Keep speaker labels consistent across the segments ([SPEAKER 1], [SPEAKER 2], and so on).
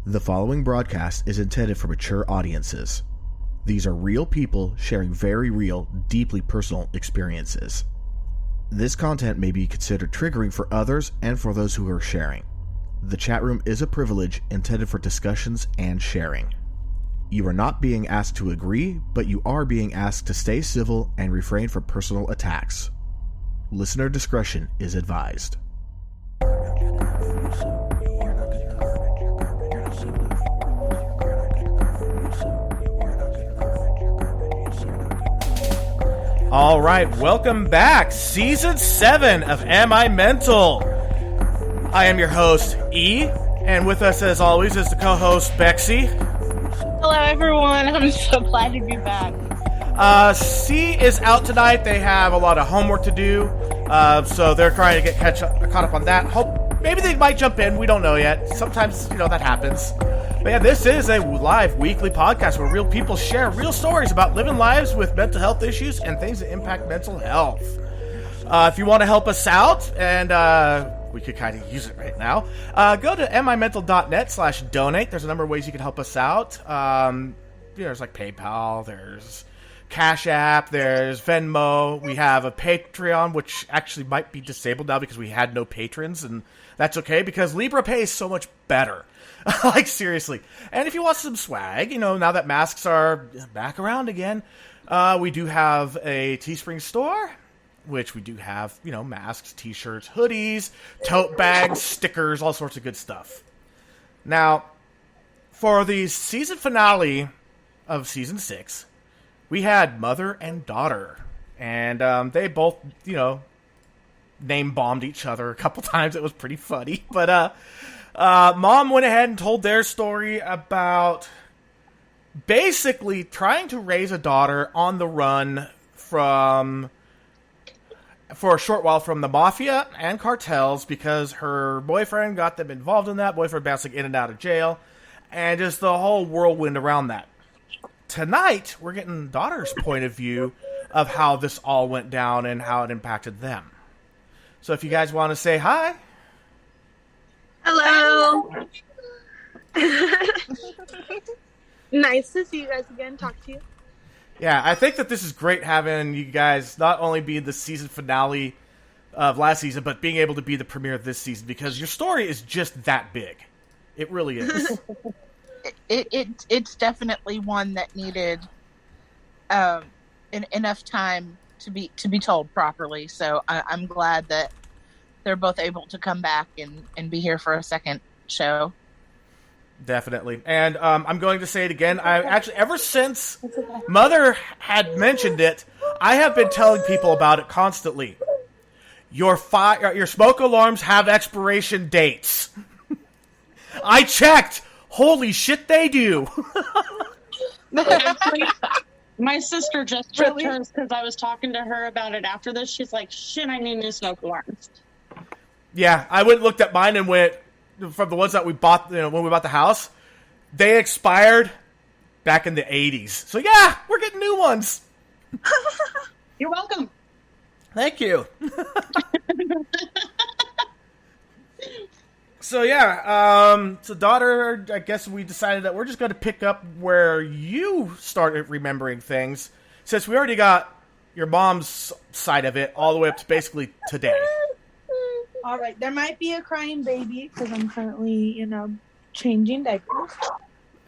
[SPEAKER 1] The following broadcast is intended for mature audiences. These are real people sharing very real, deeply personal experiences. This content may be considered triggering for others and for those who are sharing. The chat room is a privilege intended for discussions and sharing. You are not being asked to agree, but you are being asked to stay civil and refrain from personal attacks. Listener discretion is advised.
[SPEAKER 2] All right, welcome back. Season 7 of Am I Mental? I am your host, E, and with us, as always, is the co-host, Bexy.
[SPEAKER 3] Hello, everyone. I'm so glad to be back.
[SPEAKER 2] C is out tonight. They have a lot of homework to do, so they're trying to get caught up on that. Maybe they might jump in. We don't know yet. Sometimes, that happens. But yeah, this is a live weekly podcast where real people share real stories about living lives with mental health issues and things that impact mental health. If you want to help us out, and we could kind of use it right now, go to mimental.net/donate. There's a number of ways you can help us out. There's like PayPal, there's Cash App, there's Venmo. We have a Patreon, which actually might be disabled now because we had no patrons, and that's okay because LibrePay is so much better. Like, seriously. And if you want some swag, now that masks are back around again, we do have a Teespring store, which we do have, masks, t-shirts, hoodies, tote bags, stickers, all sorts of good stuff. Now, for the season finale of Season 6, we had mother and daughter. And they both, name-bombed each other a couple times. It was pretty funny. But, Mom went ahead and told their story about basically trying to raise a daughter on the run for a short while from the mafia and cartels because her boyfriend got them involved in that, boyfriend bouncing in and out of jail, and just the whole whirlwind around that. Tonight, we're getting daughter's point of view of how this all went down and how it impacted them. So if you guys want to say hi.
[SPEAKER 4] Hello. Nice to see you guys again. Talk to you.
[SPEAKER 2] Yeah, I think that this is great having you guys not only be the season finale of last season, but being able to be the premiere of this season because your story is just that big. It really is.
[SPEAKER 3] It's definitely one that needed enough time to be told properly. So I'm glad that they're both able to come back and be here for a second show.
[SPEAKER 2] Definitely. And I'm going to say it again. I actually, ever since Mother had mentioned it, I have been telling people about it constantly. Your smoke alarms have expiration dates. I checked. Holy shit, they do.
[SPEAKER 5] My sister just checked hers because I was talking to her about it after this. She's like, shit, I need new smoke alarms.
[SPEAKER 2] Yeah, I went and looked at mine and went, from the ones that we bought, when we bought the house, they expired back in the 80s. So yeah, we're getting new ones.
[SPEAKER 5] You're welcome.
[SPEAKER 2] Thank you. So yeah, so daughter, I guess we decided that we're just going to pick up where you started remembering things, since we already got your mom's side of it all the way up to basically today.
[SPEAKER 4] All right, there might be a crying baby because I'm currently, changing diapers.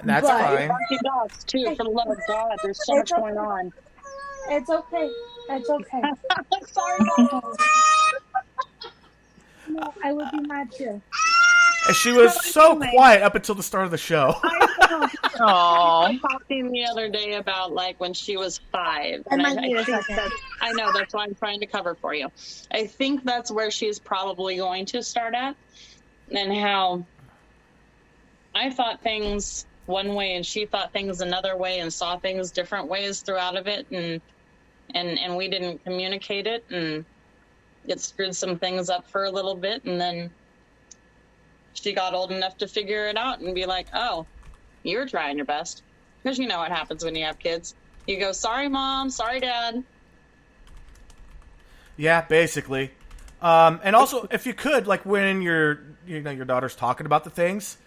[SPEAKER 2] That's fine.
[SPEAKER 5] Barking dogs too. For the love of God, there's so much going on.
[SPEAKER 4] It's okay. It's okay.
[SPEAKER 5] Sorry.
[SPEAKER 4] No, I would be mad too.
[SPEAKER 2] And she was so quiet up until the start of the show.
[SPEAKER 5] I talking the other day about when she was 5.
[SPEAKER 4] I might need a second.
[SPEAKER 5] I know, that's why I'm trying to cover for you. I think that's where she's probably going to start at. And how I thought things one way and she thought things another way and saw things different ways throughout of it. And we didn't communicate it. And it screwed some things up for a little bit. And then she got old enough to figure it out and be like, oh, you were trying your best. Because you know what happens when you have kids. You go, sorry, Mom, sorry, Dad.
[SPEAKER 2] Yeah, basically. And also, if you could, when your daughter's talking about the things,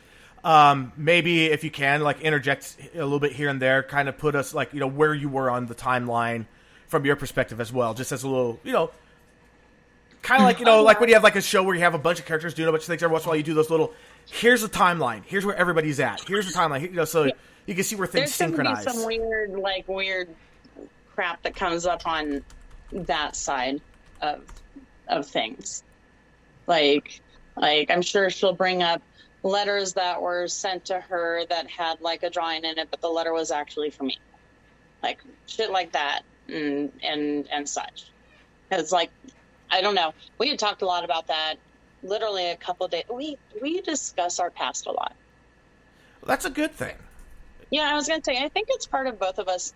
[SPEAKER 2] Maybe if you can, like, interject a little bit here and there, kind of put us, like, where you were on the timeline from your perspective as well, just as a little, kind of like, like when you have like a show where you have a bunch of characters doing a bunch of things, every once in a while you do those little, here's the timeline, here's where everybody's at, here's the timeline, so you can see where things synchronize.
[SPEAKER 5] There's some weird crap that comes up on that side of things. Like I'm sure she'll bring up letters that were sent to her that had like a drawing in it, but the letter was actually for me. Like shit like that and such. Because like, I don't know. We had talked a lot about that. Literally a couple of days. We discuss our past a lot.
[SPEAKER 2] Well, that's a good thing.
[SPEAKER 5] Yeah, I was going to say, I think it's part of both of us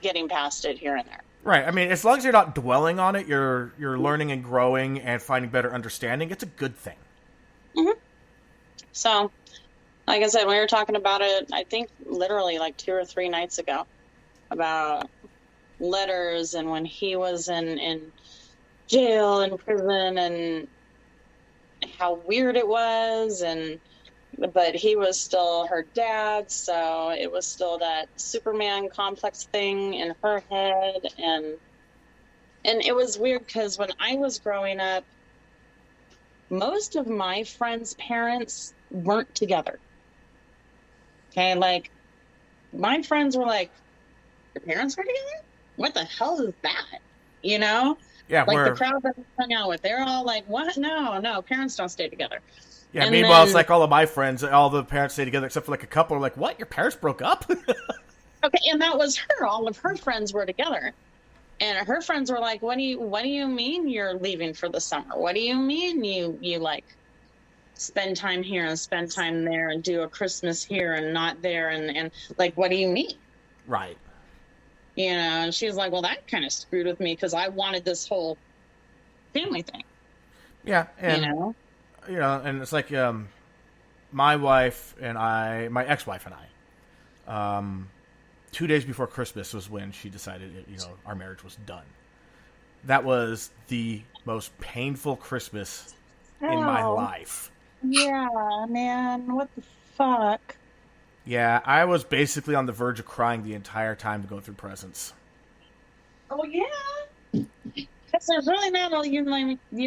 [SPEAKER 5] getting past it here and there.
[SPEAKER 2] Right. I mean, as long as you're not dwelling on it, you're learning and growing and finding better understanding. It's a good thing.
[SPEAKER 5] Mm-hmm. So, like I said, we were talking about it, I think literally like 2 or 3 nights ago, about letters and when he was in jail and prison and how weird it was, but he was still her dad, so it was still that Superman complex thing in her head, and it was weird because when I was growing up, most of my friends' parents weren't together. Okay, like my friends were like, your parents were together? What the hell is that?
[SPEAKER 2] Yeah,
[SPEAKER 5] like the crowd that I hung out with, they're all like, what? No, parents don't stay together.
[SPEAKER 2] Yeah,
[SPEAKER 5] and
[SPEAKER 2] meanwhile, it's like all of my friends, all the parents stay together except for like a couple are like, what? Your parents broke up?
[SPEAKER 5] Okay, and that was her. All of her friends were together. And her friends were like, what do you mean you're leaving for the summer? What do you mean you like spend time here and spend time there and do a Christmas here and not there and like, what do you mean?
[SPEAKER 2] Right.
[SPEAKER 5] And she was like, well, that kind of screwed with me because I wanted this whole family thing.
[SPEAKER 2] Yeah, and and it's like my wife and my ex-wife and I, 2 days before Christmas was when she decided, our marriage was done. That was the most painful Christmas in my life.
[SPEAKER 5] Yeah, man, what the fuck?
[SPEAKER 2] Yeah, I was basically on the verge of crying the entire time to go through presents.
[SPEAKER 5] Oh, yeah. Because there's really not all you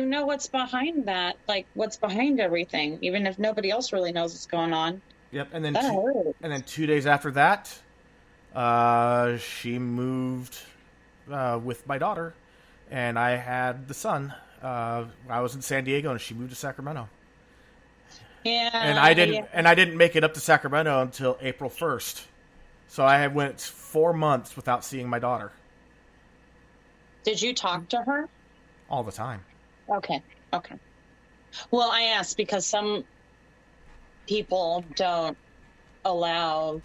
[SPEAKER 5] know what's behind that, like what's behind everything, even if nobody else really knows what's going on.
[SPEAKER 2] Yep, and then 2 days after that, she moved with my daughter, and I had the son. I was in San Diego, and she moved to Sacramento.
[SPEAKER 5] Yeah,
[SPEAKER 2] and I didn't make it up to Sacramento until April 1st. So I went 4 months without seeing my daughter.
[SPEAKER 5] Did you talk to her?
[SPEAKER 2] All the time.
[SPEAKER 5] Okay. Well, I asked because some people don't allow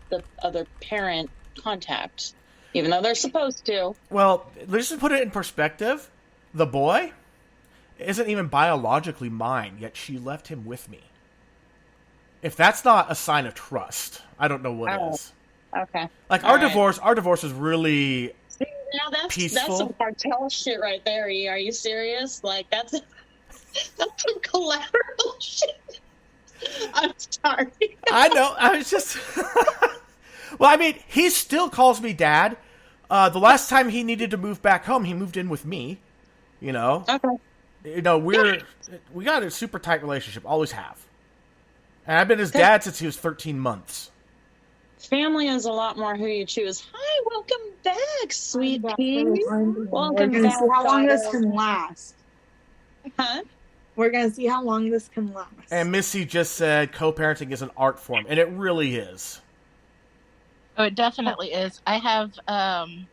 [SPEAKER 5] the other parent contact, even though they're supposed to.
[SPEAKER 2] Well, let's just put it in perspective. The boy isn't even biologically mine, yet she left him with me. If that's not a sign of trust, I don't know what is.
[SPEAKER 5] Okay.
[SPEAKER 2] Like our divorce is really peaceful.
[SPEAKER 5] That's some cartel shit right there. Are you serious? Like that's some collateral shit. I'm sorry.
[SPEAKER 2] I know. I was just. Well, I mean, he still calls me dad. The last time he needed to move back home, he moved in with me.
[SPEAKER 5] Okay.
[SPEAKER 2] We got a super tight relationship. Always have. And I've been his dad since he was 13 months.
[SPEAKER 5] Family is a lot more who you choose. Hi, welcome back, sweet pea. Welcome back.
[SPEAKER 4] See how long this can last.
[SPEAKER 5] Huh?
[SPEAKER 4] We're gonna see how long this can last.
[SPEAKER 2] And Missy just said co-parenting is an art form, and it really is.
[SPEAKER 3] Oh, it definitely is. I have, I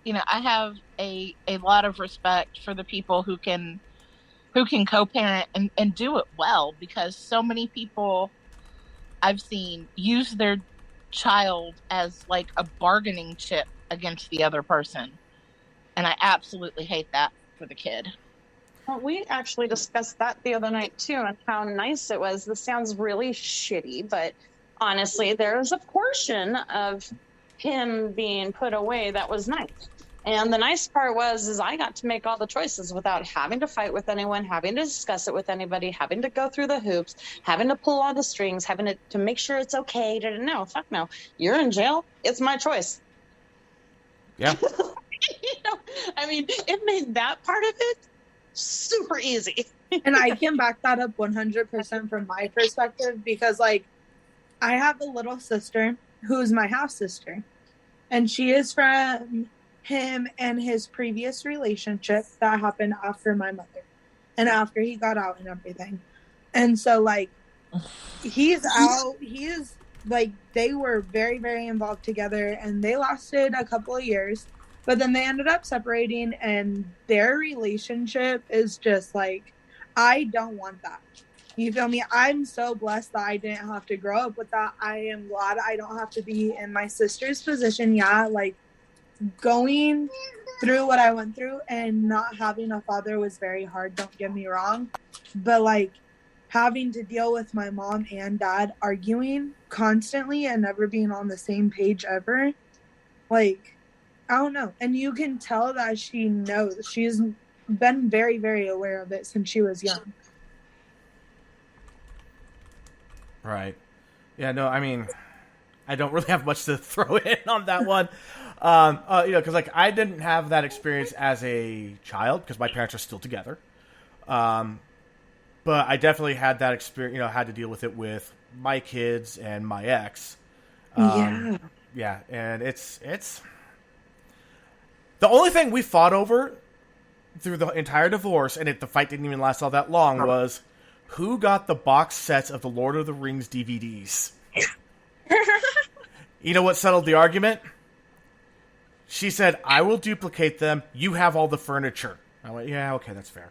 [SPEAKER 3] have a lot of respect for the people who can co-parent and do it well, because so many people I've seen use their child as like a bargaining chip against the other person. And I absolutely hate that for the kid.
[SPEAKER 5] Well, we actually discussed that the other night too, and how nice it was. This sounds really shitty, but honestly, there was a portion of him being put away that was nice. And the nice part is I got to make all the choices without having to fight with anyone, having to discuss it with anybody, having to go through the hoops, having to pull all the strings, having to make sure it's okay. No, fuck no. You're in jail. It's my choice.
[SPEAKER 2] Yeah.
[SPEAKER 5] I mean, it made that part of it super easy.
[SPEAKER 4] And I can back that up 100% from my perspective because, like, I have a little sister who's my half sister, and she is from him and his previous relationship that happened after my mother and after he got out and everything. And so, like, he's out. Like, they were very, very involved together, and they lasted a couple of years, but then they ended up separating, and their relationship is just like, I don't want that. You feel me? I'm so blessed that I didn't have to grow up with that. I am glad I don't have to be in my sister's position. Yeah, like, going through what I went through and not having a father was very hard, don't get me wrong. But, like, having to deal with my mom and dad arguing constantly and never being on the same page ever, like, I don't know. And you can tell that she knows. She's been very, very aware of it since she was young.
[SPEAKER 2] Right. Yeah, no, I mean, I don't really have much to throw in on that one. Because, like, I didn't have that experience as a child because my parents are still together. But I definitely had that experience, had to deal with it with my kids and my ex. Yeah, and it's the only thing we fought over through the entire divorce, and the fight didn't even last all that long, was who got the box sets of the Lord of the Rings DVDs. You know what settled the argument? She said, I will duplicate them. You have all the furniture. I went, yeah, okay, that's fair.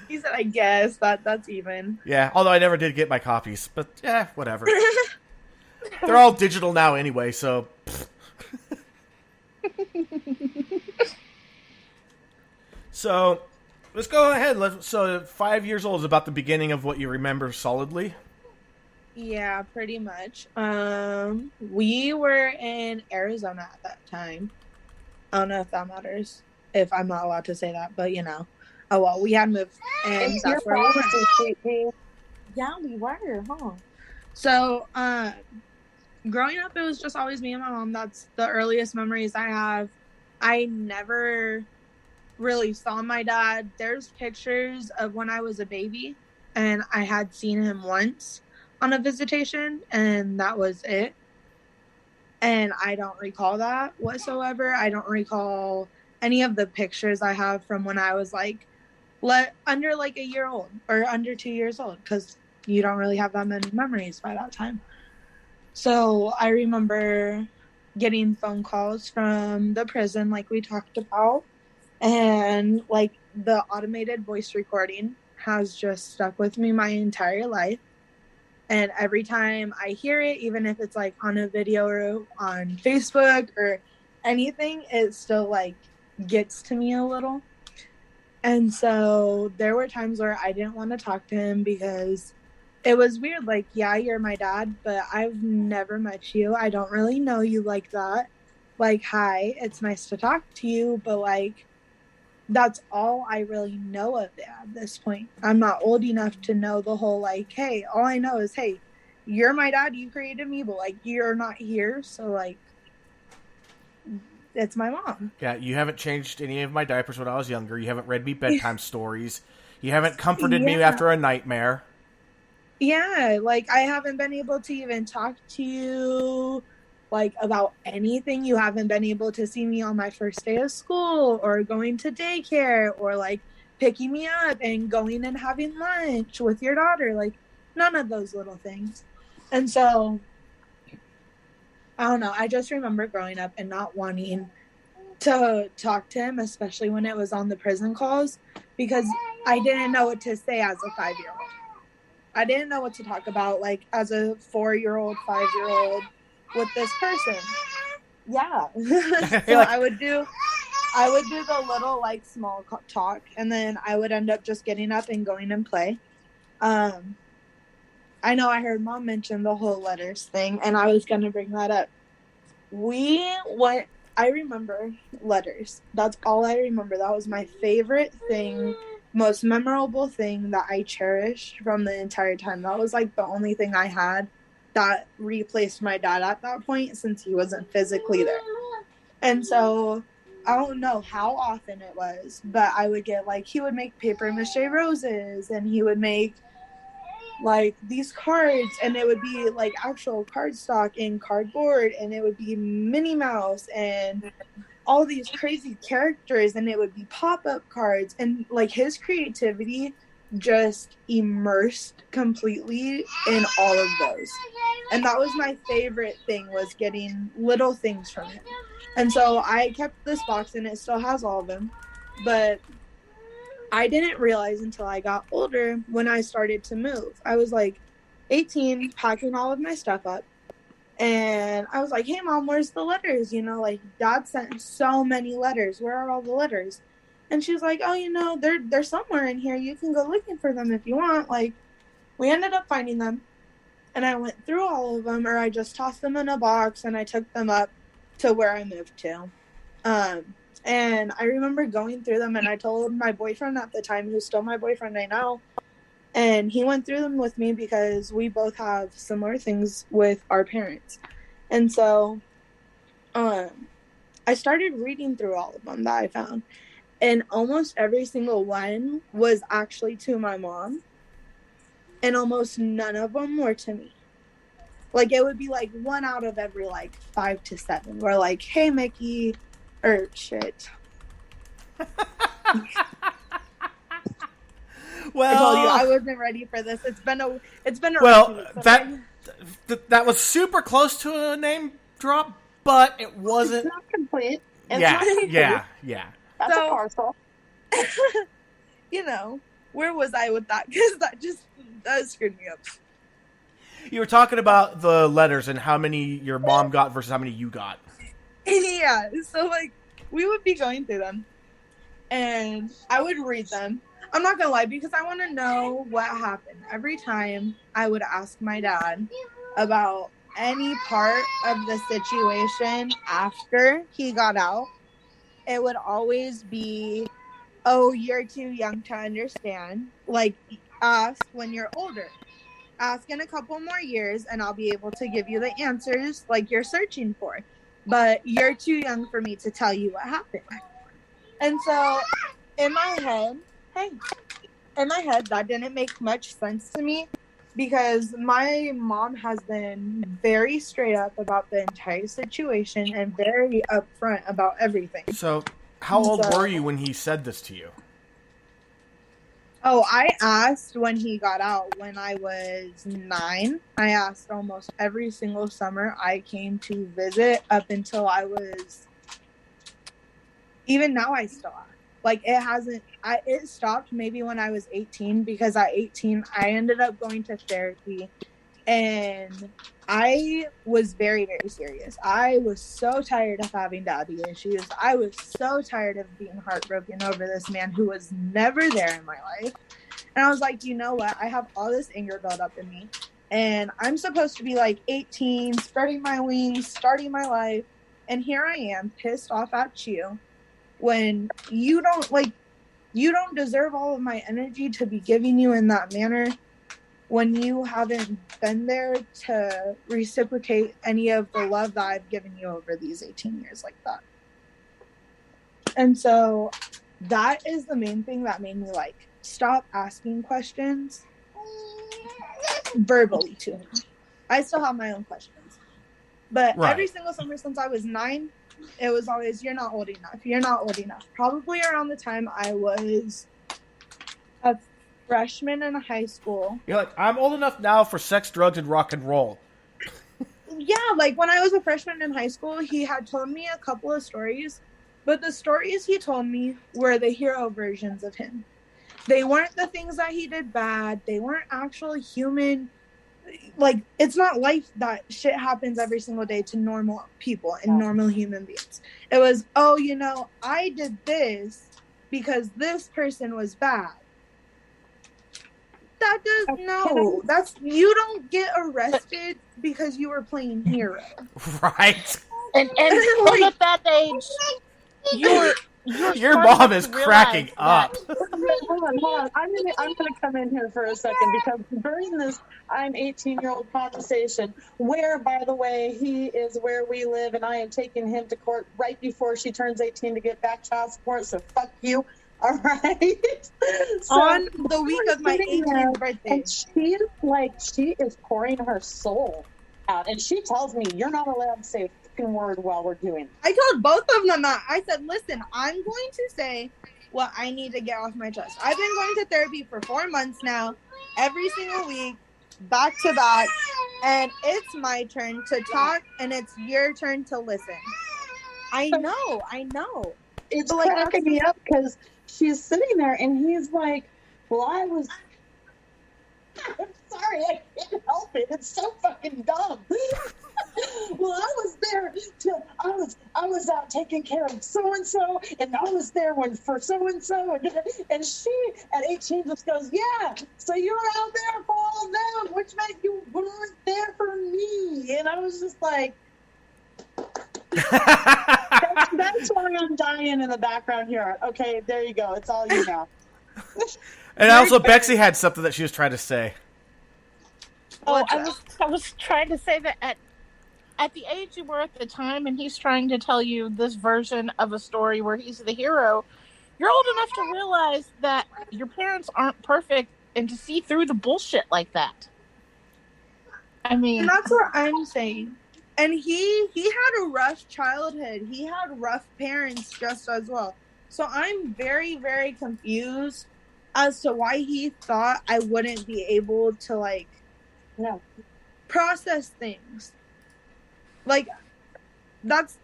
[SPEAKER 4] He said, I guess that's even.
[SPEAKER 2] Yeah, although I never did get my copies. But, yeah, whatever. They're all digital now anyway, so... So, let's go ahead. So, 5 years old is about the beginning of what you remember solidly?
[SPEAKER 4] Yeah, pretty much. We were in Arizona at that time. I don't know if that matters, if I'm not allowed to say that, but oh well, we had moved, and that's where we were. Yeah, we were, huh? So, growing up, it was just always me and my mom. That's the earliest memories I have. I never really saw my dad. There's pictures of when I was a baby, and I had seen him once on a visitation, and that was it. And I don't recall that whatsoever. I don't recall any of the pictures I have from when I was under like a year old or under 2 years old, because you don't really have that many memories by that time. So I remember getting phone calls from the prison like we talked about, and like the automated voice recording has just stuck with me my entire life. And every time I hear it, even if it's like on a video or on Facebook or anything, it still like gets to me a little. And so there were times where I didn't want to talk to him because it was weird. Like, yeah, you're my dad, but I've never met you. I don't really know you like that. Like, hi, it's nice to talk to you, but like, that's all I really know of it at this point. I'm not old enough to know the whole, like, hey, all I know is, hey, you're my dad, you created me, but like, you're not here, so like, it's my mom.
[SPEAKER 2] Yeah, you haven't changed any of my diapers when I was younger. You haven't read me bedtime stories. You haven't comforted me after a nightmare.
[SPEAKER 4] Yeah, like, I haven't been able to even talk to you like about anything. You haven't been able to see me on my first day of school or going to daycare or like picking me up and going and having lunch with your daughter. Like, none of those little things. And so I don't know, I just remember growing up and not wanting to talk to him, especially when it was on the prison calls, because I didn't know what to say as a 5-year-old. I didn't know what to talk about, like, as a 4-year-old, 5-year-old with this person. Yeah. So I would do the little like small talk, and then I would end up just getting up and going and play. I know I heard Mom mention the whole letters thing, and I was going to bring that up. I remember letters. That's all I remember. That was my favorite thing, most memorable thing that I cherished from the entire time. That was like the only thing I had that replaced my dad at that point, since he wasn't physically there. And so I don't know how often it was, but I would get like, he would make paper mache roses, and he would make like these cards, and it would be like actual cardstock and cardboard, and it would be Minnie Mouse and all these crazy characters, and it would be pop-up cards, and like his creativity just immersed completely in all of those. And that was my favorite thing, was getting little things from him. And so I kept this box, and it still has all of them, but I didn't realize until I got older, when I started to move. I was like 18, packing all of my stuff up. And I was like, hey, Mom, where's the letters? You know, like, Dad sent so many letters. Where are all the letters? And she was like, oh, you know, they're somewhere in here. You can go looking for them if you want. Like, we ended up finding them. And I went through all of them, or I just tossed them in a box, and I took them up to where I moved to. And I remember going through them, and I told my boyfriend at the time, who's still my boyfriend right now, and he went through them with me because we both have similar things with our parents. And so I started reading through all of them that I found, and almost every single one was actually to my mom, and almost none of them were to me. Like, it would be like 1 out of every like 5 to 7 were like, hey, Mickey, or shit.
[SPEAKER 2] Well,
[SPEAKER 4] I told you I wasn't ready for this. It's been a
[SPEAKER 2] well,
[SPEAKER 4] week,
[SPEAKER 2] that was super close to a name drop, but it wasn't.
[SPEAKER 5] It's not complete. It's
[SPEAKER 2] Yeah,
[SPEAKER 5] not complete.
[SPEAKER 2] yeah.
[SPEAKER 5] That's
[SPEAKER 4] So-
[SPEAKER 5] a parcel.
[SPEAKER 4] you know, where was I with that? Because that screwed me up.
[SPEAKER 2] You were talking about the letters and how many your mom got versus how many you got.
[SPEAKER 4] Yeah, so like we would be going through them, and I would read them. I'm not gonna lie, because I want to know what happened. Every time I would ask my dad about any part of the situation after he got out, it would always be, oh, you're too young to understand. Like, ask when you're older. Ask in a couple more years, and I'll be able to give you the answers like you're searching for. But you're too young for me to tell you what happened. And so in my head, that didn't make much sense to me, because my mom has been very straight up about the entire situation and very upfront about everything.
[SPEAKER 2] So, how old were you when he said this to you?
[SPEAKER 4] Oh, I asked when he got out when I was 9. I asked almost every single summer I came to visit up until I was... Even now I still ask. Like, it stopped maybe when I was 18, because at 18 I ended up going to therapy, and I was very, very serious. I was so tired of having daddy issues. I was so tired of being heartbroken over this man who was never there in my life. And I was like, you know what? I have all this anger built up in me, and I'm supposed to be like 18, spreading my wings, starting my life. And here I am, pissed off at you, when you don't deserve all of my energy to be giving you in that manner, when you haven't been there to reciprocate any of the love that I've given you over these 18 years like that. And so that is the main thing that made me like stop asking questions verbally to him. I still have my own questions, but every single summer since I was 9, it was always, you're not old enough. You're not old enough. Probably around the time I was a freshman in high school.
[SPEAKER 2] You're like, I'm old enough now for sex, drugs, and rock and roll.
[SPEAKER 4] Yeah, like when I was a freshman in high school, he had told me a couple of stories, but the stories he told me were the hero versions of him. They weren't the things that he did bad. They weren't actual human. Like, it's not life that shit happens every single day to normal people and normal human beings. It was, oh, you know, I did this because this person was bad. that does no. That's you don't get arrested because you were playing hero.
[SPEAKER 2] Right.
[SPEAKER 3] And
[SPEAKER 4] Like-
[SPEAKER 3] at that age, you're
[SPEAKER 2] Your
[SPEAKER 3] starting
[SPEAKER 2] mom
[SPEAKER 3] to
[SPEAKER 2] is
[SPEAKER 3] realize
[SPEAKER 2] cracking
[SPEAKER 3] that-
[SPEAKER 2] up.
[SPEAKER 5] Hold on. I'm gonna come in here for a second because during this I'm 18-year-old conversation, where by the way he is where we live, and I am taking him to court right before she turns 18 to get back child support. So fuck you. All right. So,
[SPEAKER 4] On the week of my
[SPEAKER 5] sitting there,
[SPEAKER 4] 18th birthday.
[SPEAKER 5] and she is pouring her soul out, and she tells me you're not allowed to say a fucking word while we're doing it.
[SPEAKER 4] I told both of them that. I said, listen, I'm going to say what I need to get off my chest. I've been going to therapy for 4 months now, every single week, back to back, and it's my turn to talk, and it's your turn to listen. I know.
[SPEAKER 5] It's
[SPEAKER 4] But, like,
[SPEAKER 5] cracking me up because she's sitting there and he's like, well, I'm sorry, I can't help it. It's so fucking dumb. Well, I was out taking care of so and so, and I was there for so and so, and she at 18 just goes, yeah. So you were out there for all of them, which meant you weren't there for me, and I was just like. That's why I'm dying in the background here. Okay, there you go. It's all you now.
[SPEAKER 2] And also, Bexy had something that she was trying to say.
[SPEAKER 3] Oh, I was trying to say that at the age you were at the time, and he's trying to tell you this version of a story where he's the hero, you're old enough to realize that your parents aren't perfect and to see through the bullshit like that. I mean,
[SPEAKER 4] And that's what I'm saying. And he had a rough childhood. He had rough parents just as well. So I'm very, very confused as to why he thought I wouldn't be able to, like, process things. Like, that's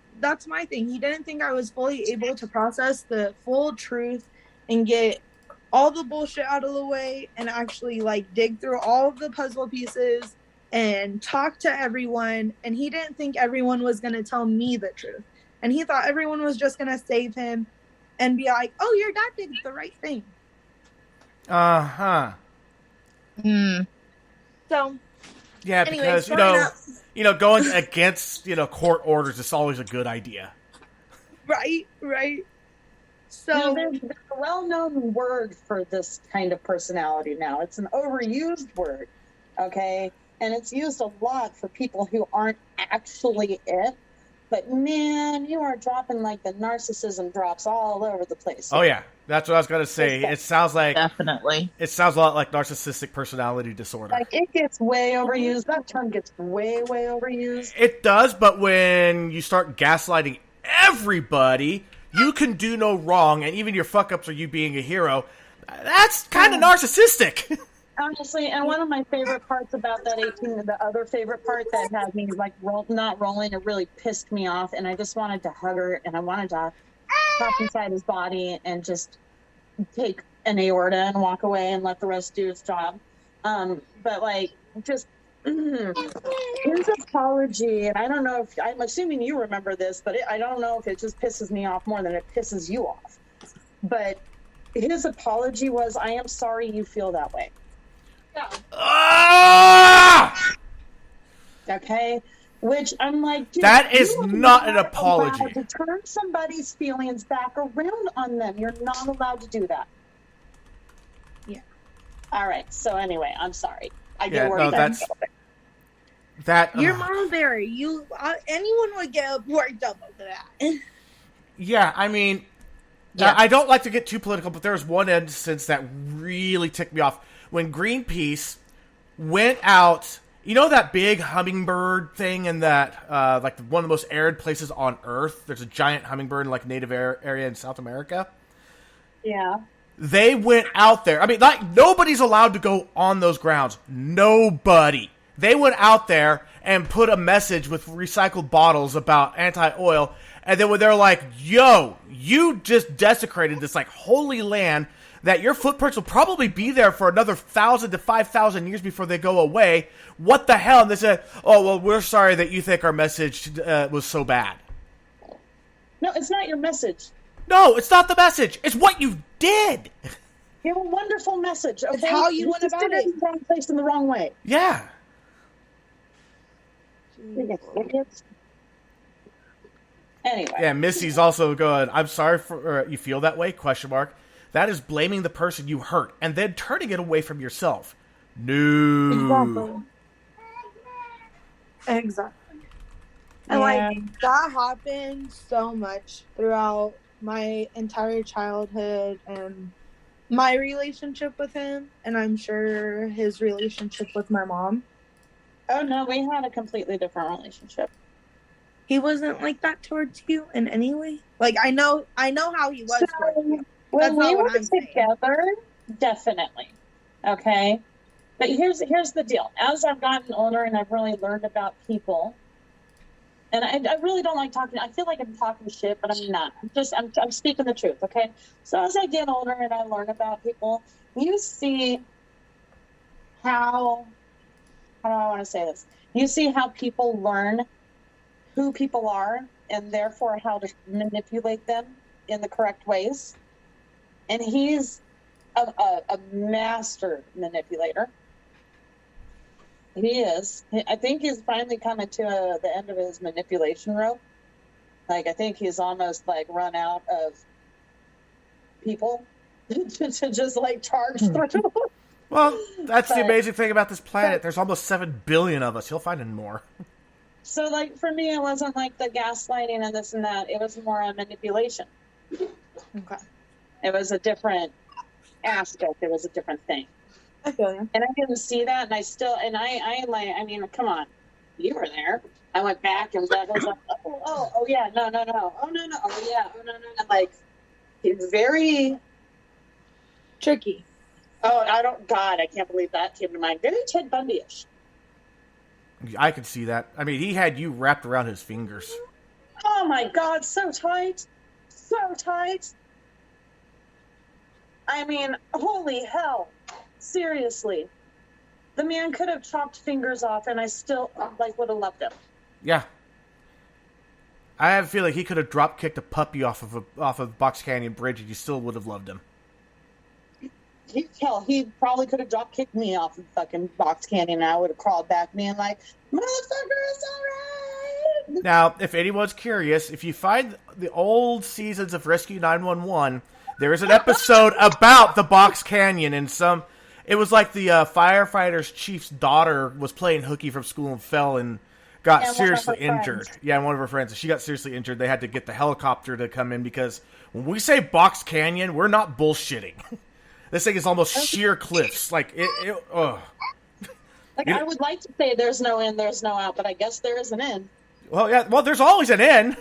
[SPEAKER 4] my thing. He didn't think I was fully able to process the full truth and get all the bullshit out of the way and actually, like, dig through all of the puzzle pieces and talk to everyone. And he didn't think everyone was going to tell me the truth. And he thought everyone was just going to save him and be like, oh, your dad did the right thing.
[SPEAKER 2] Uh-huh.
[SPEAKER 4] So,
[SPEAKER 2] Yeah,
[SPEAKER 4] anyways,
[SPEAKER 2] because, going against, court orders is always a good idea.
[SPEAKER 4] right. So,
[SPEAKER 5] there's a well-known word for this kind of personality now. It's an overused word, okay? And it's used a lot for people who aren't actually it. But, man, you are dropping, like, the narcissism drops all over the place.
[SPEAKER 2] Oh, yeah. That's what I was going to say. It sounds like...
[SPEAKER 3] definitely.
[SPEAKER 2] It sounds a lot like narcissistic personality disorder.
[SPEAKER 5] Like, it gets way overused. That term gets way, way overused.
[SPEAKER 2] It does, but when you start gaslighting everybody, you can do no wrong, and even your fuck-ups are you being a hero. That's kind of narcissistic.
[SPEAKER 5] Honestly, and one of my favorite parts about that 18, the other favorite part that had me like not rolling, it really pissed me off, and I just wanted to hug her, and I wanted to hop inside his body and just take an aorta and walk away and let the rest do its job. But like, just his apology, and I don't know if I'm assuming you remember this, but I don't know if it just pisses me off more than it pisses you off. But his apology was, "I am sorry you feel that way."
[SPEAKER 2] Ah!
[SPEAKER 5] Okay, which I'm like, dude,
[SPEAKER 2] that is
[SPEAKER 5] you are
[SPEAKER 2] not an apology.
[SPEAKER 5] allowed to turn somebody's feelings back around on them. You're not allowed to do that.
[SPEAKER 4] Yeah.
[SPEAKER 5] All right. So anyway, I'm sorry. I get
[SPEAKER 2] Yeah,
[SPEAKER 5] where
[SPEAKER 2] no,
[SPEAKER 5] you're
[SPEAKER 2] that's
[SPEAKER 5] going.
[SPEAKER 2] that.
[SPEAKER 4] your mom, Barry, anyone would get worked up over that.
[SPEAKER 2] Yeah, I mean,
[SPEAKER 3] Yeah.
[SPEAKER 2] I don't like to get too political, but there was one instance that really ticked me off. When Greenpeace went out, that big hummingbird thing in that, like one of the most arid places on Earth? There's a giant hummingbird in like native area in South America.
[SPEAKER 5] Yeah.
[SPEAKER 2] They went out there. I mean, like, nobody's allowed to go on those grounds. Nobody. They went out there and put a message with recycled bottles about anti-oil. And then when they're like, yo, you just desecrated this, like, holy land that your footprints will probably be there for another 1,000 to 5,000 years before they go away. What the hell? And they said, oh, well, we're sorry that you think our message was so bad.
[SPEAKER 5] No, it's not your message.
[SPEAKER 2] No, it's not the message. It's what you did.
[SPEAKER 5] You have a wonderful message. Okay?
[SPEAKER 4] It's how you went
[SPEAKER 5] just
[SPEAKER 4] about
[SPEAKER 5] did it
[SPEAKER 4] it.
[SPEAKER 5] in the wrong place in the wrong way.
[SPEAKER 2] Yeah.
[SPEAKER 5] Idiots. Anyway.
[SPEAKER 2] Yeah, Missy's also going, I'm sorry for you feel that way, question mark. That is blaming the person you hurt and then turning it away from yourself. No.
[SPEAKER 4] Exactly. And like that happened so much throughout my entire childhood and my relationship with him, and I'm sure his relationship with my mom.
[SPEAKER 5] Oh no, we had a completely different relationship.
[SPEAKER 4] He wasn't like that towards you in any way. Like I know how he was towards you.
[SPEAKER 5] When we were together, definitely. Okay. But here's the deal. As I've gotten older and I've really learned about people, and I really don't like talking. I feel like I'm talking shit, but I'm not. I'm speaking the truth, okay? So as I get older and I learn about people, you see how do I want to say this? You see how people learn who people are and therefore how to manipulate them in the correct ways. And he's a master manipulator. He is. I think he's finally coming to the end of his manipulation rope. Like, I think he's almost, like, run out of people to just, like, charge through.
[SPEAKER 2] Well, that's the amazing thing about this planet. There's almost 7 billion of us. He'll find more.
[SPEAKER 5] So, like, for me, it wasn't, like, the gaslighting and this and that. It was more a manipulation.
[SPEAKER 4] Okay.
[SPEAKER 5] It was a different aspect. It was a different thing.
[SPEAKER 4] I feel you.
[SPEAKER 5] And I didn't see that, and I mean, come on, you were there. I went back, and that was like, oh, yeah, no, oh, no, yeah, oh, no, like, it's very
[SPEAKER 4] tricky.
[SPEAKER 5] Oh, I can't believe that came to mind. Very Ted Bundy-ish.
[SPEAKER 2] I could see that. I mean, he had you wrapped around his fingers.
[SPEAKER 5] Oh my God, so tight. I mean, holy hell. Seriously. The man could have chopped fingers off and I still, would have loved him.
[SPEAKER 2] Yeah. I have a feeling he could have drop-kicked a puppy off of Box Canyon Bridge and you still would have loved him.
[SPEAKER 5] He probably could have drop-kicked me off of fucking Box Canyon and I would have crawled back being like, motherfucker, it's all right!
[SPEAKER 2] Now, if anyone's curious, if you find the old seasons of Rescue 911, there is an episode about the Box Canyon and it was like the firefighter's chief's daughter was playing hooky from school and fell and got seriously injured.
[SPEAKER 5] Friends.
[SPEAKER 2] Yeah, and one of her friends. She got seriously injured. They had to get the helicopter to come in because when we say Box Canyon, we're not bullshitting. This thing is almost sheer cliffs. Like, ugh.
[SPEAKER 5] Like, I would like to say there's no in, there's no out, but I guess there is an in.
[SPEAKER 2] Well, yeah. Well, there's always an in.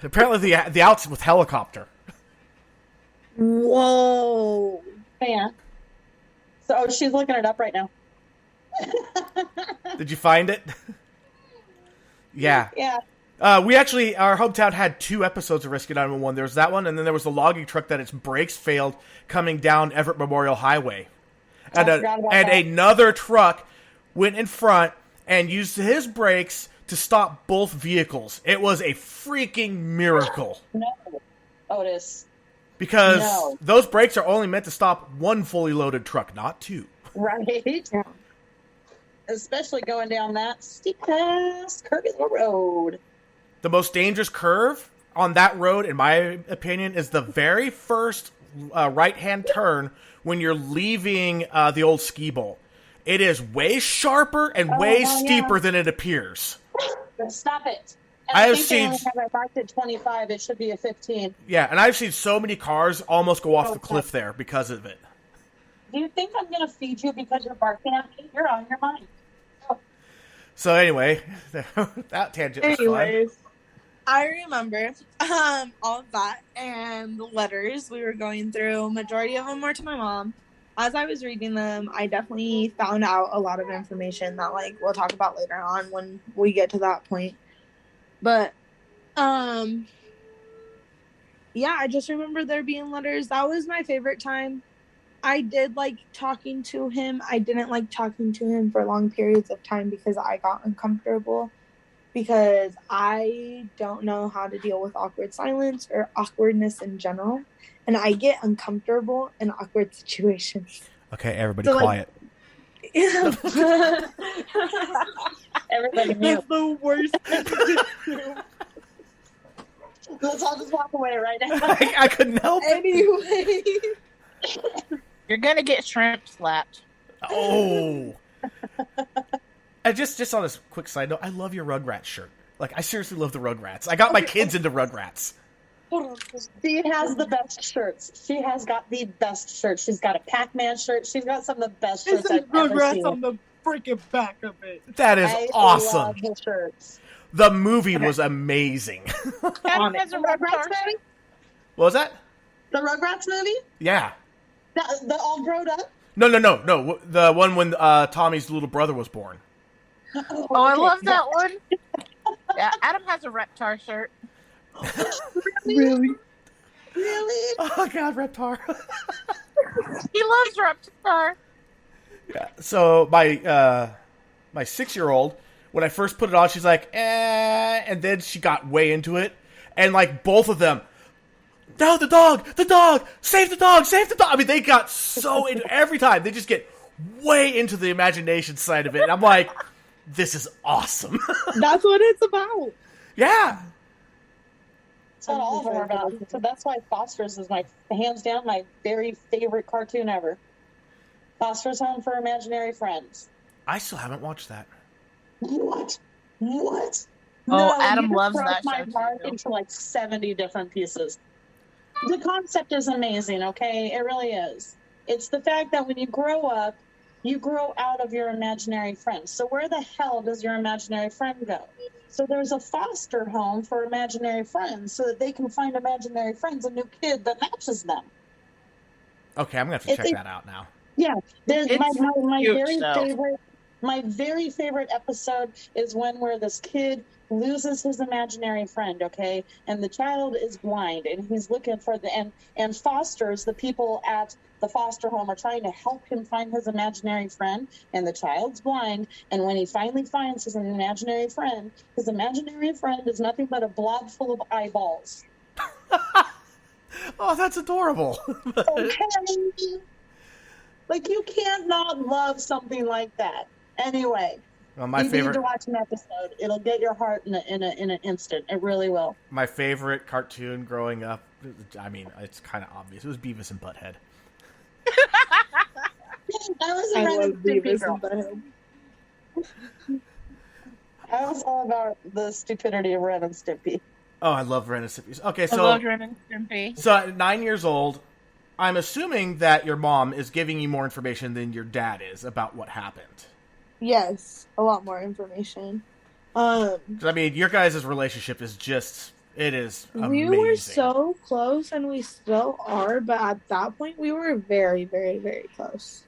[SPEAKER 2] Apparently, the out's with helicopter.
[SPEAKER 4] Whoa.
[SPEAKER 5] Yeah. So she's looking it up right now.
[SPEAKER 2] Did you find it? Yeah.
[SPEAKER 5] Yeah.
[SPEAKER 2] We actually, our hometown had 2 episodes of Rescue 911. There was that one, and then there was the logging truck that its brakes failed coming down Everett Memorial Highway. And another truck went in front and used his brakes to stop both vehicles. It was a freaking miracle.
[SPEAKER 5] No, Otis.
[SPEAKER 2] Because those brakes are only meant to stop one fully loaded truck, not 2.
[SPEAKER 5] Right. Yeah. Especially going down that steep-ass, curvy little road.
[SPEAKER 2] The most dangerous curve on that road, in my opinion, is the very first right-hand turn when you're leaving the old ski bowl. It is way sharper and way steeper than it appears.
[SPEAKER 5] Stop it.
[SPEAKER 2] I
[SPEAKER 5] have seen. They have it marked at 25. It should be a 15.
[SPEAKER 2] Yeah, and I've seen so many cars almost go off the cliff there because of it.
[SPEAKER 5] Do you think I'm going to feed you because you're barking at me? You're on your mind. Oh.
[SPEAKER 2] So anyway, that tangent was fun.
[SPEAKER 4] I remember all of that and the letters we were going through. Majority of them were to my mom. As I was reading them, I definitely found out a lot of information that we'll talk about later on when we get to that point. But yeah, I just remember there being letters. That was my favorite time. I did like talking to him. I didn't like talking to him for long periods of time because I got uncomfortable. because I don't know how to deal with awkward silence or awkwardness in general. And I get uncomfortable in awkward situations.
[SPEAKER 2] Okay, everybody
[SPEAKER 4] So, like,
[SPEAKER 2] quiet.
[SPEAKER 5] Everybody mute.
[SPEAKER 4] That's the worst thing to do.
[SPEAKER 5] Let's all just walk away right now.
[SPEAKER 2] I couldn't help it.
[SPEAKER 4] Anyway.
[SPEAKER 3] You're gonna get shrimp slapped.
[SPEAKER 2] Oh. And just on this quick side note, I love your Rugrats shirt. Like, I seriously love the Rugrats. I got my kids into Rugrats.
[SPEAKER 5] She has the best shirts. She has got the best shirts. She's got a Pac-Man shirt. She's got some of the best shirts I've ever seen.
[SPEAKER 4] On the freaking back of it.
[SPEAKER 2] That is
[SPEAKER 5] I
[SPEAKER 2] awesome.
[SPEAKER 5] love the shirts.
[SPEAKER 2] The movie was amazing.
[SPEAKER 3] Adam has a
[SPEAKER 5] Rugrats
[SPEAKER 3] Rugrats.
[SPEAKER 5] movie?
[SPEAKER 2] What was that?
[SPEAKER 5] The Rugrats movie?
[SPEAKER 2] Yeah.
[SPEAKER 5] The all grown up?
[SPEAKER 2] No. The one when Tommy's little brother was born.
[SPEAKER 3] Oh, I love that one. Yeah, Adam has a Reptar shirt.
[SPEAKER 4] Really?
[SPEAKER 5] Really?
[SPEAKER 2] Oh, God, Reptar.
[SPEAKER 3] He loves Reptar.
[SPEAKER 2] Yeah. So my 6-year-old, when I first put it on, she's like, and then she got way into it, and like both of them, no, the dog, save the dog. I mean, they got so into every time. They just get way into the imagination side of it. And I'm like, this is awesome.
[SPEAKER 4] That's what it's about.
[SPEAKER 2] Yeah.
[SPEAKER 5] That's what all of them are about. So that's why Foster's is hands down my very favorite cartoon ever. Foster's Home for Imaginary Friends.
[SPEAKER 2] I still haven't watched that.
[SPEAKER 5] What?
[SPEAKER 3] Oh,
[SPEAKER 5] No,
[SPEAKER 3] Adam
[SPEAKER 5] you
[SPEAKER 3] loves
[SPEAKER 5] broke
[SPEAKER 3] that
[SPEAKER 5] my
[SPEAKER 3] show,
[SPEAKER 5] heart
[SPEAKER 3] too.
[SPEAKER 5] into like 70 different pieces. The concept is amazing, okay? It really is. It's the fact that when you grow up, you grow out of your imaginary friends. So where the hell does your imaginary friend go? So there's a foster home for imaginary friends so that they can find imaginary friends, a new kid that matches them.
[SPEAKER 2] Okay, I'm going to have to check that out now.
[SPEAKER 5] Yeah, there's
[SPEAKER 3] It's
[SPEAKER 5] my
[SPEAKER 3] cute,
[SPEAKER 5] very
[SPEAKER 3] so.
[SPEAKER 5] favorite. My very favorite episode is one where this kid loses his imaginary friend, okay? And the child is blind, and he's looking for and fosters, the people at the foster home are trying to help him find his imaginary friend, and the child's blind, and when he finally finds his imaginary friend is nothing but a blob full of eyeballs.
[SPEAKER 2] Oh, that's adorable.
[SPEAKER 5] Okay. Like, you can't not love something like that. Anyway,
[SPEAKER 2] Well,
[SPEAKER 5] you need to watch an episode. It'll get your heart in an instant. It really will.
[SPEAKER 2] My favorite cartoon growing up, I mean, it's kind of obvious. It was Beavis and Butthead.
[SPEAKER 5] I was a
[SPEAKER 4] I
[SPEAKER 5] Ren
[SPEAKER 4] love
[SPEAKER 5] and Stimpy
[SPEAKER 4] Beavis
[SPEAKER 5] girl.
[SPEAKER 4] and Butthead.
[SPEAKER 5] I was all about the stupidity of Ren and Stimpy.
[SPEAKER 2] Oh, I love Ren and Stimpy. Okay,
[SPEAKER 3] I
[SPEAKER 2] so
[SPEAKER 3] love Ren and Stimpy.
[SPEAKER 2] So at 9 years old, I'm assuming that your mom is giving you more information than your dad is about what happened.
[SPEAKER 4] Yes, a lot more information.
[SPEAKER 2] 'Cause, I mean, your guys' relationship is it is amazing.
[SPEAKER 4] We were so close, and we still are, but at that point, we were very, very, very close.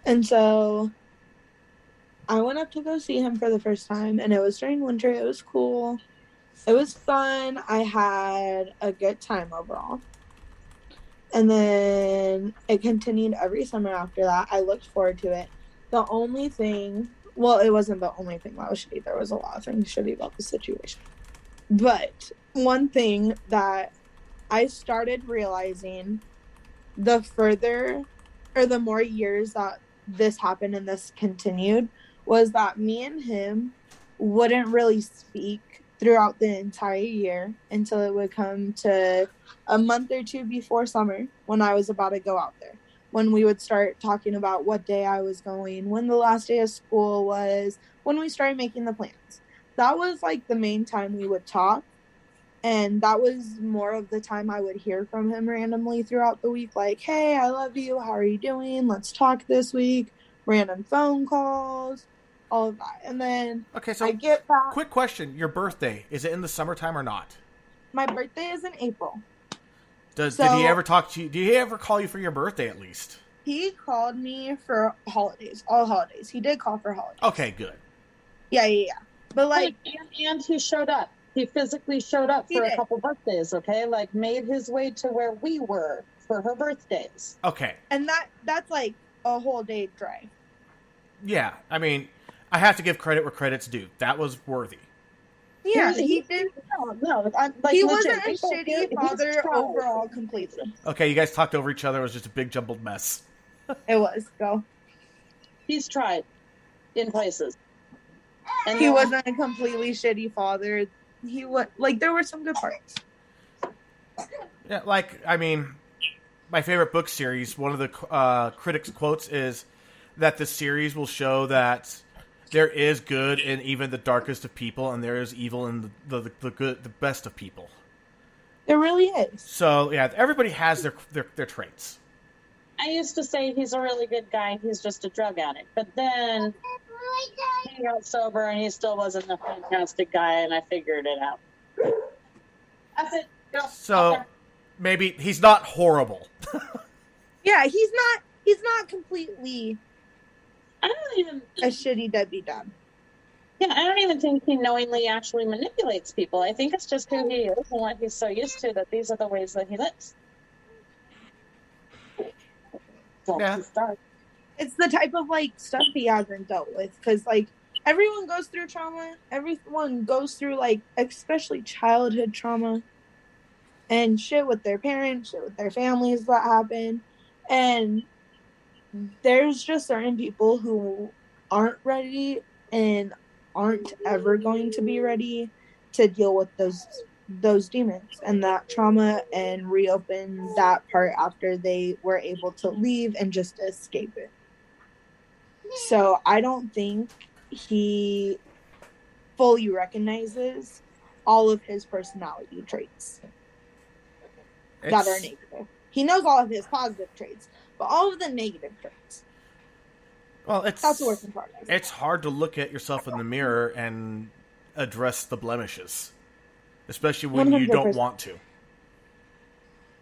[SPEAKER 4] And so, I went up to go see him for the first time, and it was during winter. It was cool. It was fun. I had a good time overall. And then it continued every summer after that. I looked forward to it. The only thing, well, it wasn't the only thing that was shitty. There was a lot of things shitty about the situation. But one thing that I started realizing the further or the more years that this happened and this continued was that me and him wouldn't really speak throughout the entire year until it would come to a month or two before summer when I was about to go out there. When we would start talking about what day I was going, when the last day of school was, when we started making the plans. That was like the main time we would talk. And that was more of the time I would hear from him randomly throughout the week. Like, hey, I love you. How are you doing? Let's talk this week. Random phone calls, all of that. And then
[SPEAKER 2] Okay, so
[SPEAKER 4] I get back.
[SPEAKER 2] quick question. Your birthday, is it in the summertime or not?
[SPEAKER 4] My birthday is in April.
[SPEAKER 2] Did
[SPEAKER 4] So-
[SPEAKER 2] he ever talk to you? Did he ever call you for your birthday at least?
[SPEAKER 4] He called me for holidays, all holidays. He did call for holidays.
[SPEAKER 2] Okay, good.
[SPEAKER 4] Yeah. But like,
[SPEAKER 5] And he showed up. He physically showed up
[SPEAKER 4] He
[SPEAKER 5] for a
[SPEAKER 4] did.
[SPEAKER 5] couple birthdays, okay? Like, made his way to where we were for her birthdays.
[SPEAKER 2] Okay.
[SPEAKER 4] and that's like a whole day drive.
[SPEAKER 2] Yeah, I mean, I have to give credit where credit's due. That was worthy.
[SPEAKER 4] Yeah, he did.
[SPEAKER 5] No,
[SPEAKER 4] He
[SPEAKER 5] legit,
[SPEAKER 4] wasn't a
[SPEAKER 5] people-
[SPEAKER 4] shitty
[SPEAKER 5] he's
[SPEAKER 4] father
[SPEAKER 5] tried.
[SPEAKER 4] overall completely.
[SPEAKER 2] Okay, you guys talked over each other. It was just a big jumbled mess.
[SPEAKER 4] It was. Go.
[SPEAKER 5] He's tried in places. And
[SPEAKER 4] He
[SPEAKER 5] then-
[SPEAKER 4] wasn't a completely shitty father. He was like there were some good parts.
[SPEAKER 2] Yeah, I mean, my favorite book series, one of the critics' quotes is that the series will show that there is good in even the darkest of people, and there is evil in the good, the best of people.
[SPEAKER 4] There really is.
[SPEAKER 2] So yeah, everybody has their traits.
[SPEAKER 5] I used to say he's a really good guy. He's just a drug addict. But then he got sober and he still wasn't a fantastic guy, and I figured it out. That's it. Go.
[SPEAKER 2] So maybe he's not horrible.
[SPEAKER 4] Yeah, he's not completely
[SPEAKER 5] I don't even.
[SPEAKER 4] a shitty deadbeat dad.
[SPEAKER 5] Yeah, I don't even think he knowingly actually manipulates people. I think it's just who he is and what he's so used to that these are the ways that he lives. Well,
[SPEAKER 2] Yeah.
[SPEAKER 5] to start.
[SPEAKER 4] It's the type of like stuff he hasn't dealt with because like everyone goes through trauma. Everyone goes through like especially childhood trauma and shit with their parents, shit with their families that happen, and there's just certain people who aren't ready and aren't ever going to be ready to deal with those demons and that trauma and reopen that part after they were able to leave and just escape it. So I don't think he fully recognizes all of his personality traits that are negative. He knows all of his positive traits, but all of the negative traits.
[SPEAKER 2] Well,
[SPEAKER 4] That's a work in progress.
[SPEAKER 2] It's hard to look at yourself in the mirror and address the blemishes, especially when you don't
[SPEAKER 4] 100%.
[SPEAKER 2] want to.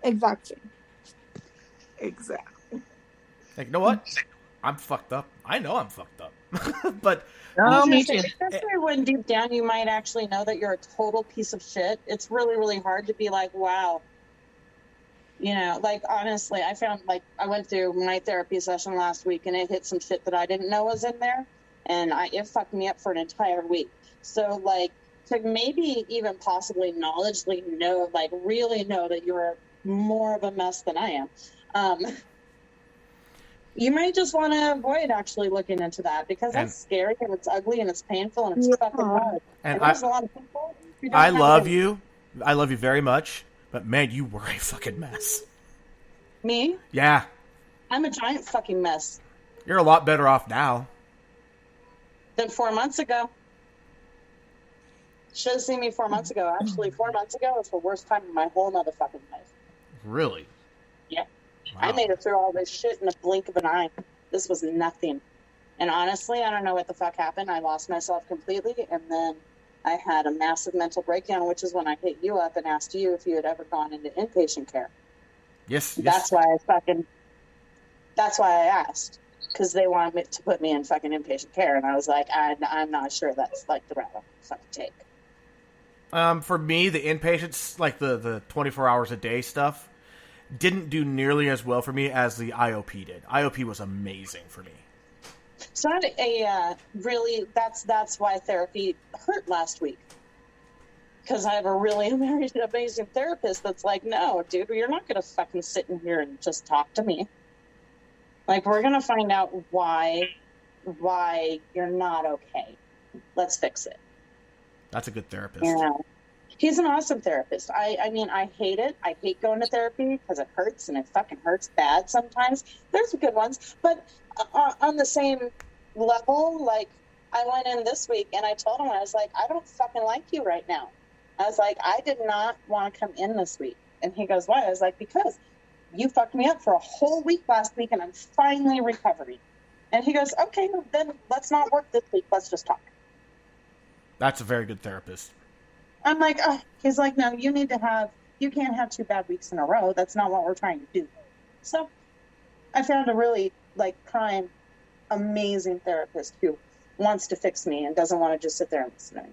[SPEAKER 4] Exactly.
[SPEAKER 2] Like, you know what? I'm fucked up. I know I'm fucked up. But
[SPEAKER 3] Oh, me too.
[SPEAKER 5] Especially when deep down you might actually know that you're a total piece of shit. It's really, really hard to be like, wow. You know, like, honestly, I found, like, I went through my therapy session last week and it hit some shit that I didn't know was in there. And it fucked me up for an entire week. So, like, to maybe even possibly knowledgeably know, like, really know that you're more of a mess than I am. You might just want to avoid actually looking into that because that's scary and it's ugly and it's painful and it's fucking hard.
[SPEAKER 2] And
[SPEAKER 5] there's a lot of people who don't
[SPEAKER 2] I
[SPEAKER 5] have
[SPEAKER 2] love
[SPEAKER 5] it.
[SPEAKER 2] you. I love you very much. But man, you were a fucking mess.
[SPEAKER 5] Me?
[SPEAKER 2] Yeah.
[SPEAKER 5] I'm a giant fucking mess.
[SPEAKER 2] You're a lot better off now.
[SPEAKER 5] Than 4 months ago. Should have seen me 4 months ago. Actually, 4 months ago was the worst time of my whole motherfucking life.
[SPEAKER 2] Really?
[SPEAKER 5] Yeah.
[SPEAKER 2] Wow.
[SPEAKER 5] I made it through all this shit in the blink of an eye. This was nothing. And honestly, I don't know what the fuck happened. I lost myself completely, and then I had a massive mental breakdown, which is when I hit you up and asked you if you had ever gone into inpatient care.
[SPEAKER 2] Yes.
[SPEAKER 5] That's why I asked, because they wanted me to put me in fucking inpatient care, and I was like, I'm not sure that's like the route I'm fucking take.
[SPEAKER 2] For me, the inpatients, like the 24 hours a day stuff, didn't do nearly as well for me as the IOP did. IOP was amazing for me.
[SPEAKER 5] So I had really, that's why therapy hurt last week. Because I have a really amazing therapist that's like, no, dude, you're not going to fucking sit in here and just talk to me. Like, we're going to find out why you're not okay. Let's fix it.
[SPEAKER 2] That's a good therapist.
[SPEAKER 5] Yeah. He's an awesome therapist. I mean, I hate it. I hate going to therapy because it hurts, and it fucking hurts bad sometimes. There's good ones. But on the same level, like, I went in this week, and I told him, I was like, I don't fucking like you right now. I was like, I did not want to come in this week. And he goes, why? I was like, because you fucked me up for a whole week last week, and I'm finally recovering. And he goes, okay, well, then let's not work this week. Let's just talk.
[SPEAKER 2] That's a very good therapist.
[SPEAKER 5] I'm like, he's like, no, you can't have 2 bad weeks in a row. That's not what we're trying to do. So I found a really, like, prime, amazing therapist who wants to fix me and doesn't want to just sit there and listen to me.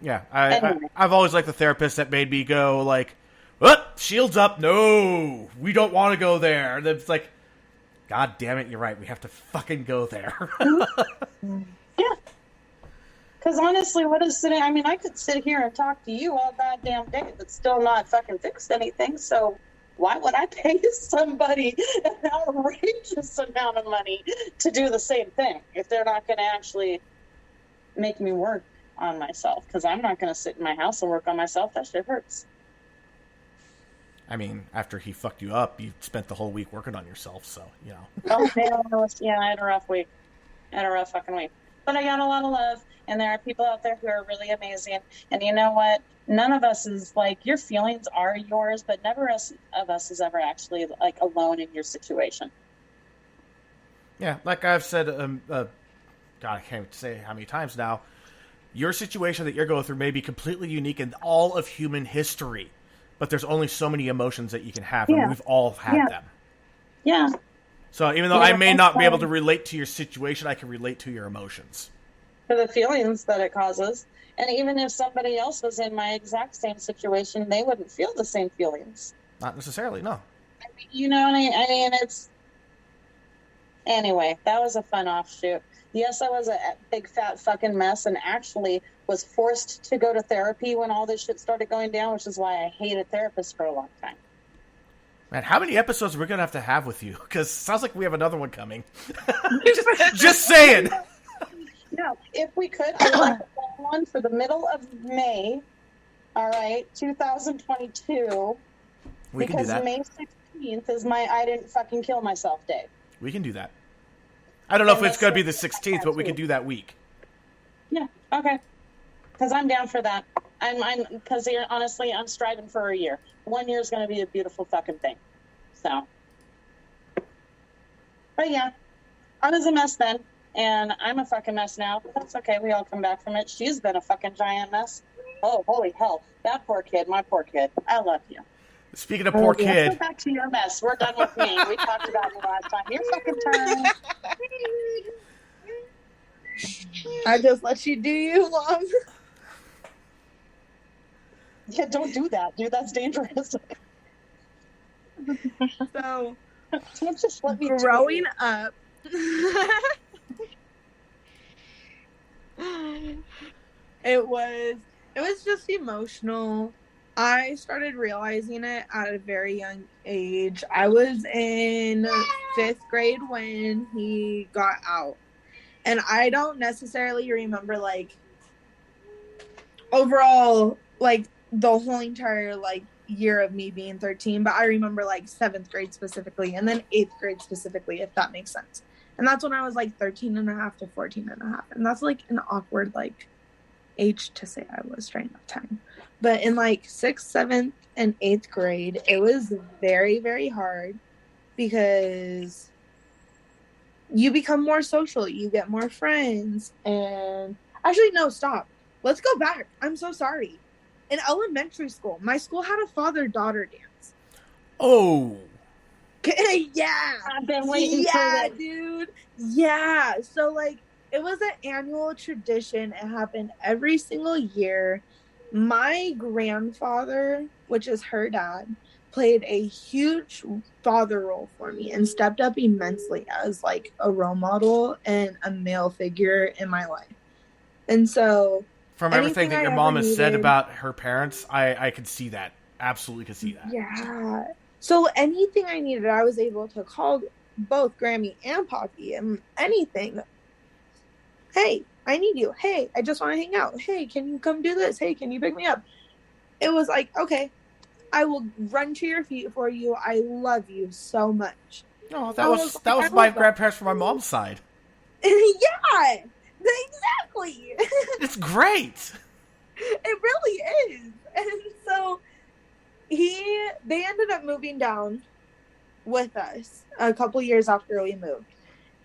[SPEAKER 2] Yeah,
[SPEAKER 5] Anyway.
[SPEAKER 2] I've always liked the therapist that made me go, like, what? Shields up? No, we don't want to go there. And it's like, God damn it, you're right. We have to fucking go there.
[SPEAKER 5] Yeah. Because honestly, what is sitting? I mean, I could sit here and talk to you all goddamn day, but still not fucking fix anything. So why would I pay somebody an outrageous amount of money to do the same thing if they're not going to actually make me work on myself? Because I'm not going to sit in my house and work on myself. That shit hurts.
[SPEAKER 2] I mean, after he fucked you up, you spent the whole week working on yourself, so, you know.
[SPEAKER 5] Oh, yeah, I had a rough week. I had a rough fucking week. But I got a lot of love, and there are people out there who are really amazing. And you know what? None of us is, like, your feelings are yours, but never of us is ever actually, like, alone in your situation.
[SPEAKER 2] Yeah, like I've said, God, I can't say how many times now, your situation that you're going through may be completely unique in all of human history. But there's only so many emotions that you can have, and we've all had them.
[SPEAKER 5] Yeah.
[SPEAKER 2] So even though I may not be able to relate to your situation, I can relate to your emotions.
[SPEAKER 5] For the feelings that it causes. And even if somebody else was in my exact same situation, they wouldn't feel the same feelings.
[SPEAKER 2] Not necessarily, no.
[SPEAKER 5] I mean, you know what I mean? It's... Anyway, that was a fun offshoot. Yes, I was a big fat fucking mess and actually was forced to go to therapy when all this shit started going down, which is why I hated therapists for a long time.
[SPEAKER 2] Man, how many episodes are we going to have with you? Because it sounds like we have another one coming. just saying.
[SPEAKER 5] No, if we could, I'd like to plan one for the middle of May, all right, 2022.
[SPEAKER 2] We can do that.
[SPEAKER 5] Because May 16th is my I didn't fucking kill myself day.
[SPEAKER 2] We can do that. I don't know if it's going to be the 16th, but we can do that week.
[SPEAKER 5] Yeah, okay. Because I'm down for that. Because honestly, I'm striving for a year. 1 year is going to be a beautiful fucking thing. So. But yeah, I was a mess then. And I'm a fucking mess now. But that's okay. We all come back from it. She's been a fucking giant mess. Oh, holy hell. That poor kid. My poor kid. I love you.
[SPEAKER 2] Speaking of poor kid.
[SPEAKER 5] Go back to your mess. We're done with me. We talked about it last time. Your fucking turn.
[SPEAKER 4] I just let you do you, Mom.
[SPEAKER 5] Yeah, don't do that, dude. That's dangerous.
[SPEAKER 4] So,
[SPEAKER 5] don't just let me
[SPEAKER 4] growing up, it was just emotional. I started realizing it at a very young age. I was in 5th grade when he got out. And I don't necessarily remember, like, overall, like, the whole entire, like, year of me being 13. But I remember, like, 7th grade specifically and then 8th grade specifically, if that makes sense. And that's when I was, like, 13 and a half to 14 and a half. And that's, like, an awkward, like, age to say I was during that time. But in, like, 6th, 7th, and 8th grade, it was very, very hard because you become more social. You get more friends. And actually, no, stop. Let's go back. I'm so sorry. In elementary school, my school had a father-daughter dance.
[SPEAKER 2] Oh.
[SPEAKER 5] Yeah. I've been waiting for that.
[SPEAKER 4] Dude. Yeah. So, like, it was an annual tradition. It happened every single year. My grandfather, which is her dad, played a huge father role for me and stepped up immensely as, like, a role model and a male figure in my life. And so,
[SPEAKER 2] from everything that your mom has said about her parents, I could see that. Absolutely could see that.
[SPEAKER 4] Yeah. So anything I needed, I was able to call both Grammy and Poppy and anything. Hey, I need you. Hey, I just want to hang out. Hey, can you come do this? Hey, can you pick me up? It was like, okay, I will run to your feet for you. I love you so much.
[SPEAKER 2] Oh, that was my grandparents from my mom's side.
[SPEAKER 4] Yeah, exactly.
[SPEAKER 2] It's great.
[SPEAKER 4] It really is. And so they ended up moving down with us a couple years after we moved.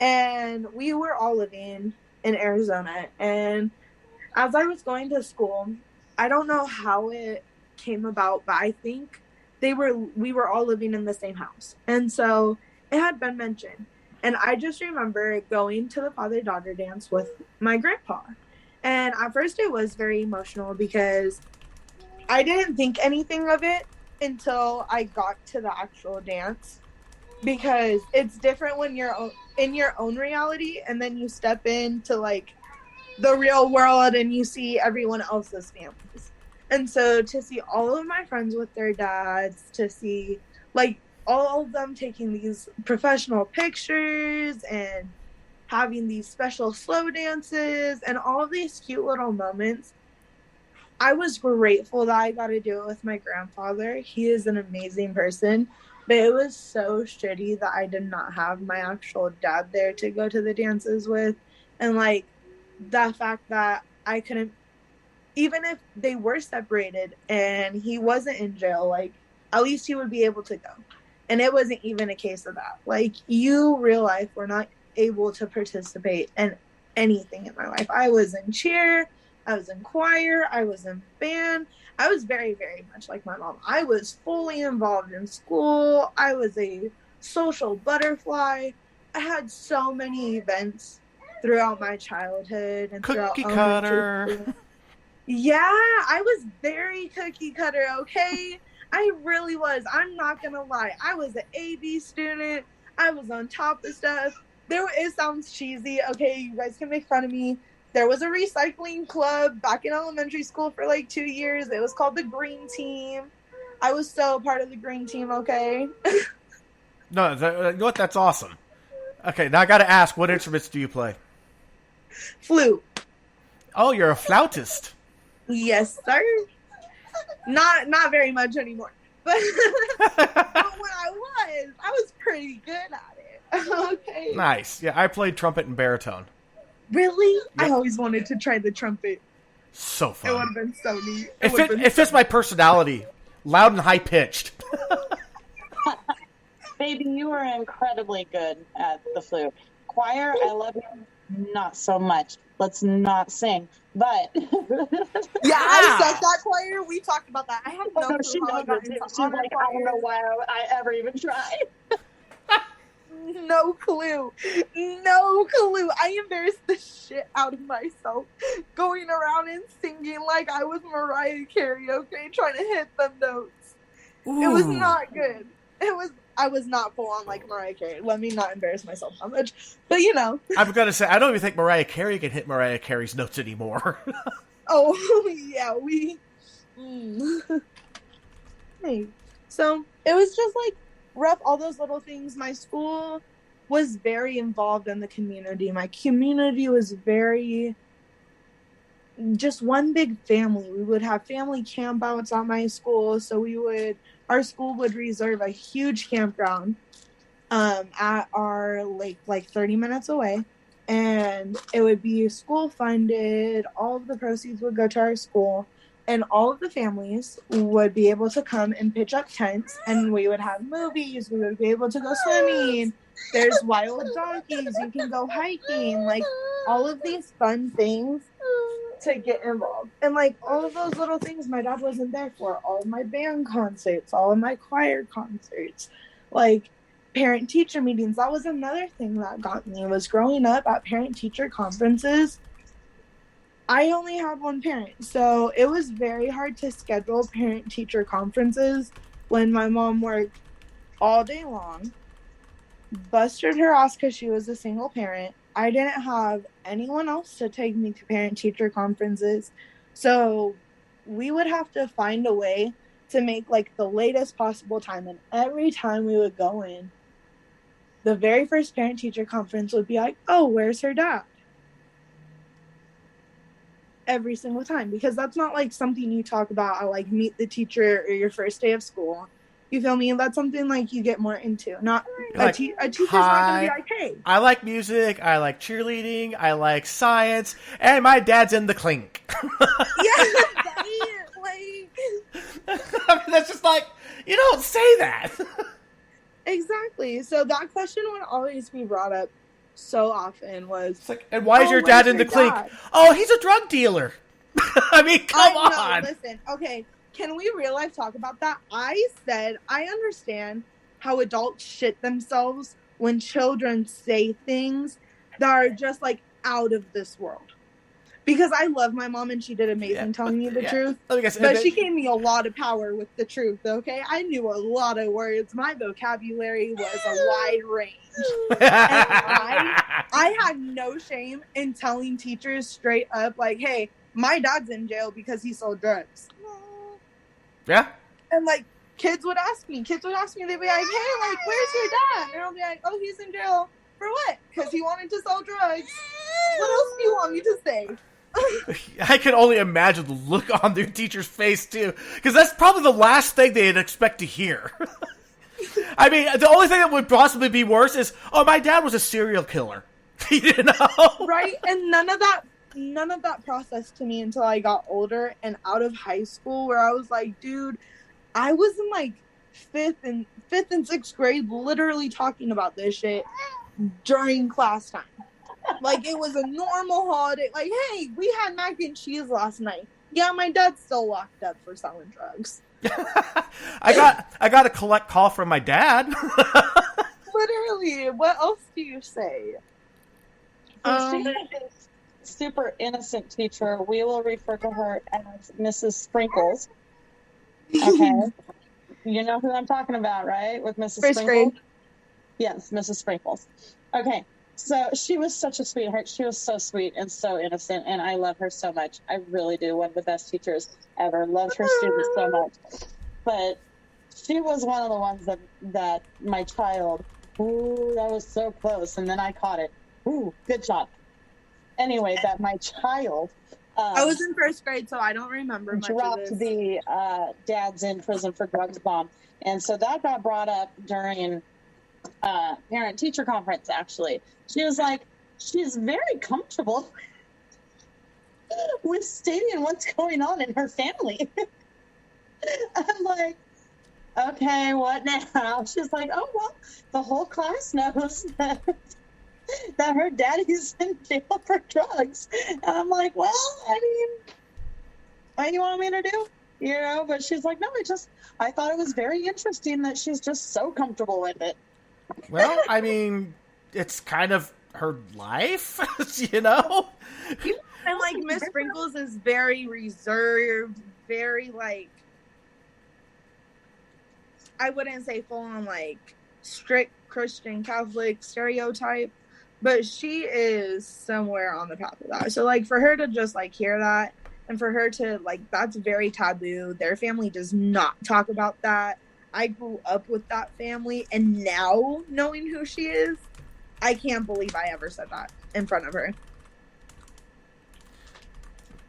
[SPEAKER 4] And we were all living in Arizona. And as I was going to school, I don't know how it came about, but I think we were all living in the same house. And so it had been mentioned. And I just remember going to the father-daughter dance with my grandpa. And at first it was very emotional because I didn't think anything of it until I got to the actual dance. Because it's different when you're in your own reality and then you step into, like, the real world and you see everyone else's families. And so to see all of my friends with their dads, to see like all of them taking these professional pictures and having these special slow dances and all of these cute little moments, I was grateful that I got to do it with my grandfather. He is an amazing person, but it was so shitty that I did not have my actual dad there to go to the dances with. And like the fact that I couldn't, even if they were separated and he wasn't in jail, like at least he would be able to go. And it wasn't even a case of that. Like, you real life were not able to participate in anything in my life. I was in cheer, I was in choir, I was in band. I was very, very much like my mom. I was fully involved in school. I was a social butterfly. I had so many events throughout my childhood and
[SPEAKER 2] Cookie cutter.
[SPEAKER 4] Yeah, I was very cookie cutter, okay? I really was. I'm not gonna lie. I was an AB student. I was on top of stuff. It sounds cheesy. Okay, you guys can make fun of me. There was a recycling club back in elementary school for like 2 years. It was called the Green Team. I was so part of the Green Team, okay?
[SPEAKER 2] No, you know what? That's awesome. Okay, now I gotta ask, what instruments do you play?
[SPEAKER 4] Flute.
[SPEAKER 2] Oh, you're a flautist.
[SPEAKER 4] Yes, sir. Not very much anymore. But, but when I was pretty good at it. Okay.
[SPEAKER 2] Nice. Yeah, I played trumpet and baritone.
[SPEAKER 4] Really? Yep. I
[SPEAKER 2] Yep.
[SPEAKER 4] always wanted to try the trumpet.
[SPEAKER 2] So fun.
[SPEAKER 4] It would have been so neat.
[SPEAKER 2] It fits my personality. Loud and high pitched.
[SPEAKER 5] Baby, you were incredibly good at the flute. Choir, I love you. Not so much. Let's not sing. But
[SPEAKER 4] yeah, I sucked that choir. We talked about that. I have no clue how I got into
[SPEAKER 5] she's like, I don't know why I ever even tried.
[SPEAKER 4] No clue. No clue. I embarrassed the shit out of myself going around and singing like I was Mariah Carey, okay? Trying to hit them notes. Ooh. It was not good. I was not full on like Mariah Carey. Let me not embarrass myself that much. But you know.
[SPEAKER 2] I'm going to say, I don't even think Mariah Carey can hit Mariah Carey's notes anymore.
[SPEAKER 4] Oh, yeah. Hey. So, it was just like rough, all those little things. My school was very involved in the community. My community was very just one big family. We would have family campouts at my school. So our school would reserve a huge campground at our lake, like 30 minutes away. And it would be school funded. All of the proceeds would go to our school. And all of the families would be able to come and pitch up tents. And we would have movies. We would be able to go swimming. There's wild donkeys. You can go hiking. Like, all of these fun things to get involved. And like all of those little things my dad wasn't there for. All of my band concerts, all of my choir concerts, like parent teacher meetings. That was another thing that got me, was growing up at parent teacher conferences. I only had one parent, so it was very hard to schedule parent teacher conferences when my mom worked all day long, busted her ass because she was a single parent. I didn't have anyone else to take me to parent-teacher conferences, so we would have to find a way to make, like, the latest possible time, and every time we would go in, the very first parent-teacher conference would be like, oh, where's her dad? Every single time, because that's not, like, something you talk about at, like, meet the teacher or your first day of school. You feel me? And that's something, like, you get more into. Not like, a teacher's not going to be like, hey.
[SPEAKER 2] I like music, I like cheerleading, I like science, and my dad's in the clink.
[SPEAKER 4] Yeah, like...
[SPEAKER 2] I mean, that's just like, you don't say that.
[SPEAKER 4] Exactly. So that question would always be brought up so often was...
[SPEAKER 2] It's like, and why is your dad in the clink? Oh, he's a drug dealer. I mean, come on.
[SPEAKER 4] No, listen, okay. Can we real life talk about that? I said, I understand how adults shit themselves when children say things that are just like out of this world. because I love my mom and she did amazing telling me the truth. But she gave me a lot of power with the truth, okay? I knew a lot of words. My vocabulary was a wide range. And I had no shame in telling teachers straight up, like, hey, my dad's in jail because he sold drugs.
[SPEAKER 2] Yeah.
[SPEAKER 4] And, like, kids would ask me, they'd be like, hey, like, where's your dad? And I'll be like, oh, he's in jail. For what? Because he wanted to sell drugs. What else do you want me to say?
[SPEAKER 2] I can only imagine the look on their teacher's face, too. Because that's probably the last thing they'd expect to hear. I mean, the only thing that would possibly be worse is, oh, my dad was a serial killer. You know?
[SPEAKER 4] Right? And none of that processed to me until I got older and out of high school, where I was like, dude, I was in, like, fifth and sixth grade literally talking about this shit during class time. Like, it was a normal holiday. Like, hey, we had mac and cheese last night. Yeah, my dad's still locked up for selling drugs.
[SPEAKER 2] I got a collect call from my dad.
[SPEAKER 4] Literally, what else do you say?
[SPEAKER 5] Super innocent teacher. We will refer to her as Mrs. Sprinkles. Okay. You know who I'm talking about, right? With Mrs.
[SPEAKER 4] First
[SPEAKER 5] Sprinkles?
[SPEAKER 4] grade.
[SPEAKER 5] Yes, Mrs. Sprinkles. Okay. So she was such a sweetheart. She was so sweet and so innocent, and I love her so much. I really do. One of the best teachers ever. Loved her students so much. But she was one of the ones that my child, ooh, that was so close, and then I caught it. Ooh, good shot. Anyway, that my child...
[SPEAKER 4] I was in first grade, so I don't remember much
[SPEAKER 5] dropped
[SPEAKER 4] of this.
[SPEAKER 5] the dad's in prison for drugs bomb. And so that got brought up during parent-teacher conference, actually. She was like, she's very comfortable with stating what's going on in her family. I'm like, okay, what now? She's like, oh, well, the whole class knows that her daddy's in jail for drugs. And I'm like, well, I mean, what do you want me to do? You know, but she's like, no, I thought it was very interesting that she's just so comfortable with it.
[SPEAKER 2] Well, I mean, it's kind of her life, you know?
[SPEAKER 4] And, like, Miss Sprinkles is very reserved, very, like, I wouldn't say full on, like, strict Christian Catholic stereotype, but she is somewhere on the path of that. So, like, for her to just, like, hear that, and for her to, like, that's very taboo. Their family does not talk about that. I grew up with that family, and now, knowing who she is, I can't believe I ever said that in front of her.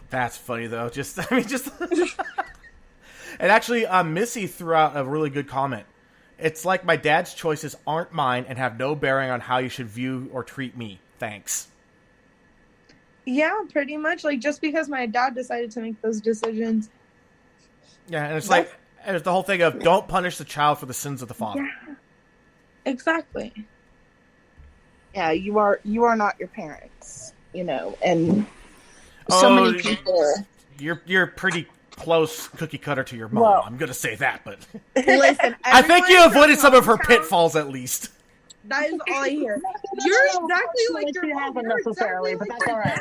[SPEAKER 2] That's funny, though. And actually, Missy threw out a really good comment. It's like my dad's choices aren't mine and have no bearing on how you should view or treat me. Thanks.
[SPEAKER 4] Yeah, pretty much. Like, just because my dad decided to make those decisions.
[SPEAKER 2] Yeah, and it's like, there's the whole thing of don't punish the child for the sins of the father.
[SPEAKER 4] Yeah, exactly.
[SPEAKER 3] Yeah, you are not your parents, you know, and so many people.
[SPEAKER 2] You're pretty close cookie cutter to your mom.
[SPEAKER 3] Well,
[SPEAKER 2] I'm gonna say that, but
[SPEAKER 4] listen,
[SPEAKER 2] I think you avoided some of her pitfalls at least.
[SPEAKER 4] That is all I hear. You're exactly like your mom.
[SPEAKER 5] Haven't necessarily, but that's all right.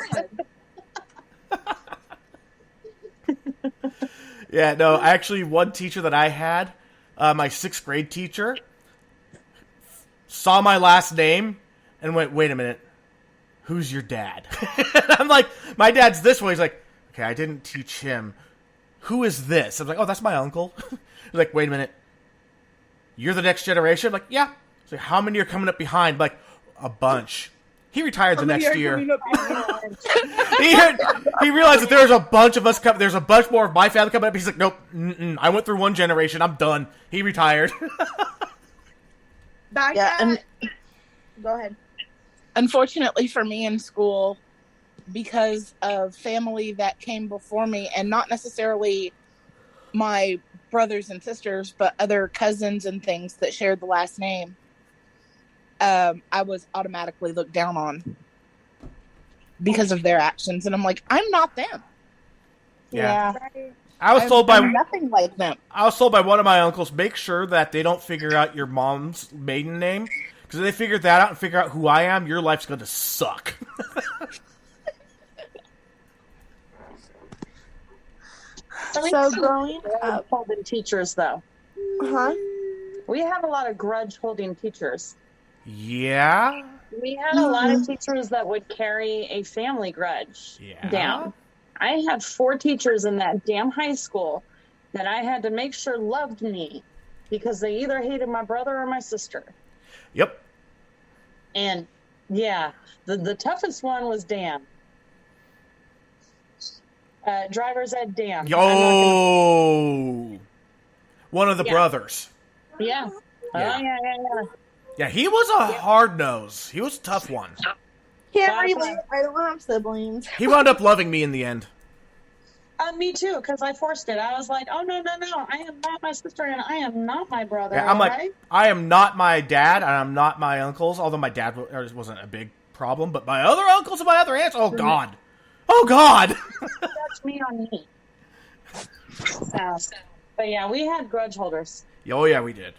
[SPEAKER 2] Yeah, no, actually, one teacher that I had, my 6th grade teacher, saw my last name and went, wait a minute, who's your dad? I'm like, my dad's this way. He's like, okay, I didn't teach him. Who is this? I'm like, oh, that's my uncle. He's like, wait a minute, you're the next generation? I'm like, yeah. He's like, how many are coming up behind? I'm like, a bunch. He retired the next year. He realized that there's a bunch of us coming. There's a bunch more of my family coming up. He's like, nope, I went through one generation. I'm done. He retired.
[SPEAKER 4] Go ahead.
[SPEAKER 3] Unfortunately for me in school, because of family that came before me, and not necessarily my brothers and sisters, but other cousins and things that shared the last name, I was automatically looked down on because of their actions. And I'm like, I'm not them.
[SPEAKER 2] Yeah. I was told by
[SPEAKER 3] nothing like them.
[SPEAKER 2] I was told by one of my uncles, make sure that they don't figure out your mom's maiden name, because if they figure that out and figure out who I am, your life's going to suck.
[SPEAKER 4] So growing up,
[SPEAKER 5] holding teachers though.
[SPEAKER 4] huh?
[SPEAKER 5] We had a lot of grudge holding teachers.
[SPEAKER 2] Yeah.
[SPEAKER 5] We had a lot of teachers that would carry a family grudge down. I had 4 teachers in that damn high school that I had to make sure loved me because they either hated my brother or my sister.
[SPEAKER 2] Yep.
[SPEAKER 5] And yeah, the toughest one was Dan. Driver's ed Dan.
[SPEAKER 2] Yo! One of the brothers.
[SPEAKER 5] Yeah.
[SPEAKER 2] Yeah.
[SPEAKER 5] Yeah.
[SPEAKER 2] Yeah, he was a hard nose. He was a tough one.
[SPEAKER 4] Can't relate. I don't have siblings.
[SPEAKER 2] He wound up loving me in the end.
[SPEAKER 5] Me too, because I forced it. I was like, oh, no. I am not my sister and I am not my brother.
[SPEAKER 2] Yeah, I'm like,
[SPEAKER 5] right?
[SPEAKER 2] I am not my dad and I'm not my uncles, although my dad wasn't a big problem, but my other uncles and my other aunts, oh, God. Oh, God.
[SPEAKER 5] That's me on me. But yeah, we had grudge holders.
[SPEAKER 2] Oh, yeah, we did.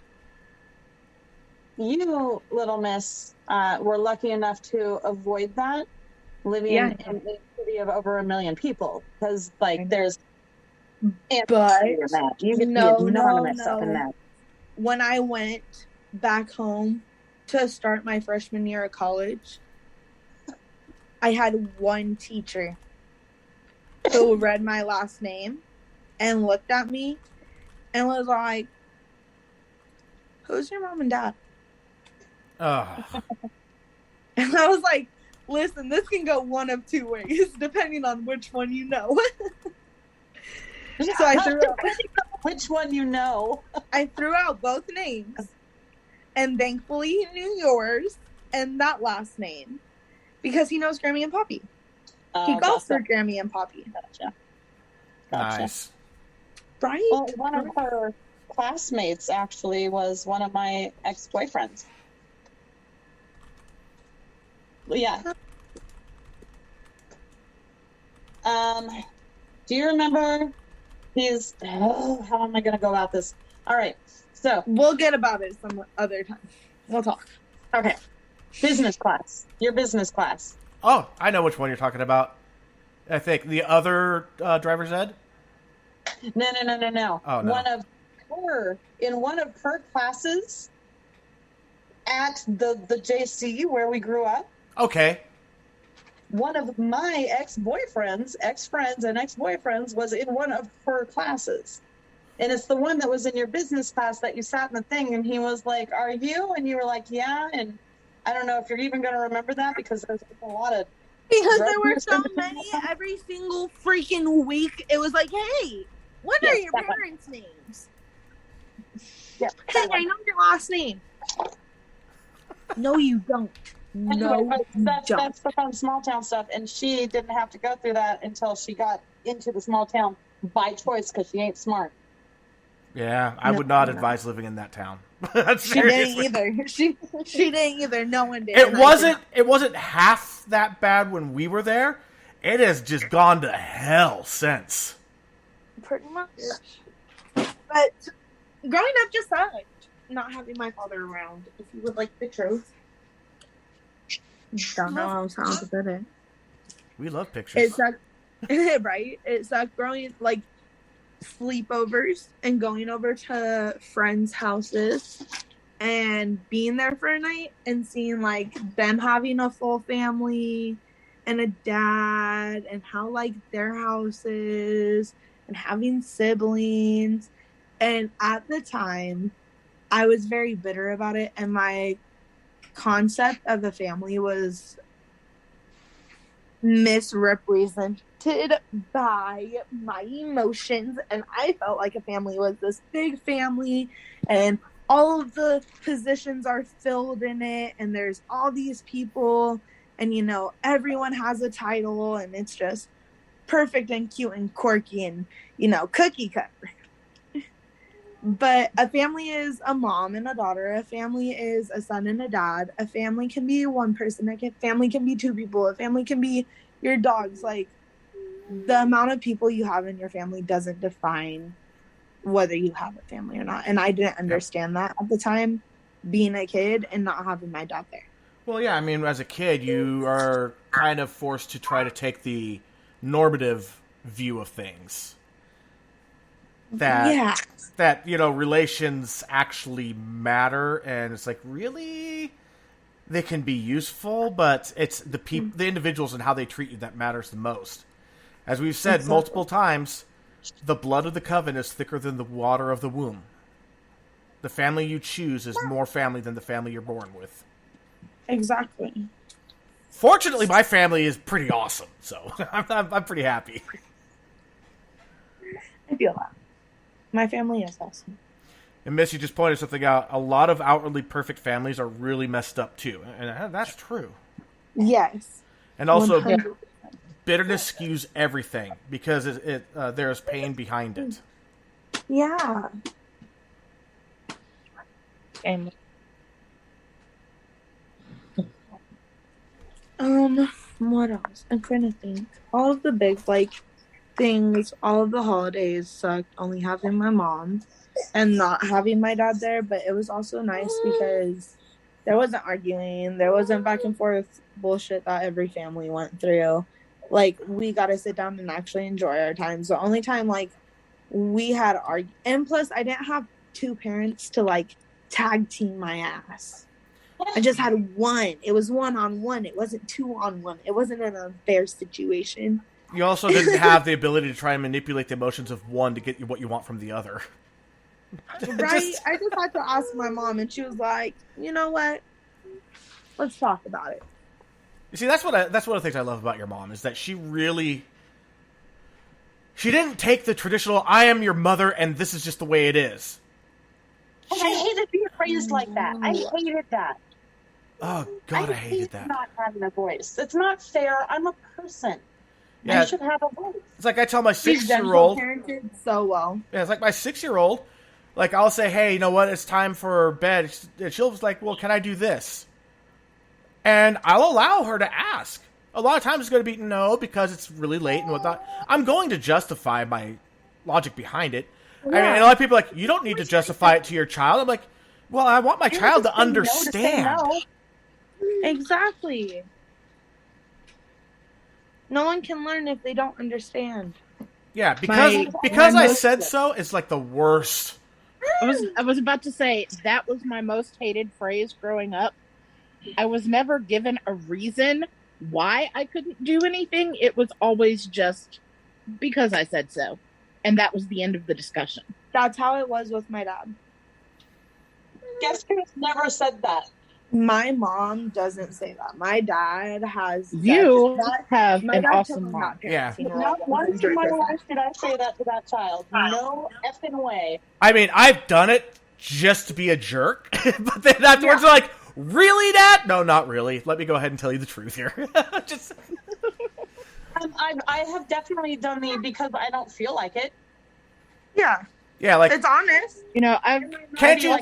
[SPEAKER 5] You, little miss, were lucky enough to avoid that, living in a city of over 1 million people, because there's
[SPEAKER 4] but
[SPEAKER 5] you get anonymous up in that.
[SPEAKER 4] When I went back home to start my freshman year of college, I had one teacher who read my last name and looked at me and was like, "Who's your mom and dad?"
[SPEAKER 2] Oh.
[SPEAKER 4] And I was like, listen, this can go one of 2 ways, depending on which one you know. So I threw out
[SPEAKER 5] which one you know.
[SPEAKER 4] I threw out both names. And thankfully he knew yours and that last name. Because he knows Grammy and Poppy. He golfs for Grammy and Poppy.
[SPEAKER 5] Gotcha.
[SPEAKER 2] Nice.
[SPEAKER 4] Right?
[SPEAKER 5] Well, one of her classmates actually was one of my ex-boyfriends. Yeah. Do you remember how am I going to go about this? All right. So
[SPEAKER 4] we'll get about it some other time. We'll talk.
[SPEAKER 5] Okay. Business class. Your business class.
[SPEAKER 2] Oh, I know which one you're talking about. I think the other driver's ed?
[SPEAKER 5] No.
[SPEAKER 2] Oh, no.
[SPEAKER 5] In one of her classes at the JC where we grew up.
[SPEAKER 2] Okay.
[SPEAKER 5] One of my ex-friends and ex-boyfriends was in one of her classes. And it's the one that was in your business class that you sat in the thing and he was like, "Are you?" And you were like, "Yeah." And I don't know if you're even going to remember that because there's a lot of...
[SPEAKER 4] Because there were so many every single freaking week. It was like, "Hey, what are your parents' names?"
[SPEAKER 5] Yeah,
[SPEAKER 4] "Hey, I know your last name." "No, you don't."
[SPEAKER 5] Anyway, that's the fun small town stuff, and she didn't have to go through that until she got into the small town by choice because she ain't smart.
[SPEAKER 2] Yeah, I would not advise living in that town.
[SPEAKER 4] She didn't either. She didn't either. No one did.
[SPEAKER 2] It wasn't half that bad when we were there. It has just gone to hell since.
[SPEAKER 4] Pretty much. But growing up just sucked. Not having my father around. If you would like the truth. Don't know how to put it.
[SPEAKER 2] We love pictures.
[SPEAKER 4] It sucked, right? It sucked growing sleepovers and going over to friends' houses and being there for a night and seeing them having a full family and a dad and how their houses and having siblings. And at the time, I was very bitter about it, and my concept of a family was misrepresented by my emotions, and I felt like a family was this big family and all of the positions are filled in it and there's all these people and everyone has a title and it's just perfect and cute and quirky and cookie cutter. But a family is a mom and a daughter. A family is a son and a dad. A family can be one person. A family can be 2 people. A family can be your dogs. The amount of people you have in your family doesn't define whether you have a family or not. And I didn't understand that at the time, being a kid and not having my dad there.
[SPEAKER 2] Well, yeah, I mean, as a kid, you are kind of forced to try to take the normative view of things. that relations actually matter, and it's like, really, they can be useful, but it's the individuals and how they treat you that matters the most. As we've said multiple times, the blood of the coven is thicker than the water of the womb. The family you choose is more family than the family you're born with.
[SPEAKER 4] Exactly.
[SPEAKER 2] Fortunately, my family is pretty awesome, so I'm pretty happy.
[SPEAKER 4] I feel that. My family is awesome.
[SPEAKER 2] And Miss, you just pointed something out. A lot of outwardly perfect families are really messed up, too. And that's true.
[SPEAKER 4] Yes.
[SPEAKER 2] And also,
[SPEAKER 4] 100%.
[SPEAKER 2] Bitterness skews everything because there's pain behind it.
[SPEAKER 4] Yeah.
[SPEAKER 3] And
[SPEAKER 4] what else? I'm trying to think. All of the big, things, all of the holidays sucked. Only having my mom and not having my dad there, but it was also nice because there wasn't arguing. There wasn't back and forth bullshit that every family went through. We got to sit down and actually enjoy our time. So the only time, we had argued. And plus, I didn't have two parents to, tag team my ass. I just had one. It was 1-on-1. It wasn't 2-on-1. It wasn't an unfair situation.
[SPEAKER 2] You also didn't have the ability to try and manipulate the emotions of one to get you what you want from the other.
[SPEAKER 4] Right? I just had to ask my mom, and she was like, you know what? Let's talk about it.
[SPEAKER 2] You see, that's one of the things I love about your mom, is that she didn't take the traditional, I am your mother and this is just the way it is.
[SPEAKER 5] And I hated being raised like that. I hated that.
[SPEAKER 2] Oh, God, I hated that.
[SPEAKER 5] Not having a voice. It's not fair. I'm a person.
[SPEAKER 2] Yeah,
[SPEAKER 5] I should have a voice.
[SPEAKER 2] It's like I tell my 6-year-old.
[SPEAKER 4] Parented so well.
[SPEAKER 2] Yeah, it's like my 6-year-old. I'll say, hey, you know what? It's time for bed. And she'll be like, well, can I do this? And I'll allow her to ask. A lot of times it's going to be no, because it's really late and whatnot. I'm going to justify my logic behind it. Yeah. I mean, a lot of people are like, you don't need to justify it to your child. I'm like, well, I want my child to understand.
[SPEAKER 5] No.
[SPEAKER 4] Exactly. No one can learn if they don't understand.
[SPEAKER 2] Yeah, because I said so, it's like the worst.
[SPEAKER 3] I was about to say, that was my most hated phrase growing up. I was never given a reason why I couldn't do anything. It was always just because I said so. And that was the end of the discussion.
[SPEAKER 4] That's how it was with my dad.
[SPEAKER 5] Guess who's never said that?
[SPEAKER 4] My mom doesn't say that. My dad has.
[SPEAKER 3] You have an awesome mom.
[SPEAKER 2] Yeah.
[SPEAKER 5] Not once in my life did I say that to that child. No effing way.
[SPEAKER 2] I mean, I've done it just to be a jerk. But then afterwards, they're like, really, Dad? No, not really. Let me go ahead and tell you the truth here. Just...
[SPEAKER 5] I have definitely done the because I don't feel like it.
[SPEAKER 4] Yeah.
[SPEAKER 2] Yeah,
[SPEAKER 4] it's honest.
[SPEAKER 2] Can't you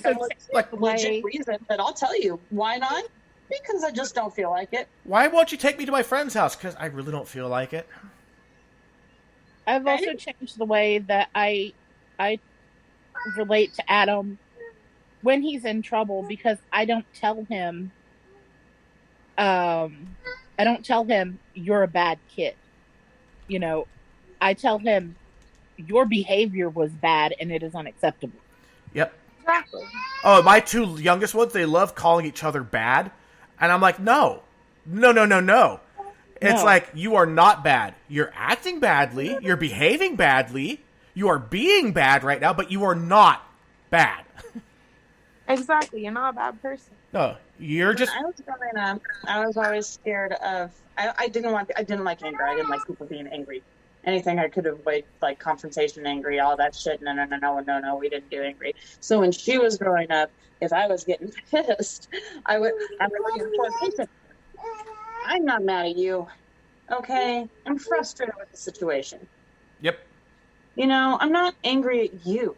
[SPEAKER 5] legit reason? But I'll tell you why not. Because I just don't feel like it.
[SPEAKER 2] Why won't you take me to my friend's house? Because I really don't feel like it.
[SPEAKER 3] I've also changed the way that I relate to Adam when he's in trouble, because I don't tell him. I don't tell him you're a bad kid. I tell him your behavior was bad and it is unacceptable.
[SPEAKER 2] Yep.
[SPEAKER 4] Exactly.
[SPEAKER 2] Oh, my 2 youngest ones, they love calling each other bad. And I'm like, no. It's like, you are not bad. You're acting badly. You're behaving badly. You are being bad right now, but you are not bad.
[SPEAKER 4] Exactly. You're not a bad person.
[SPEAKER 2] No, you're just...
[SPEAKER 5] I was growing up, I was always scared of... I didn't like anger. I didn't like people being angry. Anything I could avoid, like confrontation, angry, all that shit. No, we didn't do angry. So when she was growing up, if I was getting pissed, I would listen, I'm not mad at you, okay? I'm frustrated with the situation.
[SPEAKER 2] Yep.
[SPEAKER 5] I'm not angry at you.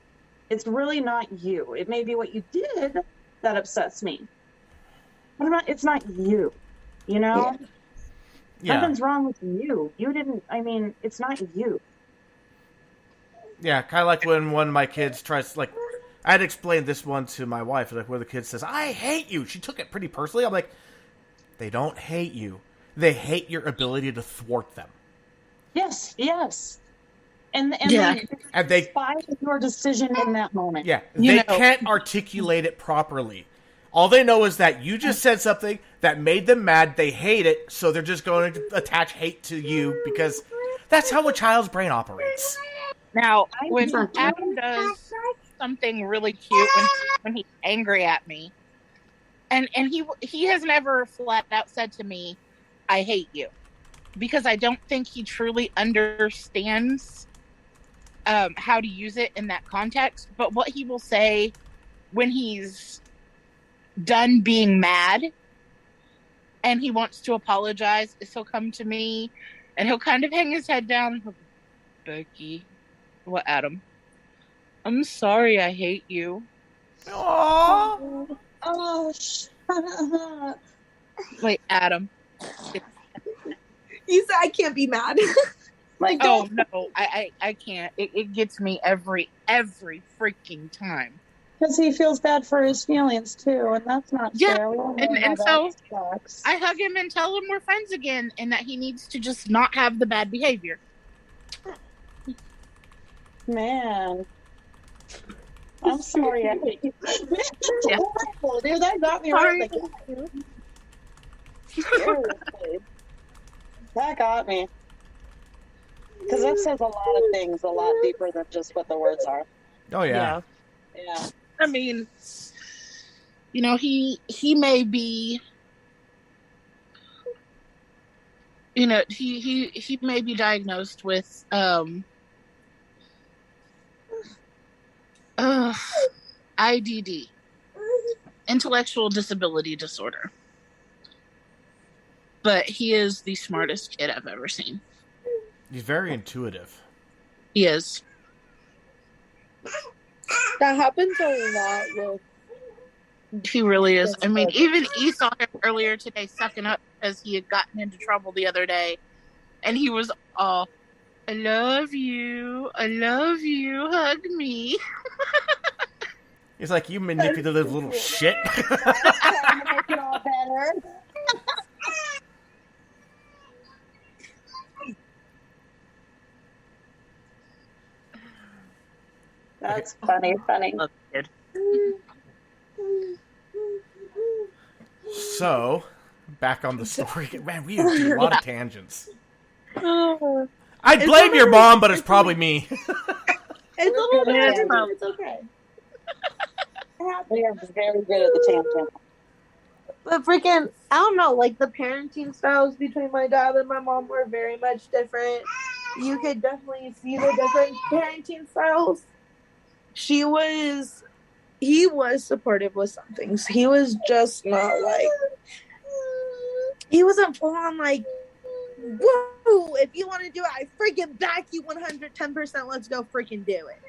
[SPEAKER 5] It's really not you. It may be what you did that upsets me. But it's not you,
[SPEAKER 2] Yeah.
[SPEAKER 5] Nothing's wrong with you. It's not you.
[SPEAKER 2] Yeah, kind of like when one of my kids tries, I had to explain this one to my wife, where the kid says, I hate you. She took it pretty personally. I'm like, they don't hate you. They hate your ability to thwart them.
[SPEAKER 5] Yes. And
[SPEAKER 3] Yeah.
[SPEAKER 5] like,
[SPEAKER 2] And they
[SPEAKER 5] despise your decision in that moment.
[SPEAKER 2] Yeah,
[SPEAKER 3] You
[SPEAKER 2] they
[SPEAKER 3] know.
[SPEAKER 2] can't articulate it properly. All they know is that you just said something that made them mad. They hate it, so they're just going to attach hate to you because that's how a child's brain operates.
[SPEAKER 3] Now, when
[SPEAKER 4] Exactly.
[SPEAKER 3] Adam does something really cute when he's angry at me, and he has never flat out said to me, "I hate you," because I don't think he truly understands how to use it in that context. But what he will say when he's done being mad and he wants to apologize is he'll come to me and he'll kind of hang his head down and he'll go, Becky, what, Adam? I'm sorry, I hate you.
[SPEAKER 2] Aww.
[SPEAKER 5] Oh, shut up.
[SPEAKER 3] Like, Adam.
[SPEAKER 4] You said I can't be mad.
[SPEAKER 5] Like,
[SPEAKER 3] Oh
[SPEAKER 5] don't,
[SPEAKER 3] no, I can't. It gets me every freaking time.
[SPEAKER 5] because he feels bad for his feelings too, and that's not
[SPEAKER 3] Yeah,
[SPEAKER 5] fair. We all know
[SPEAKER 3] and
[SPEAKER 5] how
[SPEAKER 3] so
[SPEAKER 5] that sucks.
[SPEAKER 3] I hug him and tell him we're friends again, and that he needs to just not have the bad behavior.
[SPEAKER 5] Man. I'm sorry. I hate you. That's
[SPEAKER 3] Yeah.
[SPEAKER 5] horrible, dude. That got me right. Like, seriously. That got me. Because that says a lot of things, a lot deeper than just what the words are.
[SPEAKER 2] Oh yeah.
[SPEAKER 5] Yeah.
[SPEAKER 3] I mean, you know, he may be, you know, he may be diagnosed with IDD, intellectual disability disorder. But he is the smartest kid I've ever seen.
[SPEAKER 2] He's very intuitive.
[SPEAKER 3] He is.
[SPEAKER 4] That happens a lot with.
[SPEAKER 3] He really is. I mean, even E saw him earlier today sucking up because he had gotten into trouble the other day. And he was all, I love you, hug me.
[SPEAKER 2] He's like, you manipulative little shit.
[SPEAKER 5] Trying to make it all better. That's funny.
[SPEAKER 3] Love the kid.
[SPEAKER 2] So, back on the story. Man, we do a lot of tangents.
[SPEAKER 4] Oh,
[SPEAKER 2] I'd blame your mom, but it's probably me.
[SPEAKER 4] it's a little
[SPEAKER 5] good at
[SPEAKER 4] bit.
[SPEAKER 5] it.
[SPEAKER 4] It's okay.
[SPEAKER 5] We are very good at the tangent.
[SPEAKER 4] But freaking, I don't know, like the parenting styles between my dad and my mom were very much different. You could definitely see the different parenting styles. He was supportive with some things. He was just not like, he wasn't full on like, whoa, if you want to do it, I freaking back you 110%. Let's go freaking do it.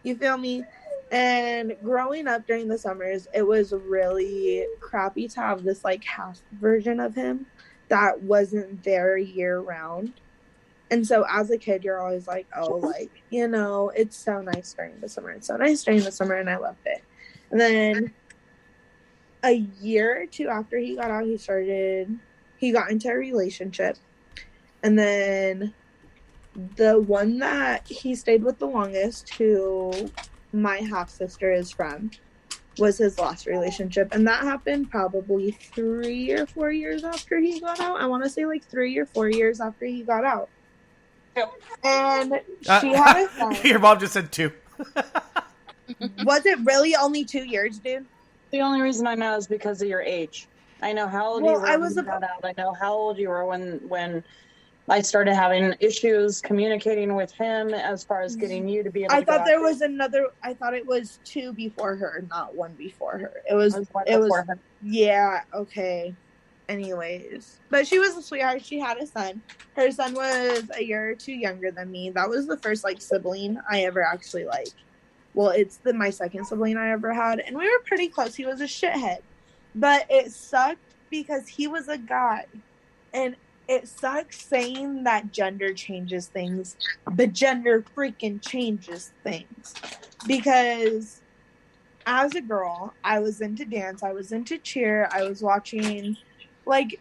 [SPEAKER 4] You feel me? And growing up during the summers, it was really crappy to have this like half version of him that wasn't there year round. And so as a kid, you're always like, oh, like, you know, it's so nice during the summer. It's so nice during the summer, and I loved it. And then a year or two after he got out, he got into a relationship. And then the one that he stayed with the longest, who my half-sister is from, was his last relationship. And that happened probably 3 or 4 years after he got out. I want to say like 3 or 4 years after he got out.
[SPEAKER 5] Yep.
[SPEAKER 4] And she had a son.
[SPEAKER 2] Your mom just said 2.
[SPEAKER 4] Was it really only 2 years, dude?
[SPEAKER 5] The only reason I know is because of your age. I know how old
[SPEAKER 4] Well,
[SPEAKER 5] you were
[SPEAKER 4] I
[SPEAKER 5] when
[SPEAKER 4] was
[SPEAKER 5] you got out. I know how old you were when I started having issues communicating with him as far as getting you to be able to
[SPEAKER 4] I thought
[SPEAKER 5] go
[SPEAKER 4] there
[SPEAKER 5] out.
[SPEAKER 4] was another. I thought it was 2 before her, not 1 before her. It was.
[SPEAKER 5] One
[SPEAKER 4] It was.
[SPEAKER 5] before him.
[SPEAKER 4] Yeah. Okay. Anyways, but she was a sweetheart. She had a son. Her son was a year or 2 younger than me. That was the first like sibling I ever actually like. Well, it's my second sibling I ever had, and we were pretty close. He was a shithead, but it sucked because he was a guy, and it sucks saying that gender changes things, but gender freaking changes things. Because as a girl, I was into dance, I was into cheer, I was watching like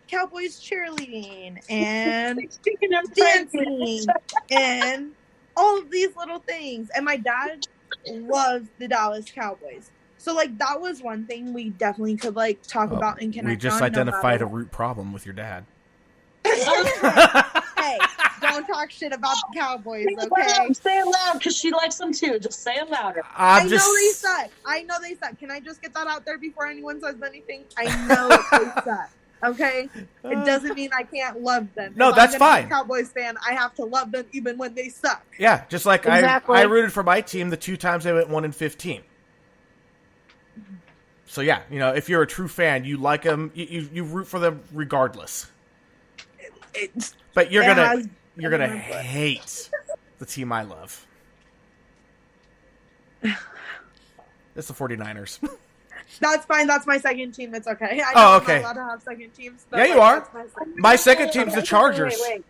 [SPEAKER 4] Cowboys cheerleading and
[SPEAKER 5] Speaking of
[SPEAKER 4] dancing and all of these little things. And my dad loves the Dallas Cowboys. So, like, that was one thing we definitely could, like, talk about and connect on.
[SPEAKER 2] We just identified a root problem with your dad.
[SPEAKER 4] Hey, don't talk shit about the Cowboys, okay?
[SPEAKER 5] Say it loud, because she likes them too. Just say it louder.
[SPEAKER 4] I know they suck. I know they suck. Can I just get that out there before anyone says anything? I know they suck. Okay? It doesn't mean I can't love them.
[SPEAKER 2] No, that's fine.
[SPEAKER 4] If I'm a Cowboys fan, I have to love them even when they suck.
[SPEAKER 2] Yeah, just like
[SPEAKER 3] Exactly.
[SPEAKER 2] I rooted for my team the 2 times they went 1-15. So yeah, you know, if you're a true fan, you like them, you root for them regardless. But you're gonna hate the team I love. It's the 49ers.
[SPEAKER 4] That's fine. That's my second team. It's okay. I
[SPEAKER 2] know
[SPEAKER 4] I'm not allowed to have second teams. But
[SPEAKER 2] Yeah, you are. My second team's the Chargers.
[SPEAKER 5] Wait.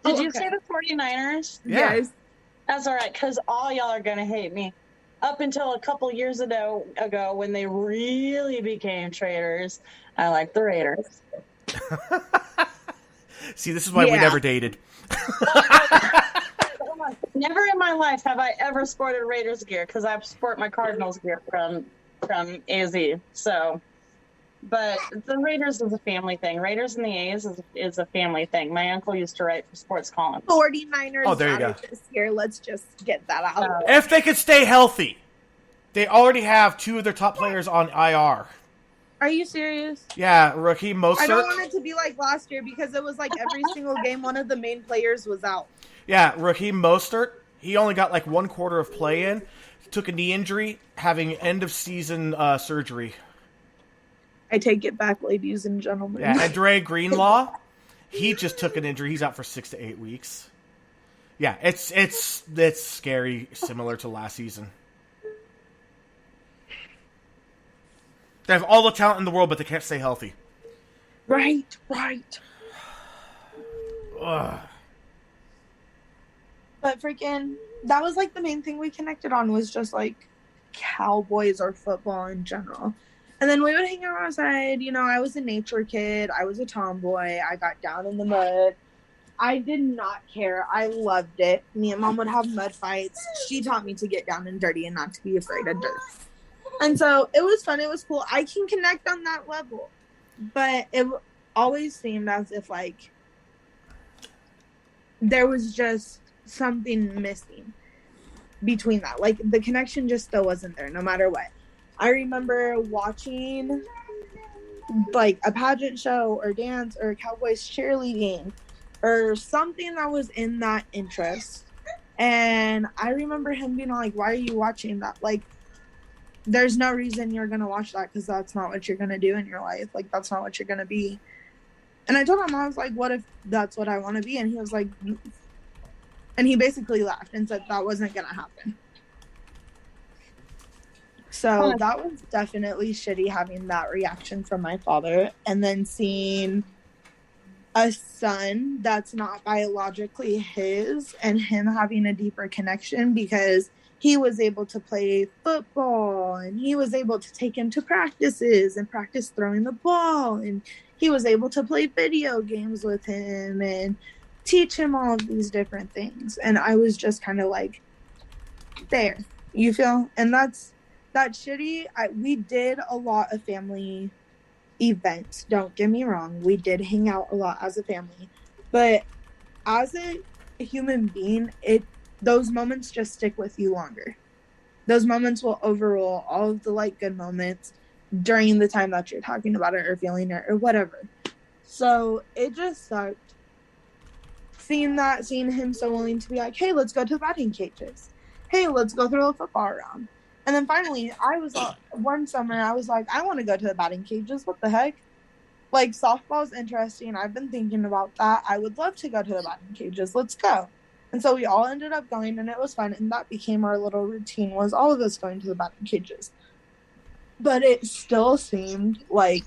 [SPEAKER 5] Did you say the 49ers?
[SPEAKER 2] Yeah.
[SPEAKER 4] Yes.
[SPEAKER 5] That's all right, because all y'all are going to hate me. Up until a couple years ago, when they really became traitors, I like the Raiders.
[SPEAKER 2] See, this is why we never dated.
[SPEAKER 5] Never in my life have I ever sported Raiders gear, because I sport my Cardinals gear from AZ. So, but the Raiders is a family thing. Raiders and the A's is a family thing. My uncle used to write for sports columns.
[SPEAKER 4] 49ers.
[SPEAKER 2] Oh, there you go.
[SPEAKER 4] This year. Let's just get that out.
[SPEAKER 2] If they could stay healthy. They already have 2 of their top players on IR.
[SPEAKER 4] Are you serious?
[SPEAKER 2] Yeah, Raheem Mostert.
[SPEAKER 4] I don't want it to be like last year, because it was like every single game one of the main players was out.
[SPEAKER 2] Yeah, Raheem Mostert. He only got like 1 quarter of play in. Took a knee injury, having end of season surgery.
[SPEAKER 4] I take it back, ladies and gentlemen.
[SPEAKER 2] Yeah, and Dre Greenlaw, he just took an injury. He's out for 6 to 8 weeks. Yeah, it's scary, similar to last season. They have all the talent in the world, but they can't stay healthy.
[SPEAKER 4] Right.
[SPEAKER 2] Ugh.
[SPEAKER 4] But freaking, that was like the main thing we connected on, was just like Cowboys or football in general. And then we would hang out outside. You know, I was a nature kid. I was a tomboy. I got down in the mud. I did not care. I loved it. Me and Mom would have mud fights. She taught me to get down and dirty and not to be afraid of dirt. And so it was fun. It was cool. I can connect on that level. But it always seemed as if, like, there was just something missing between that. Like, the connection just still wasn't there, no matter what. I remember watching, like, a pageant show or dance or Cowboys cheerleading or something that was in that interest. And I remember him being like, why are you watching that? Like, there's no reason you're going to watch that, because that's not what you're going to do in your life. Like, that's not what you're going to be. And I told him, I was like, what if that's what I want to be? And he was like, and he basically laughed and said that wasn't going to happen. So that was definitely shitty, having that reaction from my father. And then seeing a son that's not biologically his, and him having a deeper connection, because he was able to play football, and he was able to take him to practices and practice throwing the ball, and he was able to play video games with him and teach him all of these different things. And I was just kind of like, there, you feel? And that's shitty. We did a lot of family events, don't get me wrong. We did hang out a lot as a family. But as a human being, those moments just stick with you longer. Those moments will overrule all of the, like, good moments during the time that you're talking about it or feeling it or whatever. So it just sucked. Seeing him so willing to be like, hey, let's go to the batting cages. Hey, let's go throw a football around. And then finally, one summer, I was like, I want to go to the batting cages. What the heck? Like, softball's interesting. I've been thinking about that. I would love to go to the batting cages. Let's go. And so we all ended up going, and it was fun. And that became our little routine, was all of us going to the batting cages. But it still seemed like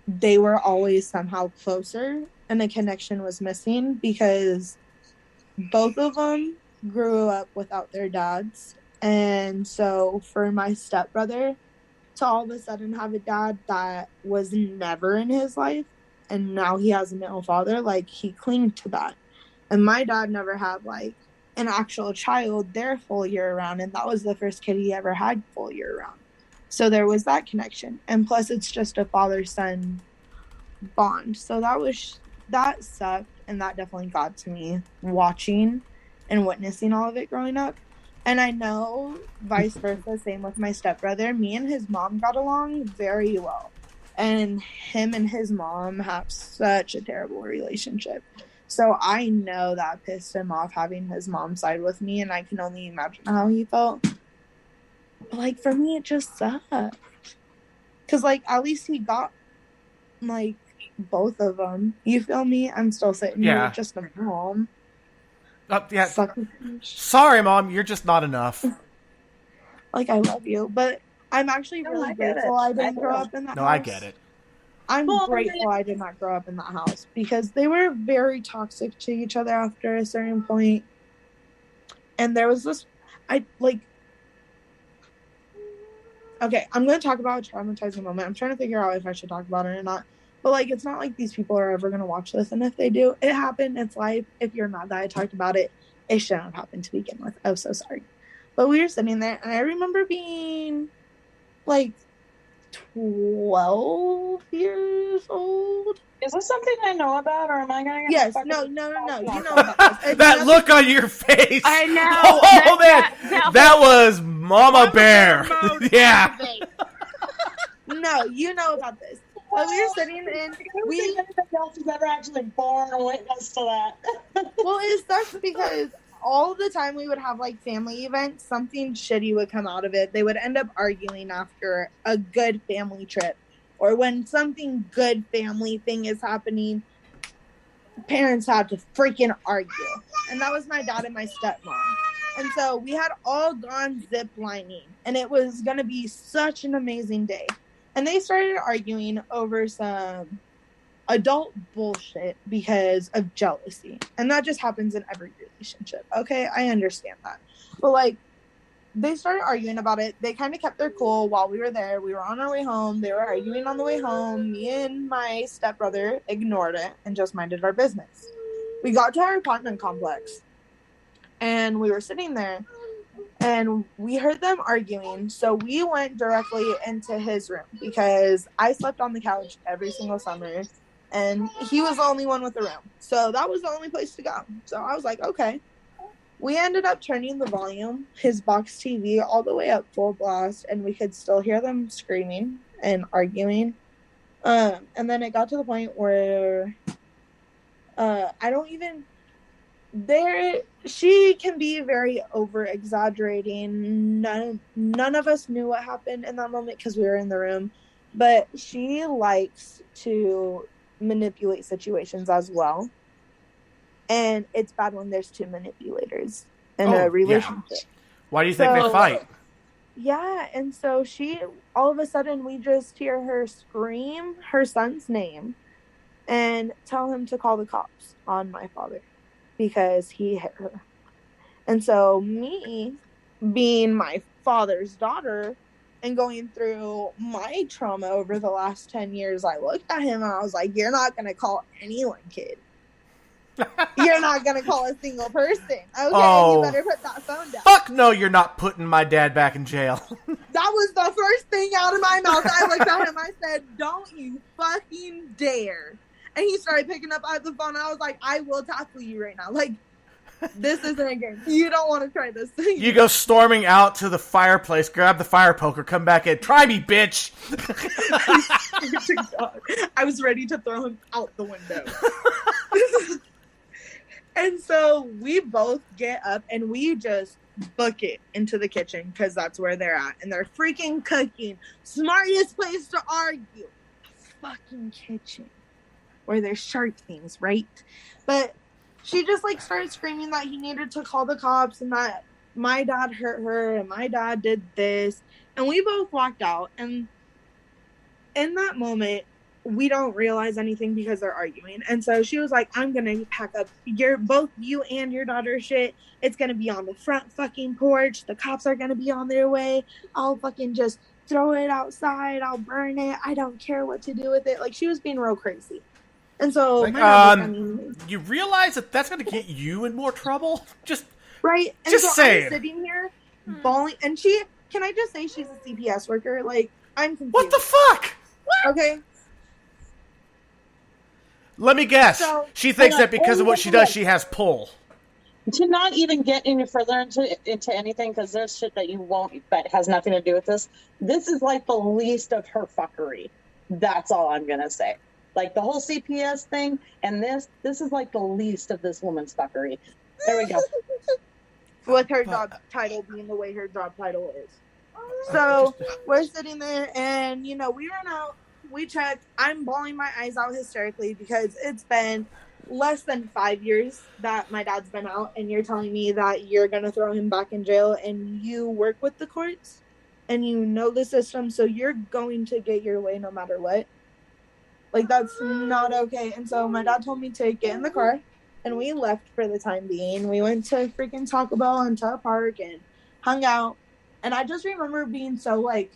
[SPEAKER 4] they were always somehow closer, and a connection was missing, because both of them grew up without their dads. And so for my stepbrother to all of a sudden have a dad that was never in his life, and now he has a male father, like, he clinged to that. And my dad never had, like, an actual child their full year round, and that was the first kid he ever had full year round. So there was that connection, and plus it's just a father-son bond. So that sucked, and that definitely got to me watching and witnessing all of it growing up. And I know vice versa, same with my stepbrother. Me and his mom got along very well, and him and his mom have such a terrible relationship. So I know that pissed him off having his mom side with me, and I can only imagine how he felt. But, like, for me, it just sucked. Because, like, at least he got, like, both of them. You feel me? I'm still sitting here with just a mom.
[SPEAKER 2] Yeah. Sorry, Mom, you're just not enough.
[SPEAKER 4] Like, I love you, but I'm actually really grateful I didn't grow up in that house.
[SPEAKER 2] No, I get it.
[SPEAKER 4] I'm grateful I did not grow up in that house because they were very toxic to each other after a certain point. And there was this, okay, I'm going to talk about a traumatizing moment. I'm trying to figure out if I should talk about it or not. But, like, it's not like these people are ever going to watch this. And if they do, it happened. It's life. If you're mad that I talked about it, it shouldn't have happened to begin with. I'm so sorry. But we were sitting there, and I remember being, like, 12 years old.
[SPEAKER 5] Is this something I know about, or am I going to get
[SPEAKER 4] Yes, no. You know about this.
[SPEAKER 2] That look on your face.
[SPEAKER 3] I know.
[SPEAKER 2] Oh, man. That was Mama Bear. Yeah.
[SPEAKER 4] No, you know about this. Well, we were sitting in.
[SPEAKER 5] Anybody else has ever actually borne a witness to that.
[SPEAKER 4] Well, it sucks because all the time we would have, like, family events, something shitty would come out of it. They would end up arguing after a good family trip. Or when something good family thing is happening, parents had to freaking argue. And that was my dad and my stepmom. And so we had all gone zip lining. And it was going to be such an amazing day. And they started arguing over some adult bullshit because of jealousy. And that just happens in every relationship. Okay, I understand that. But, like, they started arguing about it. They kind of kept their cool while we were there. We were on our way home. They were arguing on the way home. Me and my stepbrother ignored it and just minded our business. We got to our apartment complex. And we were sitting there. And we heard them arguing, so we went directly into his room because I slept on the couch every single summer, and he was the only one with a room. So that was the only place to go. So I was like, okay. We ended up turning the volume, his box TV, all the way up full blast, and we could still hear them screaming and arguing. And then it got to the point where she can be very over exaggerating. None of us knew what happened in that moment because we were in the room, but she likes to manipulate situations as well, and it's bad when there's two manipulators in a relationship.
[SPEAKER 2] Yeah. Why do you think they fight?
[SPEAKER 4] Yeah, and so all of a sudden we just hear her scream her son's name and tell him to call the cops on my father because he hit her. And so me, being my father's daughter and going through my trauma over the last 10 years, I looked at him and I was like, you're not going to call anyone, kid. You're not going to call a single person. Okay, you better put that phone down.
[SPEAKER 2] Fuck no, you're not putting my dad back in jail.
[SPEAKER 4] That was the first thing out of my mouth. I looked at him, I said, don't you fucking dare. And he started picking up the phone, and I was like, I will tackle you right now. Like, this isn't a game. You don't want to try this thing.
[SPEAKER 2] You go storming out to the fireplace, grab the fire poker, come back in. Try me, bitch!
[SPEAKER 4] I was ready to throw him out the window. And so we both get up, and we just book it into the kitchen, because that's where they're at. And they're freaking cooking. Smartest place to argue. Fucking kitchen. Where there's sharp things, right? But she just, like, started screaming that he needed to call the cops and that my dad hurt her and my dad did this. And we both walked out. And in that moment, we don't realize anything because they're arguing. And so she was like, I'm going to pack up both you and your daughter's shit. It's going to be on the front fucking porch. The cops are going to be on their way. I'll fucking just throw it outside. I'll burn it. I don't care what to do with it. Like, she was being real crazy. And so,
[SPEAKER 2] you realize that that's going to get you in more trouble? Just
[SPEAKER 4] Right? And
[SPEAKER 2] Just
[SPEAKER 4] so
[SPEAKER 2] saying.
[SPEAKER 4] I'm sitting here bawling, and can I just say she's a CPS worker? Like, I'm confused.
[SPEAKER 2] What the fuck?
[SPEAKER 4] Okay.
[SPEAKER 2] Let me guess.
[SPEAKER 4] So-
[SPEAKER 2] She thinks
[SPEAKER 5] Hold
[SPEAKER 2] that
[SPEAKER 5] on.
[SPEAKER 2] because of what she does, she has pull.
[SPEAKER 5] To not even get any further into anything, because there's shit that you won't, that has nothing to do with this. This is like the least of her fuckery. That's all I'm gonna say. Like the whole CPS thing, and this is like the least of this woman's fuckery. There we go.
[SPEAKER 4] With her job title being the way her job title is. So we're sitting there, and we ran out. We checked. I'm bawling my eyes out hysterically because it's been less than 5 years that my dad's been out, and you're telling me that you're gonna throw him back in jail, and you work with the courts, and you know the system, so you're going to get your way no matter what. Like, that's not okay. And so my dad told me to get in the car, and we left for the time being. We went to freaking Taco Bell and to a park and hung out. And I just remember being so, like,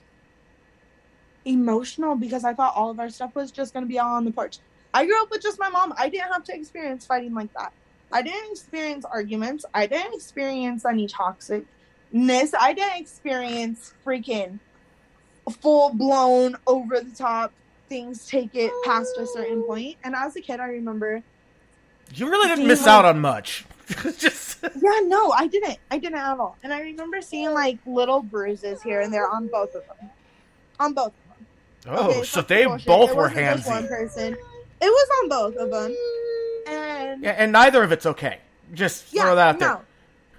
[SPEAKER 4] emotional because I thought all of our stuff was just going to be out on the porch. I grew up with just my mom. I didn't have to experience fighting like that. I didn't experience arguments. I didn't experience any toxicness. I didn't experience freaking full-blown, over-the-top things take it past a certain point. And as a kid, I remember...
[SPEAKER 2] You really didn't miss out on much. Just...
[SPEAKER 4] Yeah, no, I didn't. I didn't at all. And I remember seeing, like, little bruises here and there on both of them. On both of them.
[SPEAKER 2] Oh,
[SPEAKER 4] Okay,
[SPEAKER 2] so
[SPEAKER 4] fuck
[SPEAKER 2] they
[SPEAKER 4] bullshit.
[SPEAKER 2] both
[SPEAKER 4] It
[SPEAKER 2] were
[SPEAKER 4] wasn't just one
[SPEAKER 2] handsy.
[SPEAKER 4] person. It was on both of them. And
[SPEAKER 2] Yeah, and neither of it's okay. Just throw that out there.
[SPEAKER 4] no.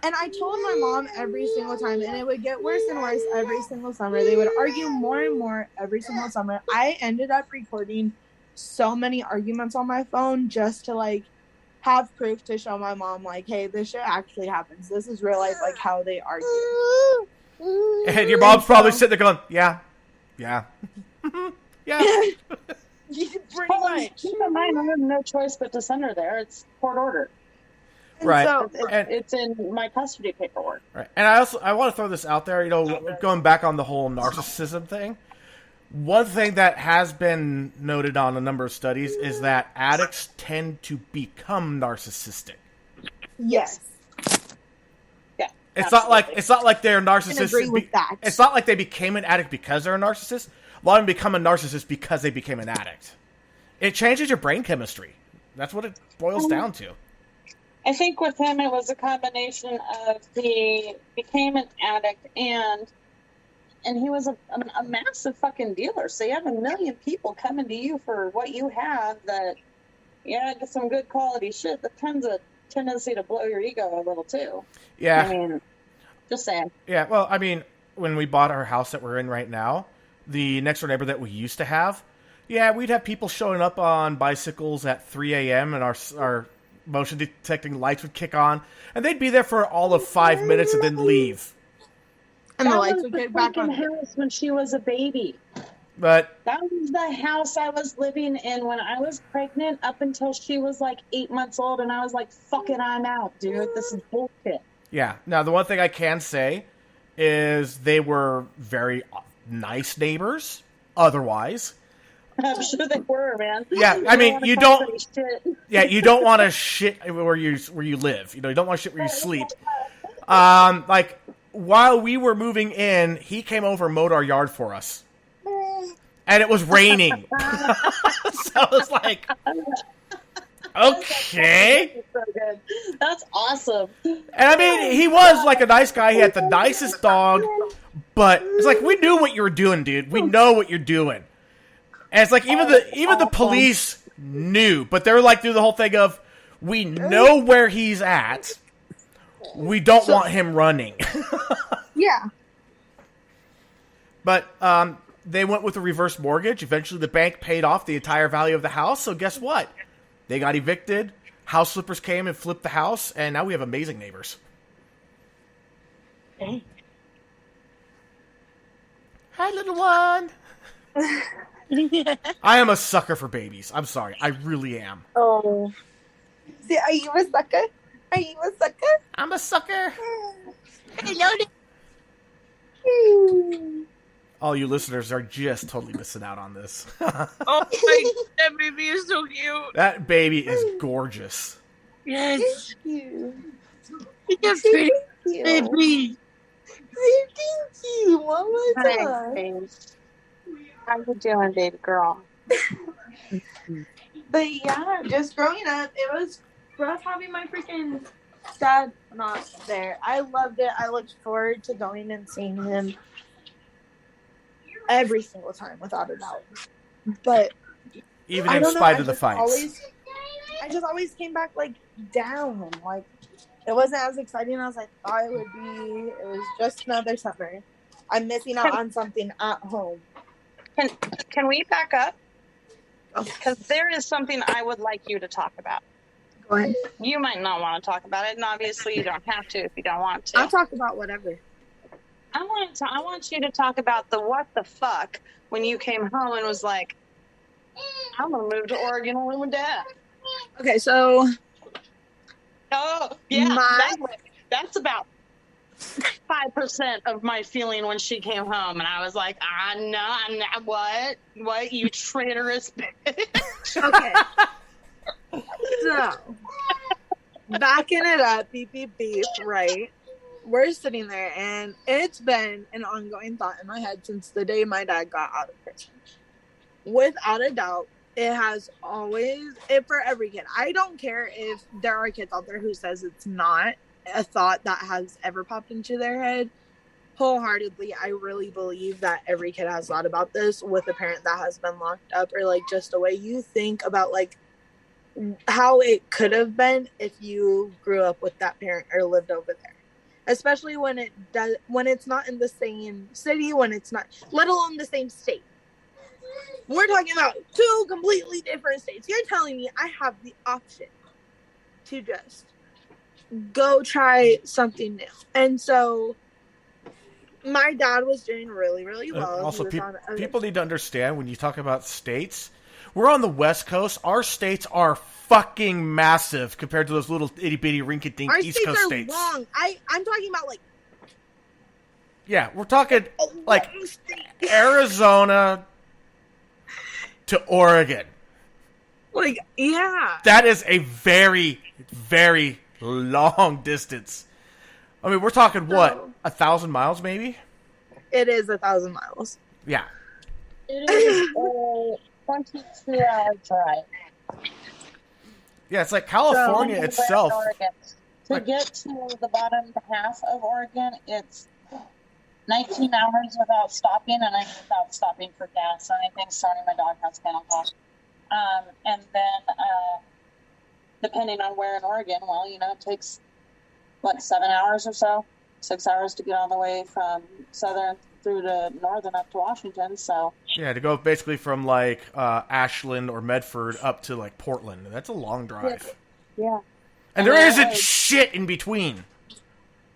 [SPEAKER 4] And I told my mom every single time, and it would get worse and worse every single summer. They would argue more and more every single summer. I ended up recording so many arguments on my phone just to, like, have proof to show my mom, like, hey, this shit actually happens. This is real life, like, how they argue.
[SPEAKER 2] And your mom's probably sitting there going, yeah. Yeah.
[SPEAKER 4] Pretty
[SPEAKER 5] Well,
[SPEAKER 4] much.
[SPEAKER 5] keep in mind, I have no choice but to send her there. It's court ordered.
[SPEAKER 4] And
[SPEAKER 2] Right.
[SPEAKER 4] so,
[SPEAKER 5] It's in my custody paperwork.
[SPEAKER 2] Right. And I want to throw this out there, going back on the whole narcissism thing. One thing that has been noted on a number of studies is that addicts tend to become narcissistic.
[SPEAKER 4] yes.
[SPEAKER 5] Yeah.
[SPEAKER 2] It's not like they're narcissists.
[SPEAKER 4] I can agree with that.
[SPEAKER 2] It's not like they became an addict because they're a narcissist. A lot of them become a narcissist because they became an addict. It changes your brain chemistry. That's what it boils down to.
[SPEAKER 5] I think with him, it was a combination of he became an addict and he was a massive fucking dealer. So you have a million people coming to you for what you have that, get some good quality shit that tends a tendency to blow your ego a little too.
[SPEAKER 2] Yeah.
[SPEAKER 5] I mean, just saying.
[SPEAKER 2] Yeah, well, I mean, when we bought our house that we're in right now, the next door neighbor that we used to have, we'd have people showing up on bicycles at 3 a.m. and our motion detecting lights would kick on, and they'd be there for all of 5 minutes and then leave.
[SPEAKER 4] And the
[SPEAKER 5] That
[SPEAKER 4] lights
[SPEAKER 5] was
[SPEAKER 4] would
[SPEAKER 5] the
[SPEAKER 4] get back on.
[SPEAKER 5] freaking house when she was a baby.
[SPEAKER 2] But
[SPEAKER 5] That was the house I was living in when I was pregnant up until she was like 8 months old, and I was like, fuck it, I'm out, dude. This is bullshit.
[SPEAKER 2] yeah, now the one thing I can say is they were very nice neighbors. Otherwise,
[SPEAKER 5] I'm sure they were, man.
[SPEAKER 2] Yeah, I mean, you don't.
[SPEAKER 5] Shit.
[SPEAKER 2] Yeah, you don't want to shit where you live. You don't want to shit where you sleep. Like while we were moving in, he came over and mowed our yard for us, and it was raining. So I was like, okay.
[SPEAKER 5] So good. That's awesome.
[SPEAKER 2] And I mean, he was like a nice guy. He had the nicest dog, but it's like we knew what you were doing, dude. We know what you're doing. And it's like even the police knew, but they're like through the whole thing of we know where he's at. We don't want him running.
[SPEAKER 4] Yeah.
[SPEAKER 2] But they went with a reverse mortgage. Eventually, the bank paid off the entire value of the house. So guess what? They got evicted. House flippers came and flipped the house, and now we have amazing neighbors.
[SPEAKER 4] Okay.
[SPEAKER 2] Hi, little one. I am a sucker for babies. I'm sorry. I really am.
[SPEAKER 4] Oh. See, are you a sucker? Are you a sucker?
[SPEAKER 2] I'm a sucker.
[SPEAKER 3] Hello.
[SPEAKER 2] All you listeners are just totally missing out on this.
[SPEAKER 3] Oh my, that baby is so cute.
[SPEAKER 2] That baby is gorgeous.
[SPEAKER 3] Yes. Yes,
[SPEAKER 4] Thank you.
[SPEAKER 3] baby.
[SPEAKER 4] Thank you one more
[SPEAKER 5] Hi,
[SPEAKER 4] time.
[SPEAKER 5] babe. How you doing, baby girl?
[SPEAKER 4] But yeah, just growing up, it was rough having my freaking dad not there. I loved it. I looked forward to going and seeing him every single time, without a doubt. But
[SPEAKER 2] Even
[SPEAKER 4] I
[SPEAKER 2] in
[SPEAKER 4] don't know.
[SPEAKER 2] spite of the fights.
[SPEAKER 4] I just always came back like down. Like it wasn't as exciting as I thought it would be. It was just another summer. I'm missing out on something at home.
[SPEAKER 5] Can we back up?
[SPEAKER 4] Oh,
[SPEAKER 5] Because there is something I would like you to talk about.
[SPEAKER 4] go ahead.
[SPEAKER 5] You might not want to talk about it, and obviously you don't have to if you don't want to.
[SPEAKER 4] I'll talk about whatever.
[SPEAKER 5] I want you to talk about the what the fuck when you came home and was like, I'm gonna move to Oregon and live with Dad.
[SPEAKER 4] Okay, so
[SPEAKER 5] Oh yeah, that's about 5% of my feeling when she came home, and I was like, I'm not what you traitorous bitch.
[SPEAKER 4] okay. So backing it up, beep beep beep, right? We're sitting there, and it's been an ongoing thought in my head since the day my dad got out of prison. Without a doubt, it has always, for every kid. I don't care if there are kids out there who says it's not a thought that has ever popped into their head. Wholeheartedly, I really believe that every kid has thought about this with a parent that has been locked up, or like just the way you think about like how it could have been if you grew up with that parent or lived over there. Especially when it's not in the same city, when it's not, let alone the same state. We're talking about two completely different states. You're telling me I have the option to just go try something new. And so my dad was doing really, really well.
[SPEAKER 2] Also, people need to understand when you talk about states, we're on the West Coast. Our states are fucking massive compared to those little itty bitty rinky dink East Coast states.
[SPEAKER 4] Wrong. I'm talking about like.
[SPEAKER 2] Yeah, we're talking like Arizona to Oregon.
[SPEAKER 4] Like, yeah.
[SPEAKER 2] That is a very, very long distance. I mean, we're talking what, 1,000 miles maybe?
[SPEAKER 4] It is 1,000 miles.
[SPEAKER 2] Yeah.
[SPEAKER 5] It is a 22-hour drive.
[SPEAKER 2] Yeah, it's like California itself.
[SPEAKER 5] To get to the bottom half of Oregon, it's 19 hours without stopping, and I'm without stopping for gas or anything. Sorry, my dog has kennel cough. And then, depending on where in Oregon, well, it takes, 7 hours or so, 6 hours to get all the way from southern through to northern up to Washington. So
[SPEAKER 2] yeah, to go basically from like Ashland or Medford up to like Portland. That's a long drive.
[SPEAKER 5] Yeah.
[SPEAKER 2] And there isn't shit in between.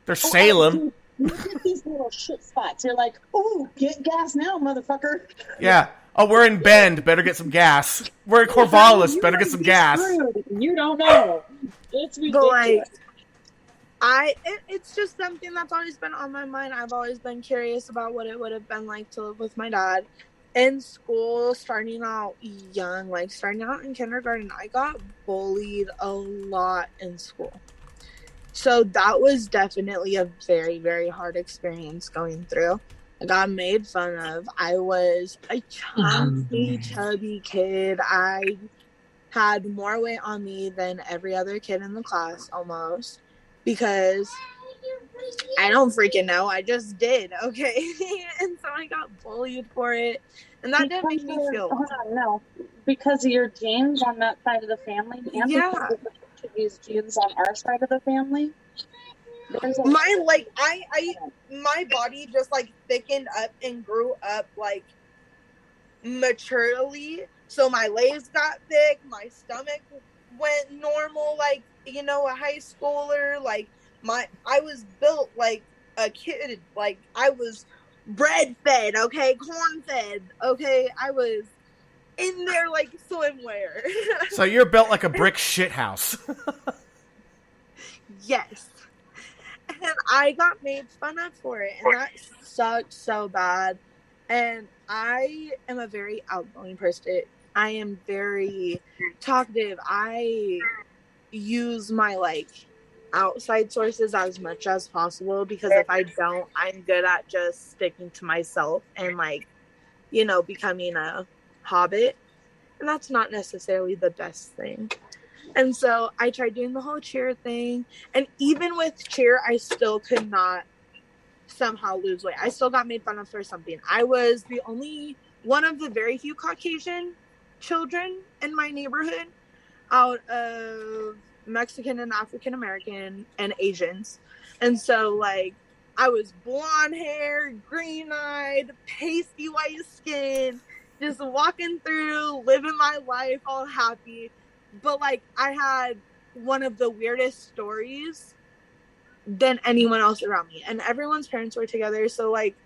[SPEAKER 2] There's Salem.
[SPEAKER 5] Look at these little shit spots. You're like, ooh, get gas now, motherfucker.
[SPEAKER 2] Yeah. Oh, we're in Bend. Better get some gas. We're in Corvallis. Better get some gas.
[SPEAKER 5] Screwed. You don't know. It's ridiculous.
[SPEAKER 4] It's just something that's always been on my mind. I've always been curious about what it would have been like to live with my dad. In school, starting out young, like starting out in kindergarten, I got bullied a lot in school. So that was definitely a very, very hard experience going through. I got made fun of. I was a chubby kid. I had more weight on me than every other kid in the class almost. Because I don't freaking know. I just did, okay? And so I got bullied for it. And that didn't make me feel...
[SPEAKER 5] No. Because of your genes on that side of the family, and because of these genes on our side of the family.
[SPEAKER 4] My body just like thickened up and grew up like maturely. So my legs got thick, my stomach went normal, like, a high schooler. Like I was built like a kid. Like I was bread fed, okay, corn fed, okay. I was in there like swimwear.
[SPEAKER 2] So you're built like a brick shit house.
[SPEAKER 4] Yes. And I got made fun of for it, and that sucked so bad. And I am a very outgoing person. I am very talkative. I use my outside sources as much as possible, because if I don't, I'm good at just sticking to myself and like, you know, becoming a hobbit. And that's not necessarily the best thing. And so I tried doing the whole cheer thing. And even with cheer, I still could not somehow lose weight. I still got made fun of for something. I was the only one of the very few Caucasian children in my neighborhood out of Mexican and African American and Asians. And so like I was blonde hair, green eyed, pasty white skin, just walking through, living my life all happy. But like I had one of the weirdest stories than anyone else around me, and everyone's parents were together, so like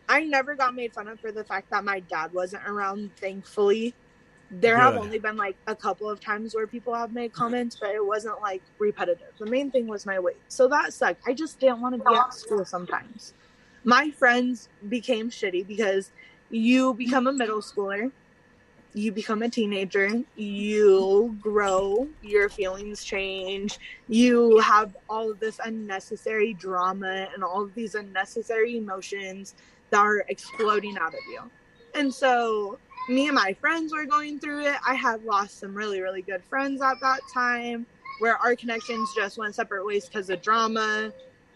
[SPEAKER 4] I never got made fun of for the fact that my dad wasn't around, thankfully. There have only been like a couple of times where people have made comments, but it wasn't like repetitive. The main thing was my weight, so that sucked. I just didn't want to be at school sometimes. My friends became shitty because you become a middle schooler, you become a teenager, you grow, your feelings change, you have all of this unnecessary drama and all of these unnecessary emotions that are exploding out of you. And so me and my friends were going through it. I had lost some really, really good friends at that time where our connections just went separate ways because of drama.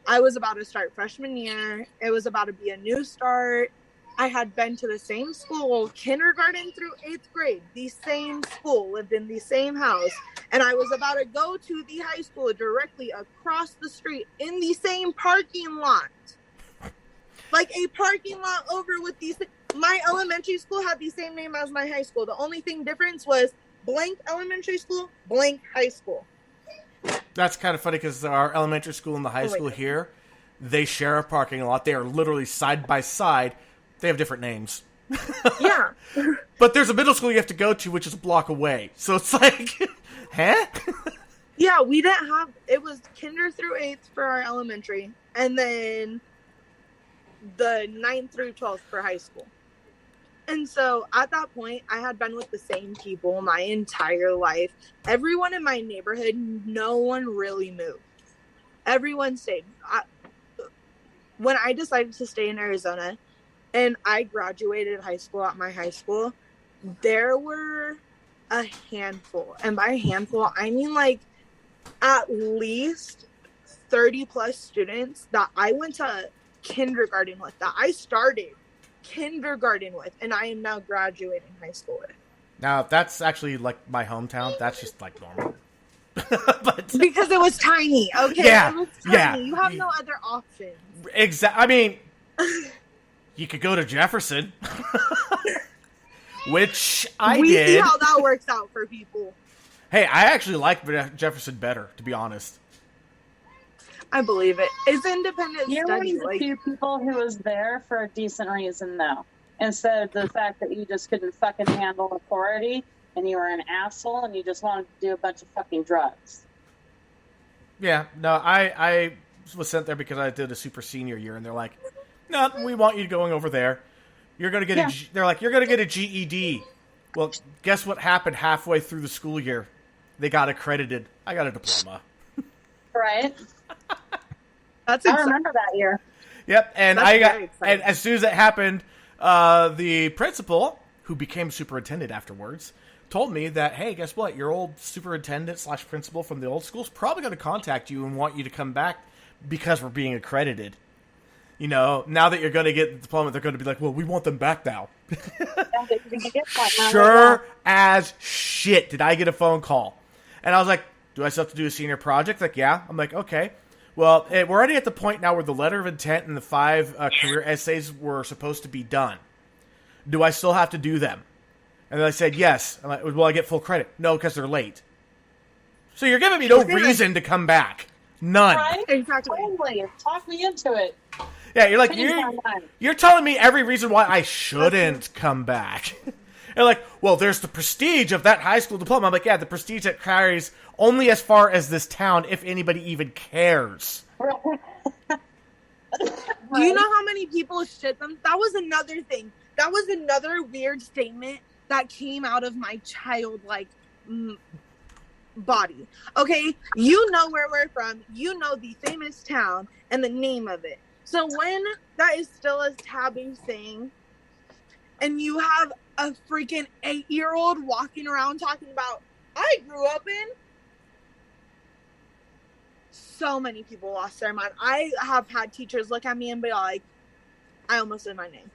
[SPEAKER 4] I was about to start freshman year. It was about to be a new start. I had been to the same school, kindergarten through 8th grade, the same school, lived in the same house. And I was about to go to the high school directly across the street in the same parking lot. Like a parking lot over with these. My elementary school had the same name as my high school. The only thing difference was blank elementary school, blank high school.
[SPEAKER 2] That's kind of funny because our elementary school and the high school here, they share a parking lot. They are literally side by side. They have different names.
[SPEAKER 4] Yeah.
[SPEAKER 2] But there's a middle school you have to go to, which is a block away. So it's like, huh?
[SPEAKER 4] Yeah, we didn't have, it was kinder through 8th for our elementary. And then the 9th through 12th for high school. And so at that point, I had been with the same people my entire life. Everyone in my neighborhood, no one really moved. Everyone stayed. When I decided to stay in Arizona and I graduated high school at my high school, there were a handful. And by a handful, I mean like at least 30 plus students that I went to kindergarten with, that I started kindergarten with, and I am now graduating high school with.
[SPEAKER 2] Now, that's actually like my hometown. That's just like normal. But
[SPEAKER 4] because it was tiny, okay?
[SPEAKER 2] Yeah,
[SPEAKER 4] it was tiny.
[SPEAKER 2] yeah.
[SPEAKER 4] You have no other options.
[SPEAKER 2] Exactly. I mean, you could go to Jefferson, which I did.
[SPEAKER 4] We see how that works out for people.
[SPEAKER 2] Hey, I actually like Jefferson better, to be honest.
[SPEAKER 4] I believe it. It's independent
[SPEAKER 5] You're one
[SPEAKER 4] study.
[SPEAKER 5] of the
[SPEAKER 4] Like,
[SPEAKER 5] few people who was there for a decent reason, though. Instead of the fact that you just couldn't fucking handle authority and you were an asshole and you just wanted to do a bunch of fucking drugs.
[SPEAKER 2] Yeah, no, I was sent there because I did a super senior year, and they're like, no, we want you going over there. You're going to get they're like, you're going to get a GED. Well, guess what happened halfway through the school year? They got accredited. I got a diploma.
[SPEAKER 5] Right?
[SPEAKER 4] that's
[SPEAKER 5] I remember that year.
[SPEAKER 2] Yep, and
[SPEAKER 4] That's
[SPEAKER 2] I got,
[SPEAKER 4] very exciting.
[SPEAKER 2] and as soon as it happened, the principal, who became superintendent afterwards, told me that, hey, guess what? Your old superintendent / principal from the old school is probably going to contact you and want you to come back because we're being accredited. You know, now that you're going to get the diploma, they're going to be like, well, we want them back now. Sure as shit did I get a phone call. And I was like, do I still have to do a senior project? Like, yeah. I'm like, okay. Well, we're already at the point now where the letter of intent and the 5 career essays were supposed to be done. Do I still have to do them? And I said, yes. I'm like, will I get full credit? No, because they're late. So you're giving me no reason to come back. None.
[SPEAKER 5] Right?
[SPEAKER 4] Exactly.
[SPEAKER 5] Totally. Talk me into it.
[SPEAKER 2] Yeah, you're like,
[SPEAKER 5] Change my mind.
[SPEAKER 2] you're telling me every reason why I shouldn't come back. And like, well, there's the prestige of that high school diploma. I'm like, yeah, the prestige that carries only as far as this town, if anybody even cares.
[SPEAKER 4] Do you know how many people shit them? That was another thing. That was another weird statement that came out of my childlike body. Okay, you know where we're from. You know the famous town and the name of it. So when that is still a taboo thing, and you have a freaking 8-year-old walking around talking about, I grew up in, so many people lost their mind. I have had teachers look at me and be like, I almost said my name.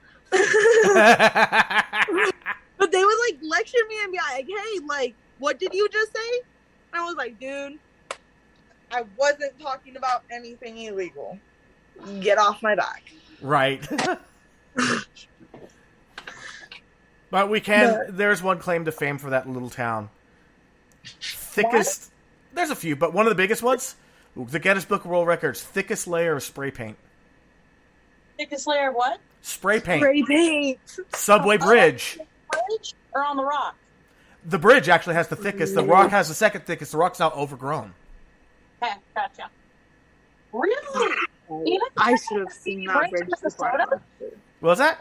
[SPEAKER 4] But they would like lecture me and be like, hey, like, what did you just say? And I was like, dude, I wasn't talking about anything illegal. Get off my back.
[SPEAKER 2] Right. But we can, there's one claim to fame for that little town. Thickest, there's a few, but one of the biggest ones, the Guinness Book of World Records, thickest layer of spray paint.
[SPEAKER 5] Thickest layer of what?
[SPEAKER 2] Spray paint.
[SPEAKER 4] Spray paint.
[SPEAKER 2] Subway bridge.
[SPEAKER 5] Bridge or on the rock?
[SPEAKER 2] The bridge actually has the thickest. The rock has the second thickest. The rock's now overgrown.
[SPEAKER 5] Okay, gotcha. Really? Even
[SPEAKER 4] I should have seen that bridge before.
[SPEAKER 2] What was that?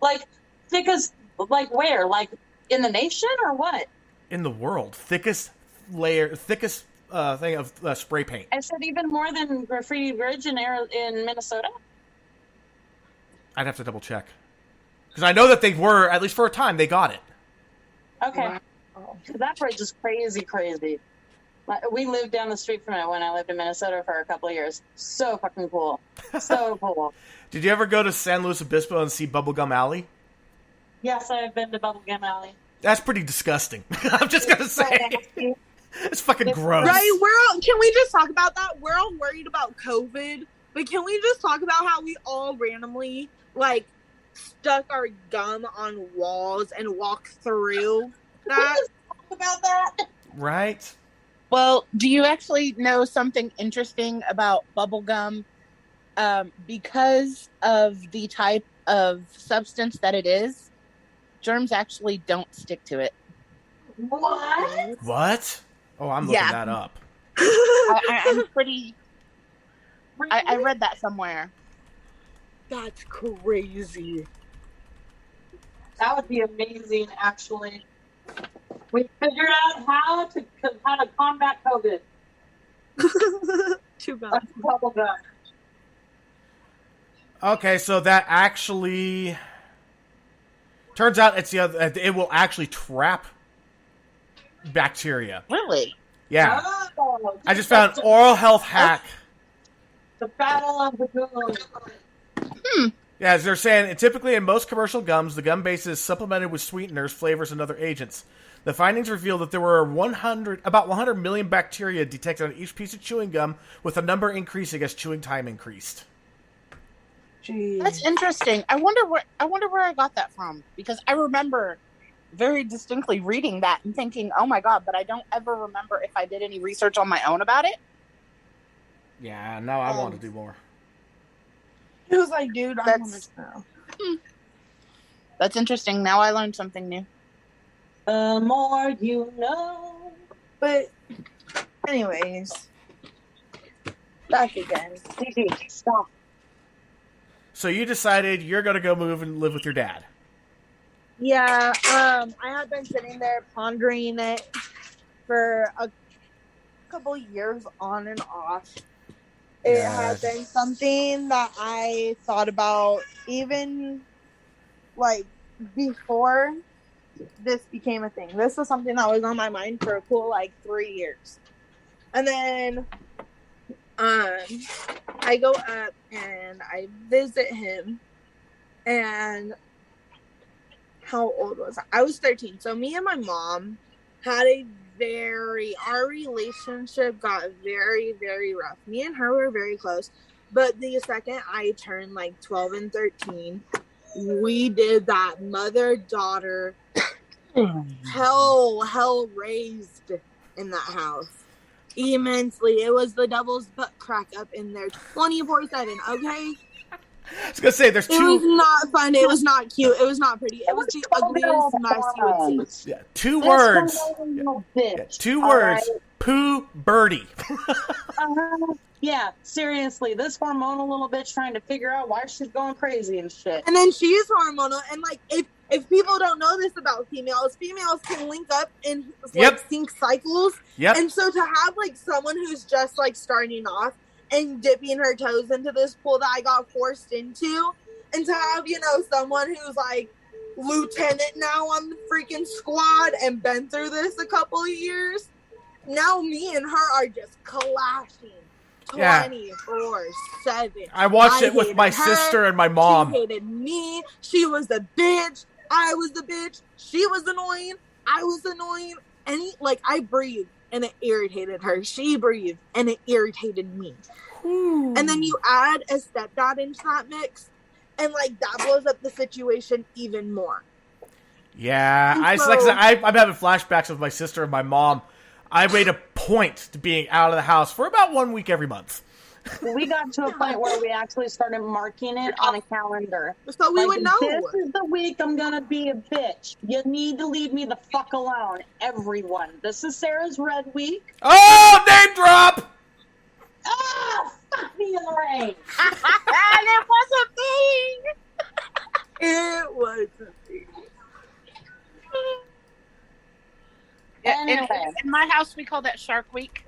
[SPEAKER 5] Like, thickest, like where? Like, in the nation or what?
[SPEAKER 2] In the world. Thickest layer, thickest thing of spray paint.
[SPEAKER 5] I said even more than Graffiti Bridge in Minnesota?
[SPEAKER 2] I'd have to double check. Because I know that they were, at least for a time, they got it.
[SPEAKER 5] Okay. Wow. That bridge is crazy, crazy. We lived down the street from it when I lived in Minnesota for a couple of years. So fucking cool. So cool.
[SPEAKER 2] Did you ever go to San Luis Obispo and see Bubblegum Alley?
[SPEAKER 5] Yes, I've been to Bubblegum Alley.
[SPEAKER 2] That's pretty disgusting. I'm just going to say. It's fucking gross.
[SPEAKER 4] Right, can we just talk about that? We're all worried about COVID, but can we just talk about how we all randomly, like, stuck our gum on walls and walked through that?
[SPEAKER 5] Can we just talk about that?
[SPEAKER 2] Right?
[SPEAKER 3] Well, do you actually know something interesting about bubblegum? Because of the type of substance that it is, germs actually don't stick to it.
[SPEAKER 5] What?
[SPEAKER 2] What? Oh, I'm looking that up.
[SPEAKER 3] I'm pretty... I read that somewhere.
[SPEAKER 4] That's crazy.
[SPEAKER 5] That would be amazing, actually. We figured out how to combat COVID.
[SPEAKER 4] Too bad.
[SPEAKER 5] Bubblegum.
[SPEAKER 2] Okay, so that actually turns out it's the other. It will actually trap bacteria.
[SPEAKER 3] Really?
[SPEAKER 2] Yeah.
[SPEAKER 5] Oh,
[SPEAKER 2] I just found oral health hack.
[SPEAKER 5] The battle of the Google.
[SPEAKER 2] Yeah, as they're saying, typically in most commercial gums, the gum base is supplemented with sweeteners, flavors, and other agents. The findings reveal that there were about 100 million bacteria detected on each piece of chewing gum, with the number increasing as chewing time increased.
[SPEAKER 4] Jeez.
[SPEAKER 3] That's interesting. I wonder where I got that from, because I remember very distinctly reading that and thinking, "Oh my god!" But I don't ever remember if I did any research on my own about it.
[SPEAKER 2] Yeah, now I want to do more.
[SPEAKER 4] He was like, dude, I want to know.
[SPEAKER 3] That's interesting. Now I learned something new.
[SPEAKER 5] The more you know.
[SPEAKER 4] But, anyways, back again.
[SPEAKER 5] Stop.
[SPEAKER 2] So you decided you're going to go move and live with your dad.
[SPEAKER 4] Yeah, I had been sitting there pondering it for a couple years on and off. It had been something that I thought about even, like, before this became a thing. This was something that was on my mind for a cool, 3 years. And then, I go up and I visit him, and how old was I? I was 13. So me and my mom had our relationship got very, very rough. Me and her were very close. But the second I turned 12 and 13, we did that mother-daughter hell raised in that house. Immensely. It was the devil's butt crack up in there 24/7, okay?
[SPEAKER 2] I was going to say, there's two...
[SPEAKER 4] It was not fun. It was not cute. It was not pretty. It was the ugliest mess you would see.
[SPEAKER 2] Yeah, two words. Two words.
[SPEAKER 5] Right.
[SPEAKER 2] Poo birdie.
[SPEAKER 5] Yeah, seriously. This hormonal little bitch trying to figure out why she's going crazy and shit.
[SPEAKER 4] And then she's hormonal. And, if people don't know this about females can link up in like
[SPEAKER 2] Yep.
[SPEAKER 4] sync cycles.
[SPEAKER 2] Yep.
[SPEAKER 4] And so to have like someone who's just like starting off and dipping her toes into this pool that I got forced into, and to have, you know, someone who's like lieutenant now on the freaking squad and been through this a couple of years, now me and her are just clashing 24/7.
[SPEAKER 2] I watched it with my
[SPEAKER 4] hated her.
[SPEAKER 2] sister and my mom.
[SPEAKER 4] She hated me. She was the bitch. I was the bitch. She was annoying. I was annoying. And like, I breathed and it irritated her. She breathed and it irritated me.
[SPEAKER 2] Ooh.
[SPEAKER 4] And then you add a stepdad into that mix, and like that blows up the situation even more.
[SPEAKER 2] Yeah, I'm having flashbacks of my sister and my mom. I made a point to being out of the house for about 1 week every month.
[SPEAKER 5] We got to a point where we actually started marking it on a calendar.
[SPEAKER 4] So we would know.
[SPEAKER 5] This is the week I'm going to be a bitch. You need to leave me the fuck alone, everyone. This is Sarah's Red Week.
[SPEAKER 2] Oh, name drop!
[SPEAKER 5] Ah, fuck me in the rain.
[SPEAKER 3] And it was a thing.
[SPEAKER 4] It was a thing.
[SPEAKER 5] Anyway.
[SPEAKER 3] In my house, we call that Shark Week.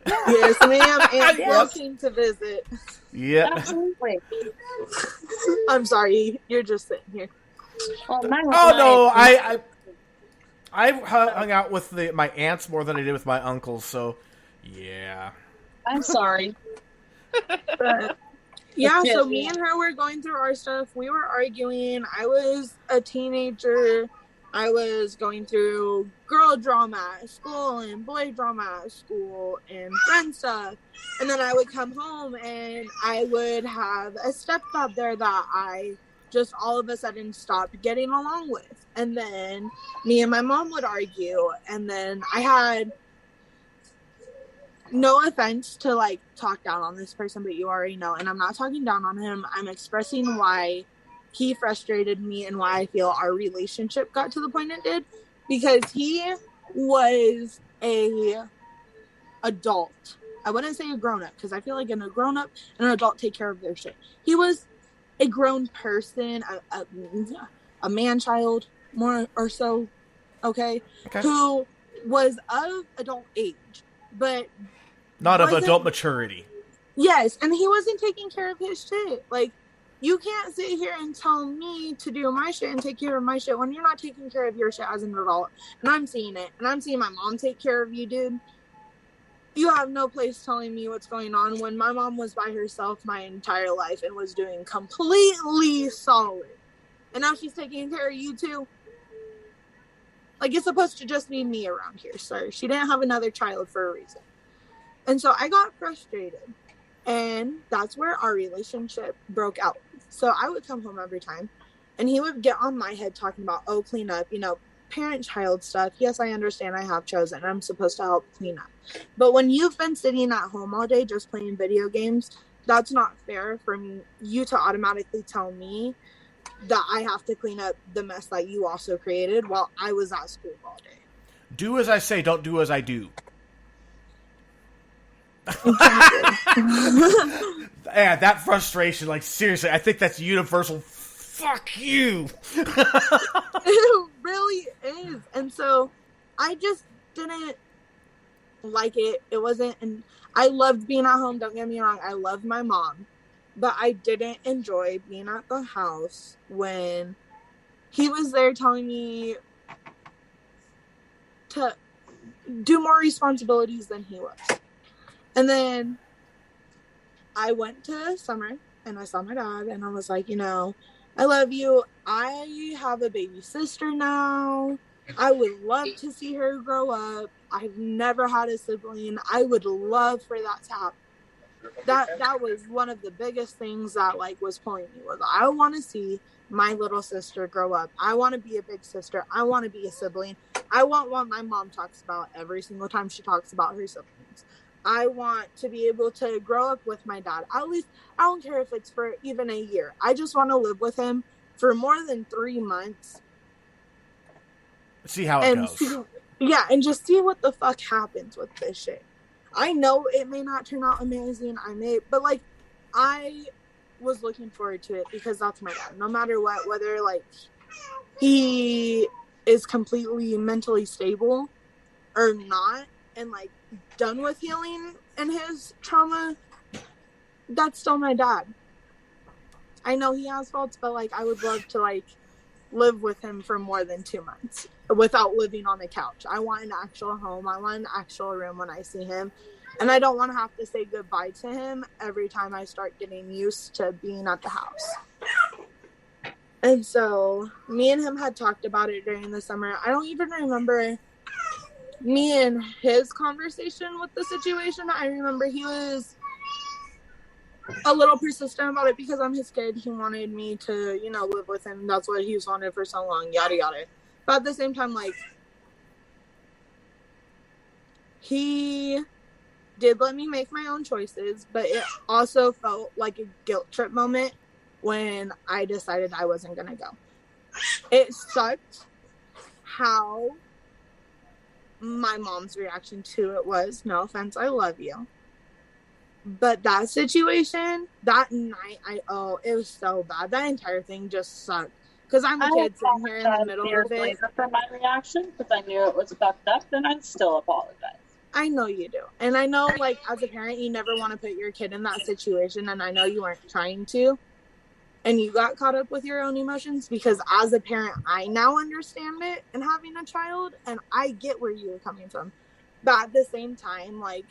[SPEAKER 4] Yes, ma'am. And
[SPEAKER 5] Yes.
[SPEAKER 4] welcome to visit.
[SPEAKER 2] Yep.
[SPEAKER 5] Absolutely.
[SPEAKER 4] I'm sorry, you're just sitting here.
[SPEAKER 5] Well,
[SPEAKER 2] I hung out with my aunts more than I did with my uncles, so yeah.
[SPEAKER 5] I'm sorry.
[SPEAKER 4] But, yeah,
[SPEAKER 5] Yes,
[SPEAKER 4] so me
[SPEAKER 5] yeah.
[SPEAKER 4] and her were going through our stuff. We were arguing. I was a teenager. I was going through girl drama at school and boy drama at school and friend stuff. And then I would come home and I would have a stepdad there that I just all of a sudden stopped getting along with. And then me and my mom would argue. And then I had, no offense to like talk down on this person, but you already know. And I'm not talking down on him. I'm expressing why he frustrated me and why I feel our relationship got to the point it did, because he was a adult. I wouldn't say a grown-up, because I feel like a grown-up and an adult take care of their shit. He was a grown person, a man-child, more or so, okay, who was of adult age, but
[SPEAKER 2] not of adult maturity.
[SPEAKER 4] Yes, and he wasn't taking care of his shit. Like, you can't sit here and tell me to do my shit and take care of my shit when you're not taking care of your shit as an adult. And I'm seeing it. And I'm seeing my mom take care of you, dude. You have no place telling me what's going on when my mom was by herself my entire life and was doing completely solid. And now she's taking care of you, too. Like, it's supposed to just be me around here, sir. She didn't have another child for a reason. And so I got frustrated. And that's where our relationship broke out. So I would come home every time, and he would get on my head talking about, oh, clean up, you know, parent-child stuff. Yes, I understand I have chosen, and I'm supposed to help clean up. But when you've been sitting at home all day just playing video games, that's not fair for you to automatically tell me that I have to clean up the mess that you also created while I was at school all day.
[SPEAKER 2] Do as I say, don't do as I do. Yeah, that frustration, like, seriously, I think that's universal. Fuck you.
[SPEAKER 4] It really is. And so I just didn't like it. It wasn't, and I loved being at home, don't get me wrong, I loved my mom, but I didn't enjoy being at the house when he was there telling me to do more responsibilities than he was. And then I went to summer and I saw my dad and I was like, you know, I love you. I have a baby sister now. I would love to see her grow up. I've never had a sibling. I would love for that to happen. That was one of the biggest things that like was pulling me, was I want to see my little sister grow up. I want to be a big sister. I want to be a sibling. I want what my mom talks about every single time she talks about her siblings. I want to be able to grow up with my dad. At least, I don't care if it's for even a year. I just want to live with him for more than 3 months.
[SPEAKER 2] See how it goes.
[SPEAKER 4] And just see what the fuck happens with this shit. I know it may not turn out amazing. But like, I was looking forward to it because that's my dad. No matter what, whether like he is completely mentally stable or not and like done with healing and his trauma, that's still my dad. I know he has faults, but like I would love to like live with him for more than 2 months without living on the couch. I want an actual home. I want an actual room when I see him. And I don't want to have to say goodbye to him every time I start getting used to being at the house. And so me and him had talked about it during the summer. I don't even remember me and his conversation with the situation. I remember he was a little persistent about it because I'm his kid. He wanted me to, you know, live with him. That's what he's wanted for so long, yada, yada. But at the same time, like, he did let me make my own choices, but it also felt like a guilt trip moment when I decided I wasn't going to go. It sucked how my mom's reaction to it was, no offense, I love you. But that situation, that night, it was so bad. That entire thing just sucked. Because I'm a kid sitting here in the middle of it.
[SPEAKER 5] For my reaction, because I knew it was fucked up, then I'd still apologize.
[SPEAKER 4] I know you do. And I know, like, as a parent, you never want to put your kid in that situation. And I know you weren't trying to. And you got caught up with your own emotions. Because as a parent, I now understand it and having a child. And I get where you were coming from. But at the same time, like,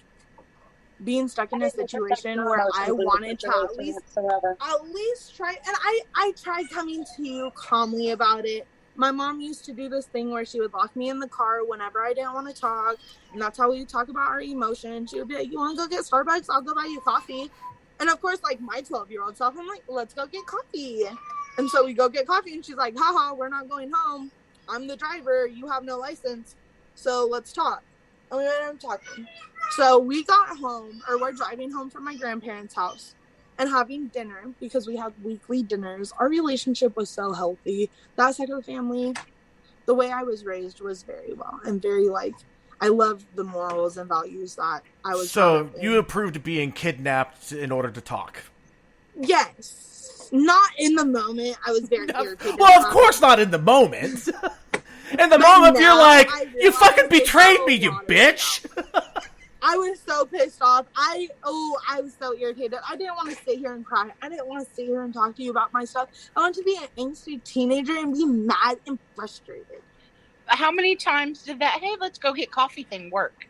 [SPEAKER 4] being stuck in a situation where I wanted to at least try, and I tried coming to you calmly about it. My mom used to do this thing where she would lock me in the car whenever I didn't want to talk, and that's how we would talk about our emotions. She would be like, you want to go get Starbucks? I'll go buy you coffee. And of course, like my 12-year-old self, I'm like, let's go get coffee. And so we go get coffee, and she's like, haha, we're not going home. I'm the driver. You have no license. So let's talk. And we went and talking. So we got home, or we're driving home from my grandparents' house and having dinner because we had weekly dinners. Our relationship was so healthy. That side of the family, the way I was raised was very well and very like, I loved the morals and values that I was.
[SPEAKER 2] So you approved of being kidnapped in order to talk?
[SPEAKER 4] Yes. Not in the moment. I was very irritated.
[SPEAKER 2] Well, of course not in the moment. In the moment, you're like, you fucking betrayed me, you bitch!
[SPEAKER 4] I was so pissed off. I was so irritated. I didn't want to sit here and cry. I didn't want to sit here and talk to you about my stuff. I wanted to be an angsty teenager and be mad and frustrated.
[SPEAKER 3] How many times did that, hey, let's go get coffee thing work?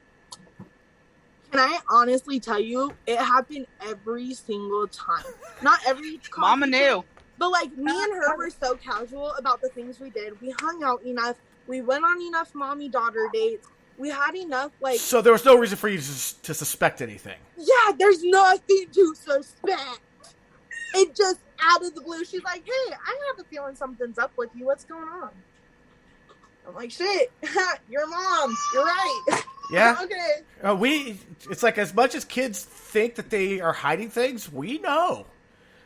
[SPEAKER 4] Can I honestly tell you, it happened every single time. Not every coffee
[SPEAKER 3] Mama knew.
[SPEAKER 4] But like, me and her were so casual about the things we did. We hung out enough. We went on enough mommy-daughter dates. We had enough, like...
[SPEAKER 2] So there was no reason for you to suspect anything?
[SPEAKER 4] Yeah, there's nothing to suspect. It just, out of the blue, she's like, hey, I have a feeling something's up with you. What's going on? I'm like, shit, your mom. You're right.
[SPEAKER 2] Yeah.
[SPEAKER 4] Okay.
[SPEAKER 2] It's like, as much as kids think that they are hiding things, we know.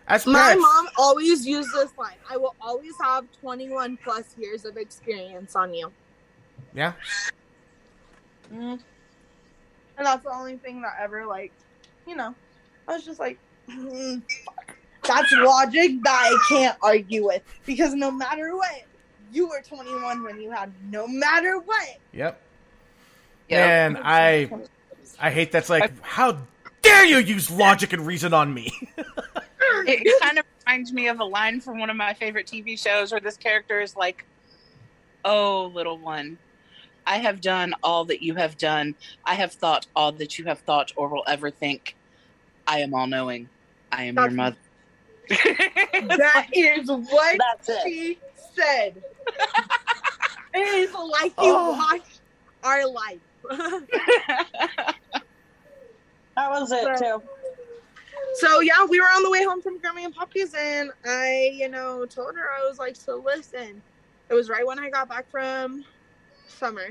[SPEAKER 2] As
[SPEAKER 4] my
[SPEAKER 2] parents,
[SPEAKER 4] mom always used this line. I will always have 21 plus years of experience on you.
[SPEAKER 2] Yeah.
[SPEAKER 4] And that's the only thing that ever, like, you know, I was just like, that's logic that I can't argue with. Because no matter what, you were 21 when you had no matter what.
[SPEAKER 2] Yep. And I hate that's like, how dare you use logic and reason on me?
[SPEAKER 3] It kind of reminds me of a line from one of my favorite TV shows where this character is like, oh, little one, I have done all that you have done. I have thought all that you have thought or will ever think. I am all-knowing. I am your mother.
[SPEAKER 4] That is what she said. It is like you watched our life.
[SPEAKER 5] That was it, too.
[SPEAKER 4] So, yeah, we were on the way home from Grammy and Poppy's, and I, told her, I was like, so listen, it was right when I got back from summer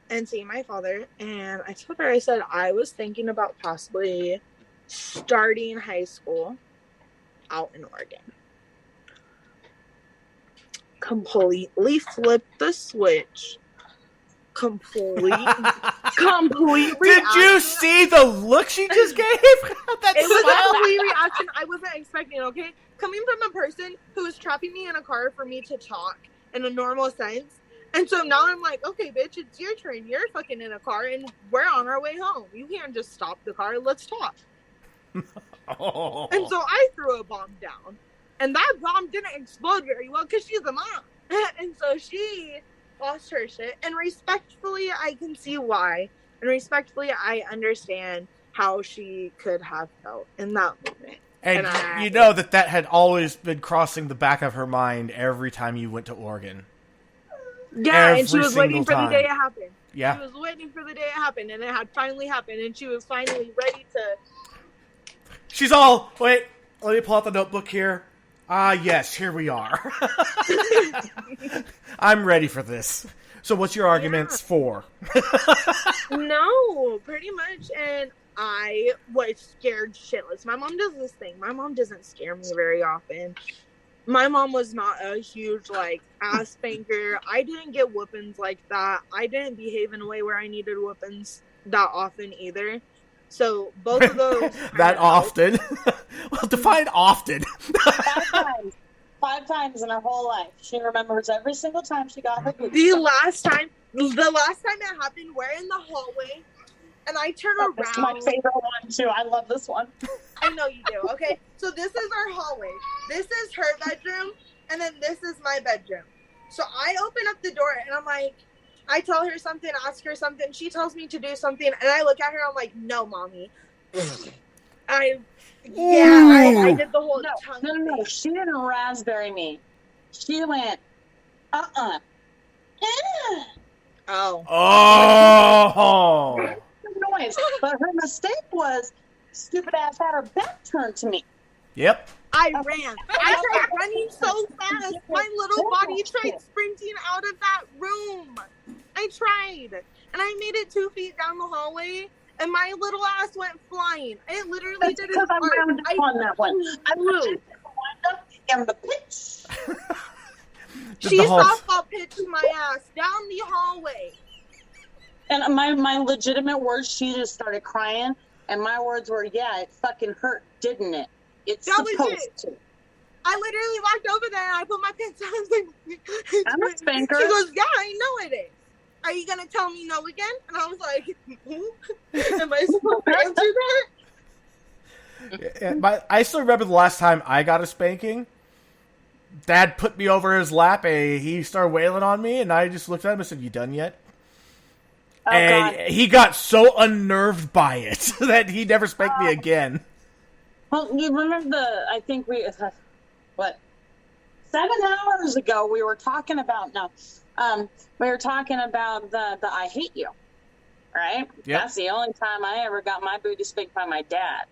[SPEAKER 4] and seeing my father, and I told her, I said, I was thinking about possibly starting high school out in Oregon. Completely flipped the switch. completely.
[SPEAKER 2] Did you see the look she just gave? That
[SPEAKER 4] It was
[SPEAKER 2] smile?
[SPEAKER 4] a complete reaction I wasn't expecting, okay? Coming from a person who was trapping me in a car for me to talk in a normal sense. And so now I'm like, okay, bitch, it's your turn. You're fucking in a car and we're on our way home. You can't just stop the car. Let's talk.
[SPEAKER 2] Oh.
[SPEAKER 4] And so I threw a bomb down. And that bomb didn't explode very well because she's a mom. And so she lost her shit. And respectfully, I can see why. And respectfully, I understand how she could have felt in that moment.
[SPEAKER 2] And you know that had always been crossing the back of her mind every time you went to Oregon.
[SPEAKER 4] Yeah, and she was waiting for the day it happened.
[SPEAKER 2] Yeah.
[SPEAKER 4] She was waiting for the day it happened, and it had finally happened, and she was finally ready to...
[SPEAKER 2] She's all, wait, let me pull out the notebook here. Ah, yes, here we are. I'm ready for this. So what's your arguments for?
[SPEAKER 4] No, pretty much, and I was scared shitless. My mom does this thing. My mom doesn't scare me very often. My mom was not a huge, ass spanker. I didn't get whoopings like that. I didn't behave in a way where I needed whoopings that often either. So, both of those...
[SPEAKER 2] That often? Well, define often.
[SPEAKER 5] 5 times in her whole life. She remembers every single time she got her boots.
[SPEAKER 4] The last time it happened, we're in the hallway, and I turn around.
[SPEAKER 5] That's my favorite one, too. I love this one.
[SPEAKER 4] I know you do. Okay, so this is our hallway. This is her bedroom, and then this is my bedroom. So I open up the door, and I'm like, I tell her something, ask her something. She tells me to do something, and I look at her, I'm like, no, mommy. I did the whole tongue thing.
[SPEAKER 5] No. She didn't raspberry me. She went,
[SPEAKER 4] Oh.
[SPEAKER 2] Oh.
[SPEAKER 5] Noise. But her mistake was, stupid ass had her back turned to me.
[SPEAKER 2] Yep.
[SPEAKER 4] I ran. I tried running so fast. My little body tried sprinting out of that room. I tried. And I made it 2 feet down the hallway, and my little ass went flying. It literally didn't hurt.
[SPEAKER 5] I wound up on that one. I wound up in the pitch.
[SPEAKER 4] She softball pitched my ass down the hallway.
[SPEAKER 5] And my legitimate words, she just started crying. And my words were, yeah, it fucking hurt, didn't it? It's supposed to.
[SPEAKER 4] I literally walked over there and I put my pants on. I was like,
[SPEAKER 5] I'm a spanker.
[SPEAKER 4] She goes, yeah, I know it is. Are you going to tell me no again? And I was like, am I supposed to answer that?
[SPEAKER 2] I still remember the last time I got a spanking. Dad put me over his lap, and he started wailing on me, and I just looked at him and said, you done yet?
[SPEAKER 5] Oh,
[SPEAKER 2] and
[SPEAKER 5] God.
[SPEAKER 2] He got so unnerved by it that he never spanked me again.
[SPEAKER 5] Well, you remember I think 7 hours ago, we were talking about, the I hate you, right?
[SPEAKER 2] Yep.
[SPEAKER 5] That's the only time I ever got my booty spanked by my dad.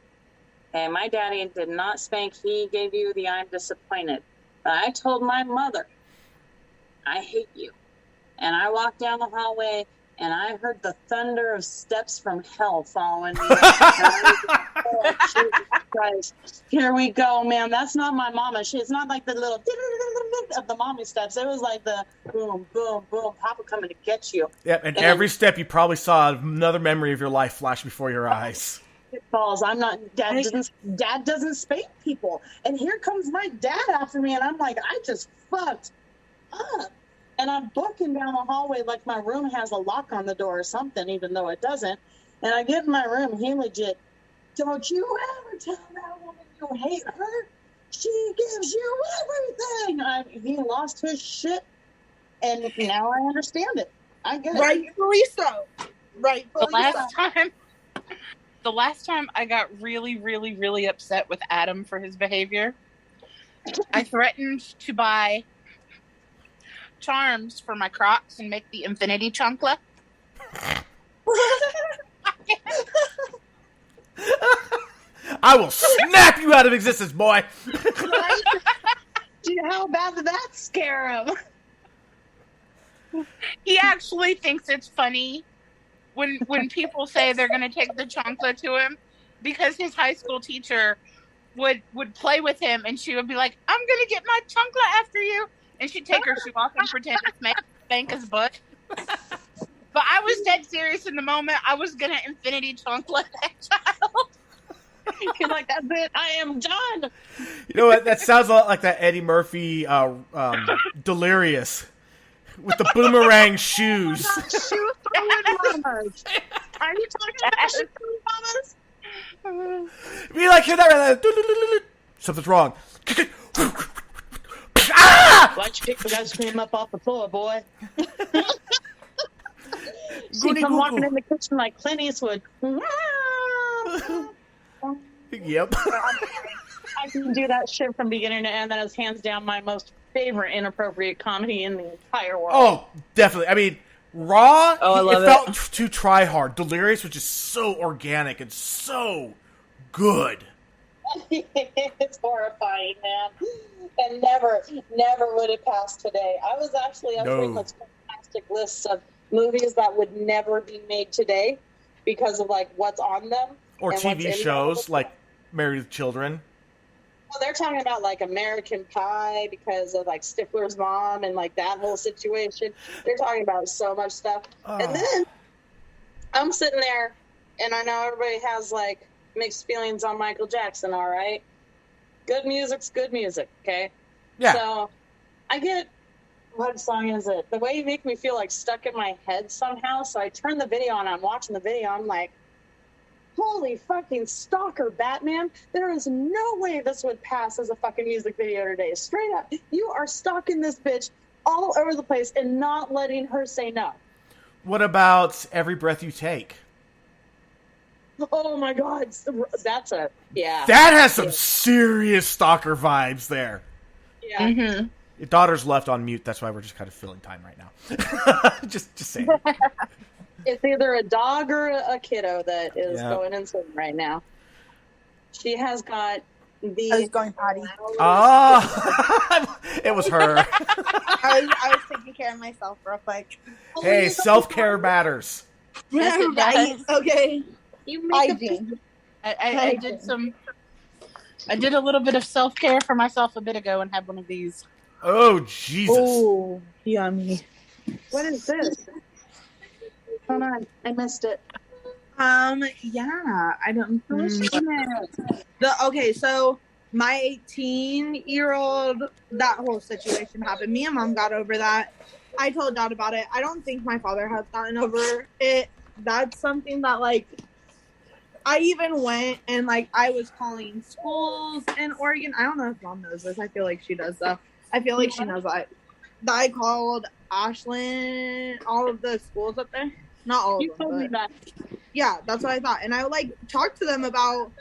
[SPEAKER 5] And my daddy did not spank. He gave you the I'm disappointed. But I told my mother, I hate you. And I walked down the hallway, and I heard the thunder of steps from hell following me. Oh, Jesus Christ. Here we go, man. That's not my mama. It's not like the little of the mommy steps. It was like the boom, boom, boom, Papa coming to get you.
[SPEAKER 2] Yep, and every step you probably saw another memory of your life flash before your eyes.
[SPEAKER 5] Balls. I'm not. Dad doesn't spank people, and here comes my dad after me, and I'm like, I just fucked up, and I'm booking down the hallway like my room has a lock on the door or something, even though it doesn't. And I get in my room. He legit, don't you ever tell that woman you hate her. She gives you everything. He lost his shit, and now I understand it. I get it.
[SPEAKER 4] Rightfully so.
[SPEAKER 3] The last time I got really, really, really upset with Adam for his behavior, I threatened to buy charms for my Crocs and make the infinity chancla.
[SPEAKER 2] I will snap you out of existence, boy.
[SPEAKER 5] How bad did that scare him?
[SPEAKER 3] He actually thinks it's funny when people say they're going to take the chancla to him, because his high school teacher would play with him, and she would be like, I'm going to get my chancla after you. And she'd take her shoe off and pretend to spank his butt. But I was dead serious in the moment. I was gonna infinity chocolate that child.
[SPEAKER 5] You're like, that's it. I am done.
[SPEAKER 2] You know what? That sounds a lot like that Eddie Murphy Delirious with the boomerang shoes.
[SPEAKER 5] Shoe throwing mamas. Are you talking about shoe throwing mamas?
[SPEAKER 2] Be like, hear that? Something's wrong. Ah!
[SPEAKER 5] Why'd you pick the ice cream up off the floor, boy? She
[SPEAKER 2] Goody
[SPEAKER 5] come
[SPEAKER 2] goo
[SPEAKER 5] walking
[SPEAKER 2] goo.
[SPEAKER 5] in the kitchen like Clint Eastwood.
[SPEAKER 2] Yep.
[SPEAKER 5] I can do that shit from beginning to end. That is hands down my most favorite inappropriate comedy in the entire world.
[SPEAKER 2] Oh, definitely. I mean, Raw,
[SPEAKER 4] I love
[SPEAKER 2] it felt too try hard. Delirious was just so organic and so good.
[SPEAKER 5] It's horrifying, man. And never would it pass today. I was reading those fantastic lists of movies that would never be made today because of like what's on them.
[SPEAKER 2] Or
[SPEAKER 5] and
[SPEAKER 2] TV
[SPEAKER 5] what's in
[SPEAKER 2] shows
[SPEAKER 5] them.
[SPEAKER 2] like Married with Children.
[SPEAKER 5] Well, they're talking about like American Pie because of like Stifler's mom and like that whole situation. They're talking about so much stuff. And then I'm sitting there and I know everybody has like mixed feelings on Michael Jackson, all right? Good music's good music, okay?
[SPEAKER 2] Yeah.
[SPEAKER 5] So I get, what song is it? The way you make me feel like stuck in my head somehow. So I turn the video on, I'm watching the video, I'm like, holy fucking stalker, Batman. There is no way this would pass as a fucking music video today. Straight up. You are stalking this bitch all over the place and not letting her say no.
[SPEAKER 2] What about Every Breath You Take?
[SPEAKER 5] Oh my God. That's a, yeah.
[SPEAKER 2] That has some serious stalker vibes there.
[SPEAKER 5] Yeah.
[SPEAKER 3] Mm-hmm.
[SPEAKER 2] Your daughter's left on mute, that's why we're just kind of filling time right now. just saying.
[SPEAKER 5] It's either a dog or a kiddo that is going insane right now. She has got the...
[SPEAKER 4] I was going potty.
[SPEAKER 2] Oh, it was her.
[SPEAKER 4] I was taking care of myself real quick.
[SPEAKER 2] Hey, self-care matters.
[SPEAKER 3] Yes, it
[SPEAKER 4] Right?
[SPEAKER 3] does.
[SPEAKER 4] Okay.
[SPEAKER 5] You make
[SPEAKER 4] Hygiene.
[SPEAKER 3] I did a little bit of self-care for myself a bit ago and had one of these.
[SPEAKER 2] Oh, Jesus.
[SPEAKER 4] Oh, yummy.
[SPEAKER 5] What is this? Hold on, I missed it.
[SPEAKER 4] Yeah, I don't. Okay, so my 18-year-old, that whole situation happened. Me and Mom got over that. I told Dad about it. I don't think my father has gotten over it. That's something that, like, I even went and, like, I was calling schools in Oregon. I don't know if Mom knows this. I feel like she does, though. I feel like she knows that. I called Ashland, all of the schools up there. Not all of
[SPEAKER 5] You
[SPEAKER 4] them,
[SPEAKER 5] told me
[SPEAKER 4] but
[SPEAKER 5] that.
[SPEAKER 4] yeah, that's what I thought. And I like talked to them about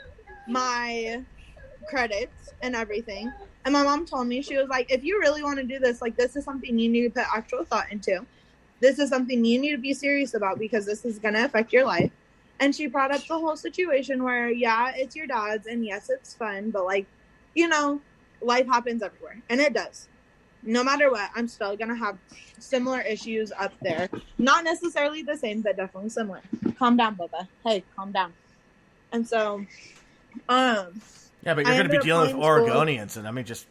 [SPEAKER 4] my credits and everything. And my mom told me, she was like, if you really want to do this, like, this is something you need to put actual thought into. This is something you need to be serious about because this is going to affect your life. And she brought up the whole situation where, yeah, it's your dad's and yes, it's fun, but like, you know, life happens everywhere. And it does. No matter what, I'm still going to have similar issues up there. Not necessarily the same, but definitely similar. Calm down, Bubba. Hey, calm down. And so,
[SPEAKER 2] Yeah, but you're going to be dealing with Oregonians, and I mean, just...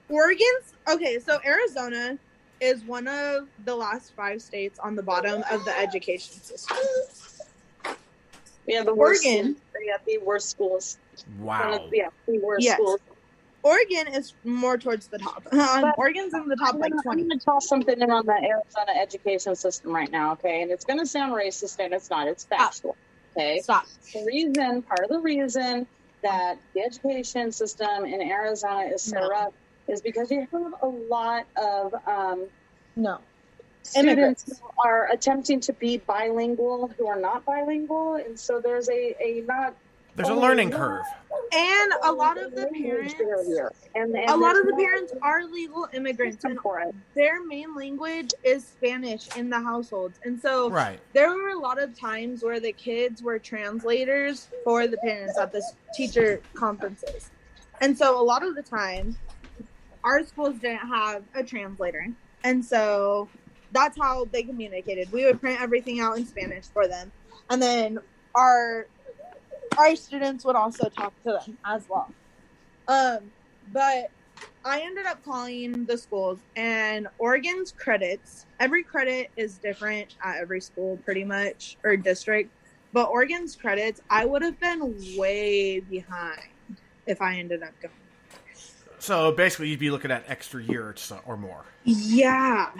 [SPEAKER 4] Oregon's... Okay, so Arizona is one of the last 5 states on the bottom of the education system.
[SPEAKER 5] Yeah, the worst.
[SPEAKER 4] Oregon.
[SPEAKER 5] Yeah, the worst schools.
[SPEAKER 2] Wow.
[SPEAKER 5] Yeah, the worst
[SPEAKER 4] Yes.
[SPEAKER 5] schools.
[SPEAKER 4] Oregon is more towards the top. Oregon's in the top, like, 20.
[SPEAKER 5] I'm going to toss something in on the Arizona education system right now, okay? And it's going to sound racist, and it's not. It's factual, okay?
[SPEAKER 4] Stop.
[SPEAKER 5] Part of the reason that the education system in Arizona is so rough is because you have a lot of
[SPEAKER 4] No.
[SPEAKER 5] students who are attempting to be bilingual who are not bilingual, and so there's a
[SPEAKER 2] learning curve.
[SPEAKER 4] And a lot of the parents... a lot of the parents are legal immigrants, and their main language is Spanish in the households. And so there were a lot of times where the kids were translators for the parents at the teacher conferences. And so a lot of the time, our schools didn't have a translator. And so that's how they communicated. We would print everything out in Spanish for them. And then our students would also talk to them as well. But I ended up calling the schools, and Oregon's credits, every credit is different at every school pretty much, or district, but Oregon's credits, I would have been way behind if I ended up going.
[SPEAKER 2] So basically, you'd be looking at extra year or more.
[SPEAKER 4] Yeah.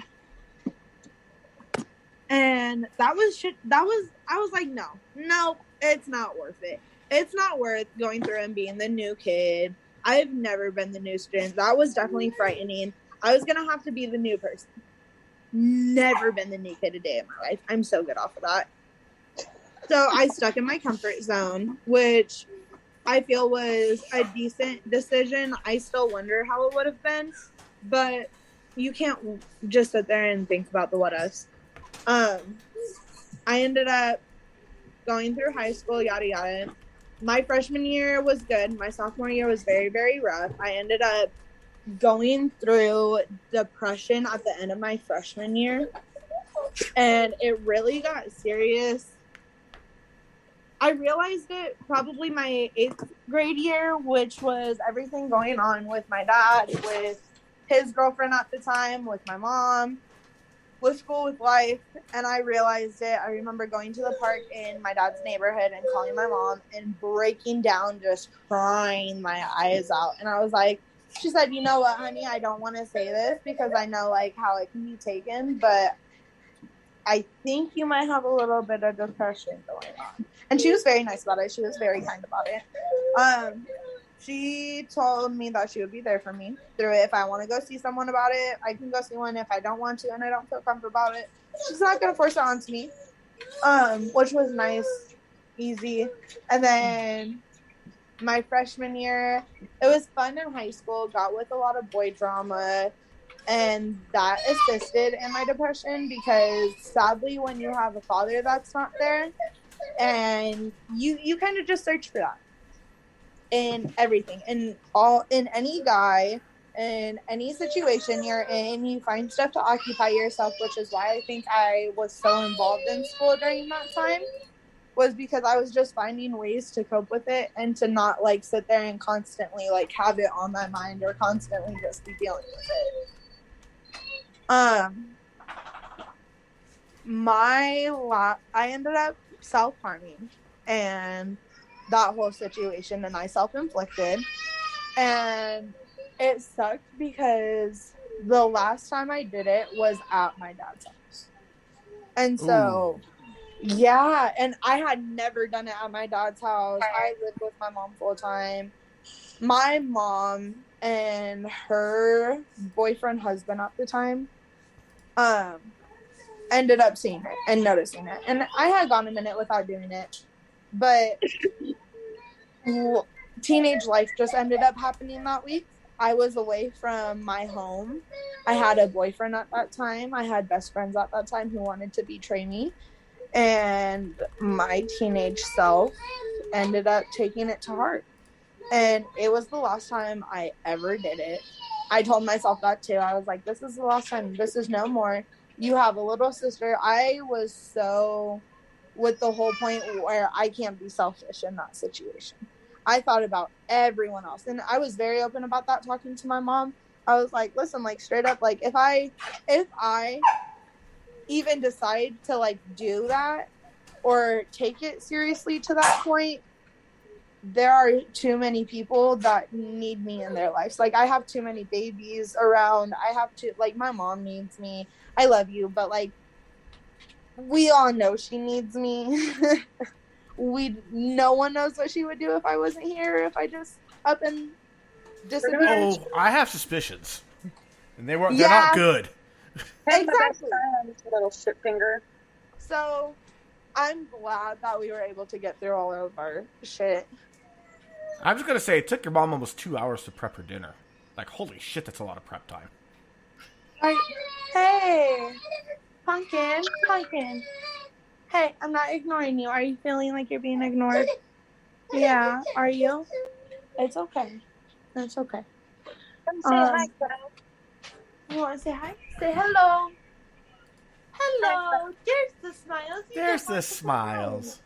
[SPEAKER 4] And I was like, no, it's not worth it. It's not worth going through and being the new kid. I've never been the new student. That was definitely frightening. I was going to have to be the new person. Never been the new kid a day in my life. I'm so good off of that. So I stuck in my comfort zone, which I feel was a decent decision. I still wonder how it would have been, but you can't just sit there and think about the what ifs. I ended up going through high school, yada yada. My freshman year was good. My sophomore year was very, very rough. I ended up going through depression at the end of my freshman year, and it really got serious. I realized it probably my 8th grade year, which was everything going on with my dad, with his girlfriend at the time, with my mom, with school, with life, and I realized it. I remember going to the park in my dad's neighborhood and calling my mom and breaking down, just crying my eyes out. And I was like, she said, you know what, honey, I don't want to say this because I know like how it can be taken, but I think you might have a little bit of depression going on. And she was very nice about it. She was very kind about it. She told me that she would be there for me through it. If I want to go see someone about it, I can go see one. If I don't want to and I don't feel comfortable about it, she's not going to force it onto me, which was nice, easy. And then my freshman year, it was fun in high school, got with a lot of boy drama, and that assisted in my depression because sadly when you have a father that's not there, and you kind of just search for that in everything, in any guy, in any situation you're in, you find stuff to occupy yourself, which is why I think I was so involved in school during that time, was because I was just finding ways to cope with it and to not like sit there and constantly like have it on my mind or constantly just be dealing with it. I ended up self-harming, and that whole situation, and I self-inflicted, and it sucked because the last time I did it was at my dad's house. And so, yeah, and I had never done it at my dad's house. I lived with my mom full time. My mom and her boyfriend husband at the time ended up seeing it and noticing it. And I had gone a minute without doing it, but teenage life just ended up happening that week. I was away from my home. I had a boyfriend at that time. I had best friends at that time who wanted to betray me. And my teenage self ended up taking it to heart. And it was the last time I ever did it. I told myself that too. I was like, this is the last time. This is no more. You have a little sister. I was so with the whole point where I can't be selfish in that situation. I thought about everyone else. And I was very open about that talking to my mom. I was like, listen, like straight up, like if I even decide to like do that or take it seriously to that point, there are too many people that need me in their lives. Like I have too many babies around. I have to, like, my mom needs me. I love you, but like we all know she needs me. No one knows what she would do if I wasn't here, if I just up and disappeared.
[SPEAKER 2] Oh, I have suspicions. And they're not good.
[SPEAKER 4] Exactly.
[SPEAKER 5] Little shit finger.
[SPEAKER 4] So I'm glad that we were able to get through all of our shit.
[SPEAKER 2] I'm just going to say, it took your mom almost 2 hours to prep her dinner. Like, holy shit, that's a lot of prep time.
[SPEAKER 4] Hey, Pumpkin. Hey, I'm not ignoring you. Are you feeling like you're being ignored? Yeah, are you? It's okay. It's okay.
[SPEAKER 5] Come say hi, kiddo.
[SPEAKER 4] You want to say hi? Say hello. Hello. There's the smiles.
[SPEAKER 2] There's the smiles.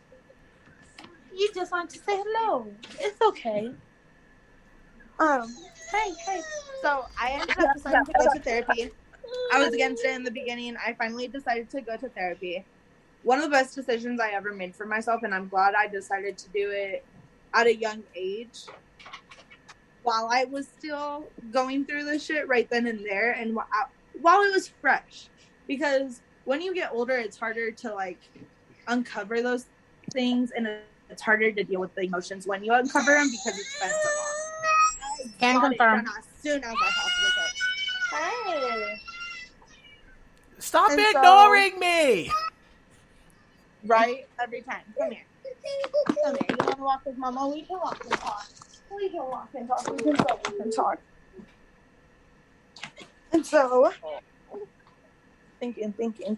[SPEAKER 4] You just want to say hello. It's okay. Hey. So I ended up deciding to go to therapy. I was against it in the beginning. I finally decided to go to therapy. One of the best decisions I ever made for myself, and I'm glad I decided to do it at a young age while I was still going through this shit right then and there, and while it was fresh. Because when you get older, it's harder to like uncover those things, and it's harder to deal with the emotions when you uncover them because it's been so long.
[SPEAKER 3] Can confirm.
[SPEAKER 4] As soon as I possibly could. Hey.
[SPEAKER 2] Stop ignoring me!
[SPEAKER 4] Right? Every time. Come here. Come here. You want to walk with Mama? We can walk and talk. We can walk and talk. We can talk and talk. And so, thinking.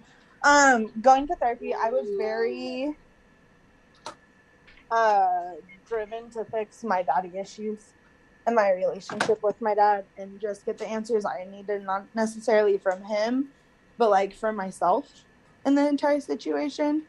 [SPEAKER 4] Going to therapy, I was very driven to fix my daddy issues and my relationship with my dad and just get the answers I needed, not necessarily from him, but like from myself in the entire situation.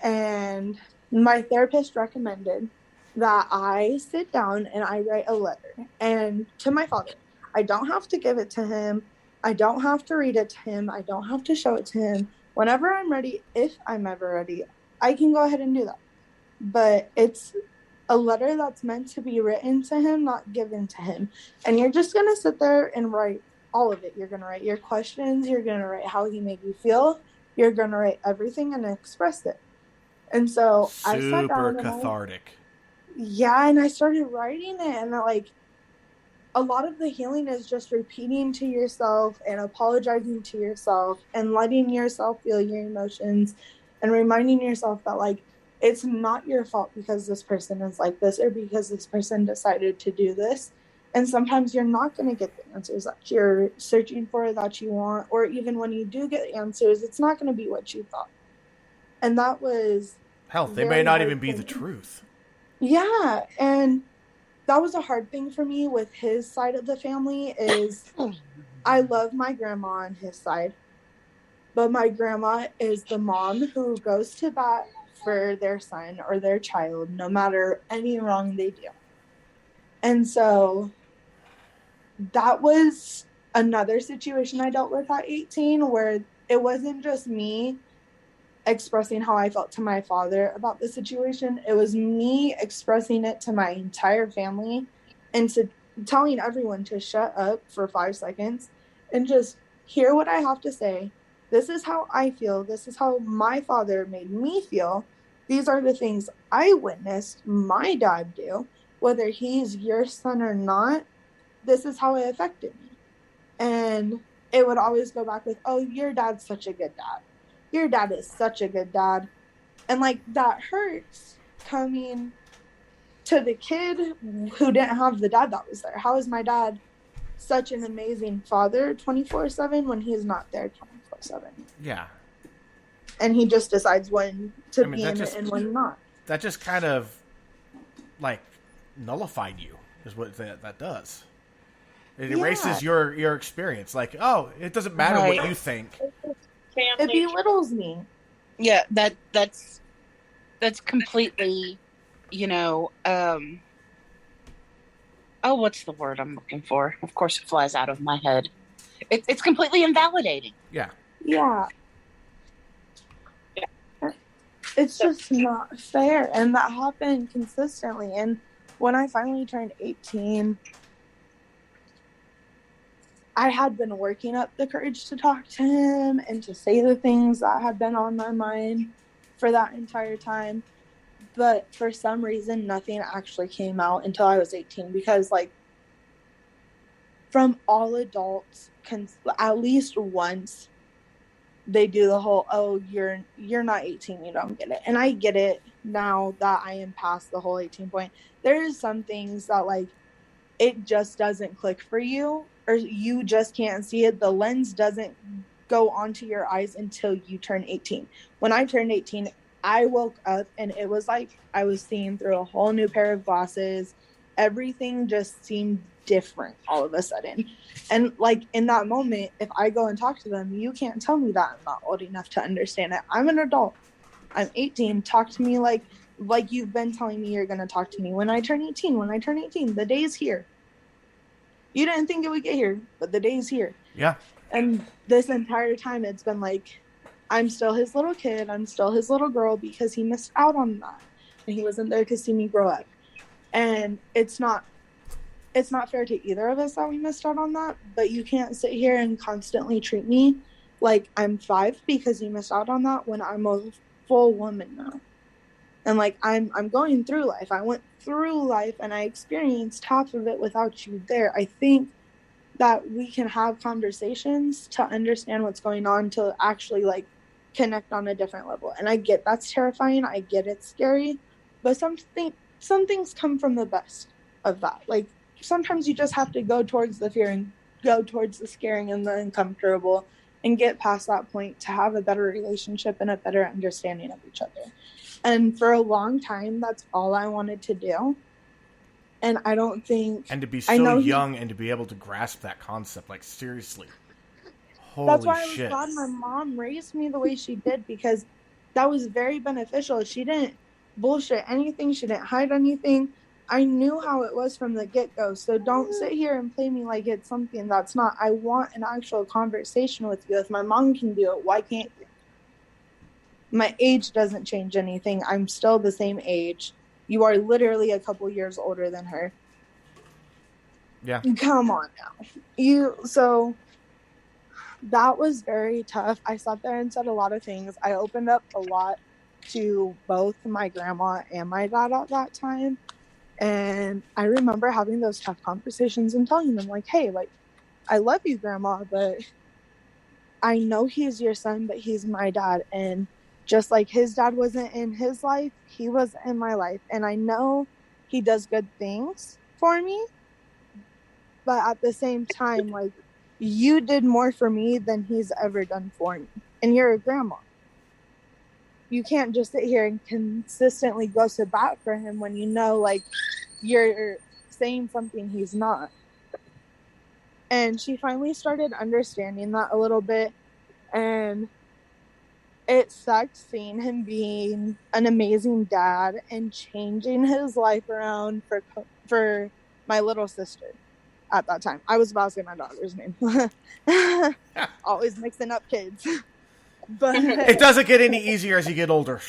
[SPEAKER 4] And my therapist recommended that I sit down and I write a letter and to my father. I don't have to give it to him. I don't have to read it to him. I don't have to show it to him. Whenever I'm ready, if I'm ever ready, I can go ahead and do that. But it's a letter that's meant to be written to him, not given to him. And you're just going to sit there and write all of it. You're going to write your questions. You're going to write how he made you feel. You're going to write everything and express it. And so I sat down.
[SPEAKER 2] Super cathartic.
[SPEAKER 4] And I started writing it. And like, a lot of the healing is just repeating to yourself and apologizing to yourself and letting yourself feel your emotions and reminding yourself that like, it's not your fault because this person is like this or because this person decided to do this. And sometimes you're not going to get the answers that you're searching for, that you want, or even when you do get answers, it's not going to be what you thought. And that was...
[SPEAKER 2] Hell, they may not even be the truth.
[SPEAKER 4] Yeah, and that was a hard thing for me with his side of the family is I love my grandma on his side, but my grandma is the mom who goes to bat for their son or their child, no matter any wrong they do. And so that was another situation I dealt with at 18 where it wasn't just me expressing how I felt to my father about the situation. It was me expressing it to my entire family and to telling everyone to shut up for 5 seconds and just hear what I have to say. This is how I feel. This is how my father made me feel. These are the things I witnessed my dad do. Whether he's your son or not, this is how it affected me. And it would always go back with, oh, your dad's such a good dad. Your dad is such a good dad. And like that hurts coming to the kid who didn't have the dad that was there. How is my dad such an amazing father 24/7 when he's not there 24/7?
[SPEAKER 2] Yeah.
[SPEAKER 4] And he just decides when to be in it and when not.
[SPEAKER 2] That just kind of like nullified you is what that does. It erases your experience. Like, oh, it doesn't matter what you think.
[SPEAKER 4] It belittles me.
[SPEAKER 3] Yeah, that's completely, what's the word I'm looking for? Of course it flies out of my head. It's completely invalidating.
[SPEAKER 2] Yeah.
[SPEAKER 4] Yeah. It's just not fair. And that happened consistently. And when I finally turned 18, I had been working up the courage to talk to him and to say the things that had been on my mind for that entire time. But for some reason, nothing actually came out until I was 18. Because, like, from all adults, at least once, they do the whole, oh, you're not 18, you don't get it. And I get it now that I am past the whole 18 point. There is some things that, like, it just doesn't click for you, or you just can't see it. The lens doesn't go onto your eyes until you turn 18. When I turned 18, I woke up and it was like I was seeing through a whole new pair of glasses. Everything just seemed different all of a sudden. And like in that moment, if I go and talk to them, you can't tell me that I'm not old enough to understand it. I'm an adult. I'm 18. Talk to me like you've been telling me you're going to talk to me when I turn 18. When I turn 18, the day is here. You didn't think it would get here, but the day's here.
[SPEAKER 2] Yeah.
[SPEAKER 4] And this entire time it's been like, I'm still his little kid. I'm still his little girl because he missed out on that. And he wasn't there to see me grow up. And it's not fair to either of us that we missed out on that. But you can't sit here and constantly treat me like I'm 5 because you missed out on that when I'm a full woman now. And like I'm going through life. I went through life and I experienced half of it without you there. I think that we can have conversations to understand what's going on, to actually like connect on a different level. And I get that's terrifying. I get it's scary, but some things come from the best of that. Like sometimes you just have to go towards the fear and go towards the scaring and the uncomfortable and get past that point to have a better relationship and a better understanding of each other. And for a long time, that's all I wanted to do. And I don't think...
[SPEAKER 2] And to be so young and to be able to grasp that concept, like, seriously. Holy
[SPEAKER 4] that's why
[SPEAKER 2] shit.
[SPEAKER 4] I was glad my mom raised me the way she did, because that was very beneficial. She didn't bullshit anything. She didn't hide anything. I knew how it was from the get-go. So don't sit here and play me like it's something that's not. I want an actual conversation with you. If my mom can do it, why can't you? My age doesn't change anything. I'm still the same age. You are literally a couple years older than her.
[SPEAKER 2] Yeah.
[SPEAKER 4] Come on now. So that was very tough. I sat there and said a lot of things. I opened up a lot to both my grandma and my dad at that time. And I remember having those tough conversations and telling them, like, hey, like, I love you, Grandma, but I know he's your son, but he's my dad. And just like his dad wasn't in his life, he was in my life. And I know he does good things for me. But at the same time, like, you did more for me than he's ever done for me. And you're a grandma. You can't just sit here and consistently go to bat for him when you know, like, you're saying something he's not. And she finally started understanding that a little bit. And it sucked seeing him being an amazing dad and changing his life around for my little sister at that time. I was about to say my daughter's name. Always mixing up kids. But
[SPEAKER 2] it doesn't get any easier as you get older.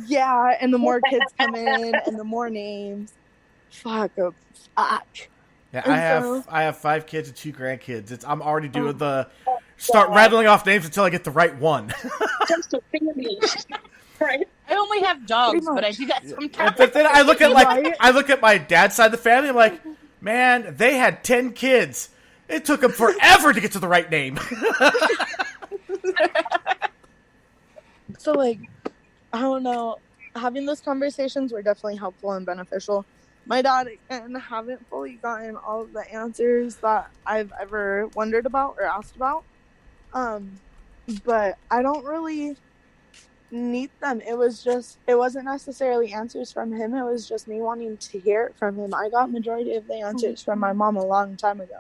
[SPEAKER 4] Yeah, and the more kids come in and the more names. Fuck.
[SPEAKER 2] Yeah, I have 5 kids and 2 grandkids. I'm already doing start rattling off names until I get the right one.
[SPEAKER 5] Just a family. Right.
[SPEAKER 3] I only have dogs, but I do that sometimes.
[SPEAKER 2] But then I look at my dad's side of the family. I'm like, man, they had 10 kids. It took them forever to get to the right name.
[SPEAKER 4] So, like, I don't know. Having those conversations were definitely helpful and beneficial. My dad and haven't fully gotten all of the answers that I've ever wondered about or asked about. But I don't really need them. It wasn't necessarily answers from him. It was just me wanting to hear it from him. I got majority of the answers from my mom a long time ago.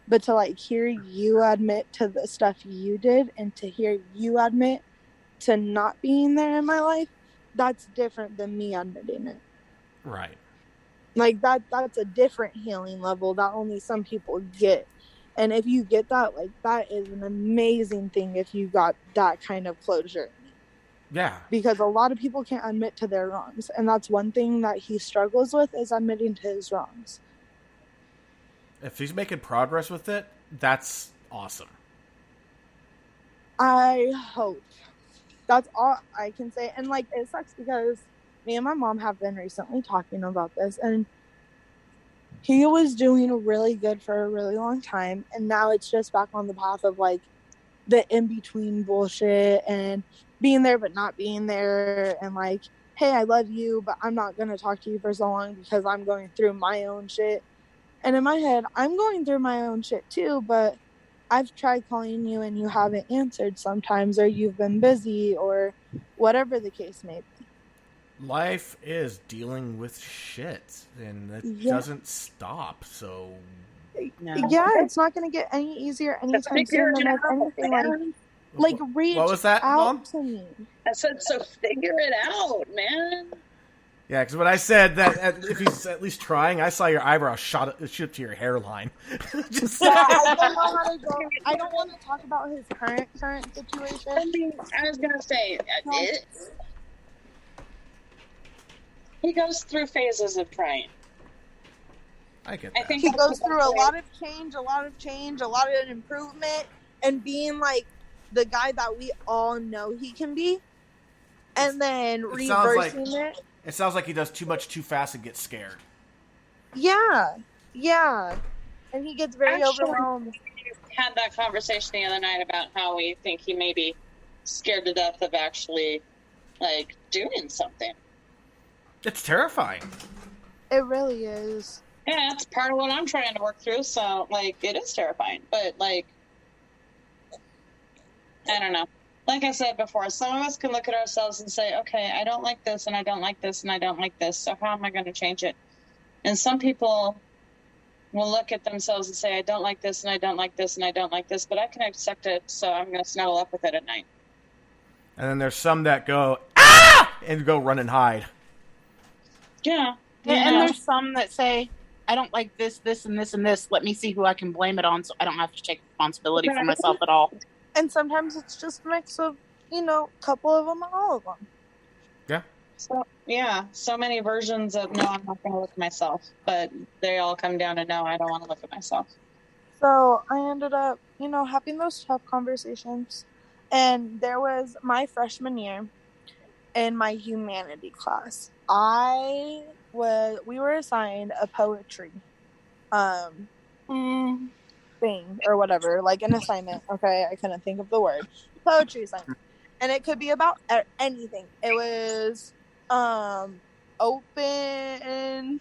[SPEAKER 4] But to, like, hear you admit to the stuff you did and to hear you admit to not being there in my life, that's different than me admitting it.
[SPEAKER 2] Right.
[SPEAKER 4] Like, that's a different healing level that only some people get. And if you get that, like, that is an amazing thing if you got that kind of closure.
[SPEAKER 2] Yeah.
[SPEAKER 4] Because a lot of people can't admit to their wrongs. And that's one thing that he struggles with, is admitting to his wrongs.
[SPEAKER 2] If he's making progress with it, that's awesome.
[SPEAKER 4] I hope. That's all I can say. And, like, it sucks because me and my mom have been recently talking about this, and he was doing really good for a really long time, and now it's just back on the path of, like, the in-between bullshit and being there but not being there, and, like, hey, I love you, but I'm not going to talk to you for so long because I'm going through my own shit. And in my head, I'm going through my own shit too, but I've tried calling you and you haven't answered sometimes, or you've been busy, or whatever the case may be.
[SPEAKER 2] Life is dealing with shit, and it doesn't stop, so...
[SPEAKER 4] No. Yeah, it's not going to get any easier anytime soon. And if anything, like, reach
[SPEAKER 2] what was that,
[SPEAKER 4] out
[SPEAKER 2] Mom?
[SPEAKER 4] to me.
[SPEAKER 5] I said, so figure it out, man.
[SPEAKER 2] Yeah, because when I said that if he's at least trying, I saw your eyebrow shoot to your hairline. Just
[SPEAKER 4] Yeah, I don't know how to go. I don't want to talk about his current situation.
[SPEAKER 5] I mean, I was gonna say he goes through phases of trying.
[SPEAKER 2] I get
[SPEAKER 5] I
[SPEAKER 2] that.
[SPEAKER 5] think
[SPEAKER 4] He
[SPEAKER 5] that's
[SPEAKER 4] goes
[SPEAKER 5] the
[SPEAKER 4] through
[SPEAKER 5] best
[SPEAKER 4] a
[SPEAKER 5] way.
[SPEAKER 4] lot of change, a lot of improvement, and being like the guy that we all know he can be, and then
[SPEAKER 2] It sounds like-
[SPEAKER 4] reversing it.
[SPEAKER 2] It sounds like he does too much too fast and gets scared.
[SPEAKER 4] Yeah, and he gets very
[SPEAKER 5] Actually,
[SPEAKER 4] overwhelmed.
[SPEAKER 5] We had that conversation the other night about how we think he may be scared to death of actually, like, doing something.
[SPEAKER 2] It's terrifying.
[SPEAKER 4] It really is.
[SPEAKER 5] Yeah, that's part of what I'm trying to work through. So, like, it is terrifying. But, like, I don't know. Like I said before, some of us can look at ourselves and say, okay, I don't like this, and I don't like this, and I don't like this. So how am I going to change it? And some people will look at themselves and say, I don't like this, and I don't like this, and I don't like this, but I can accept it, so I'm going to snuggle up with it at night.
[SPEAKER 2] And then there's some that go, ah! And go run and hide.
[SPEAKER 5] Yeah.
[SPEAKER 3] And there's some that say, I don't like this, this, and this, and this. Let me see who I can blame it on so I don't have to take responsibility for myself at all.
[SPEAKER 4] And sometimes it's just a mix of, a couple of them or all of them.
[SPEAKER 5] So, yeah, so many versions of no, I'm not going to look at myself, but they all come down to no, I don't want to look at myself.
[SPEAKER 4] So I ended up, having those tough conversations. And there was my freshman year in my humanity class. We were assigned a poetry thing or whatever, like an assignment. Okay, I couldn't think of the word. Poetry assignment. And it could be about anything. It was open,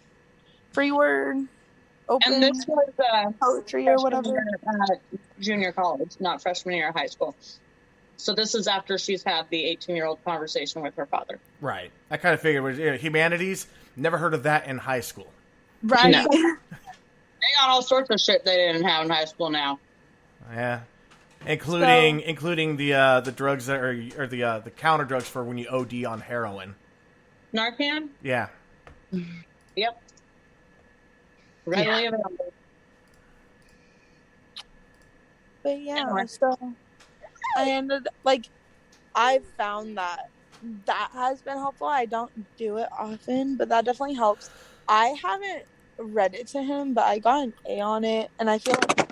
[SPEAKER 4] free word, open,
[SPEAKER 5] And this was
[SPEAKER 4] poetry or whatever.
[SPEAKER 5] Junior college, not freshman year of high school. So this is after she's had the 18-year-old conversation with her father.
[SPEAKER 2] Right. I kind of figured humanities. Never heard of that in high school.
[SPEAKER 4] Right.
[SPEAKER 5] No. They got all sorts of shit they didn't have in high school now.
[SPEAKER 2] Yeah. Including the drugs that are or the counter drugs for when you OD on heroin.
[SPEAKER 5] Narcan?
[SPEAKER 2] Yeah.
[SPEAKER 5] Yep. Readily available.
[SPEAKER 4] But yeah,
[SPEAKER 5] Anyway.
[SPEAKER 4] so I've found that has been helpful. I don't do it often, but that definitely helps. I haven't read it to him, but I got an A on it, and I feel like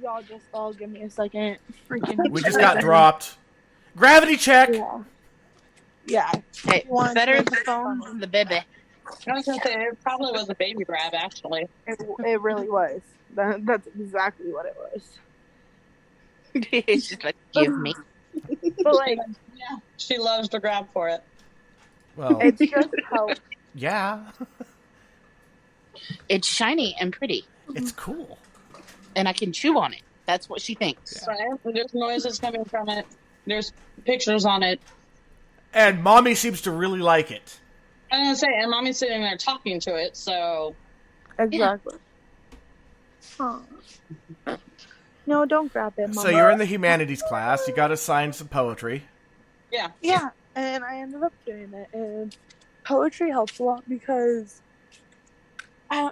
[SPEAKER 4] y'all just all give me a second. Freaking,
[SPEAKER 2] We just got dropped. Gravity check.
[SPEAKER 4] Yeah.
[SPEAKER 3] Hey,
[SPEAKER 4] One
[SPEAKER 3] better
[SPEAKER 4] thing
[SPEAKER 3] the
[SPEAKER 4] is
[SPEAKER 3] phone
[SPEAKER 4] funny.
[SPEAKER 3] than the baby.
[SPEAKER 5] I was going to say, it probably was a baby grab, actually.
[SPEAKER 4] It really was. That's exactly what it was.
[SPEAKER 3] It's just like, give me.
[SPEAKER 4] But like,
[SPEAKER 5] Yeah, she loves to grab for it.
[SPEAKER 2] Well,
[SPEAKER 4] it's just help.
[SPEAKER 2] yeah.
[SPEAKER 3] It's shiny and pretty,
[SPEAKER 2] It's cool.
[SPEAKER 3] and I can chew on it. That's what she thinks.
[SPEAKER 5] Right? There's noises coming from it. There's pictures on it.
[SPEAKER 2] And mommy seems to really like it.
[SPEAKER 5] I'm going to say, and mommy's sitting there talking to it, so...
[SPEAKER 4] Exactly. Aw. No, don't grab it, Mama.
[SPEAKER 2] So you're in the humanities class. You got assigned some poetry.
[SPEAKER 5] Yeah.
[SPEAKER 4] Yeah, and I ended up doing it, and poetry helps a lot because I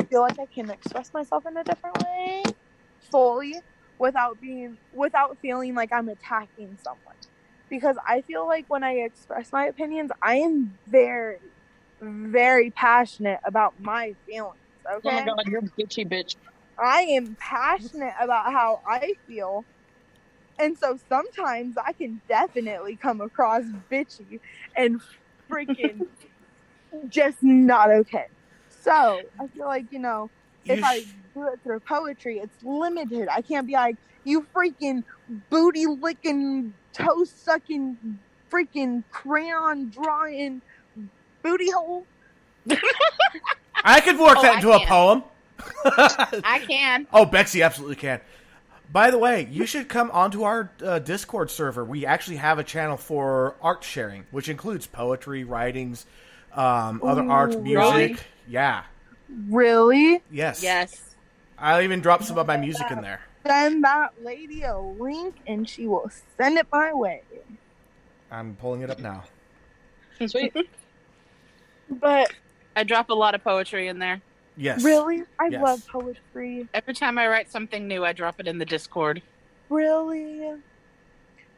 [SPEAKER 4] feel like I can express myself in a different way, fully, without feeling like I'm attacking someone. Because I feel like when I express my opinions, I am very, very passionate about my feelings. Okay.
[SPEAKER 5] Oh my god, you're a bitchy bitch.
[SPEAKER 4] I am passionate about how I feel. And so sometimes I can definitely come across bitchy and freaking just not okay. So I feel like, if I do it through poetry, it's limited. I can't be like, you freaking booty licking, toe sucking, freaking crayon drawing booty hole.
[SPEAKER 2] I could work that
[SPEAKER 3] I
[SPEAKER 2] into a
[SPEAKER 3] can.
[SPEAKER 2] poem.
[SPEAKER 3] I can.
[SPEAKER 2] Oh, Betsy absolutely can. By the way, you should come onto our Discord server. We actually have a channel for art sharing, which includes poetry, writings, other art, music.
[SPEAKER 3] really?
[SPEAKER 2] Yeah.
[SPEAKER 4] Really?
[SPEAKER 2] Yes.
[SPEAKER 3] Yes.
[SPEAKER 2] I'll even drop some of my music in there.
[SPEAKER 4] Send that lady a link and she will send it my way.
[SPEAKER 2] I'm pulling it up now.
[SPEAKER 5] Sweet.
[SPEAKER 4] But
[SPEAKER 3] I drop a lot of poetry in there.
[SPEAKER 2] Yes.
[SPEAKER 4] really, I
[SPEAKER 2] Yes.
[SPEAKER 4] love poetry.
[SPEAKER 3] Every time I write something new, I drop it in the Discord.
[SPEAKER 4] Really,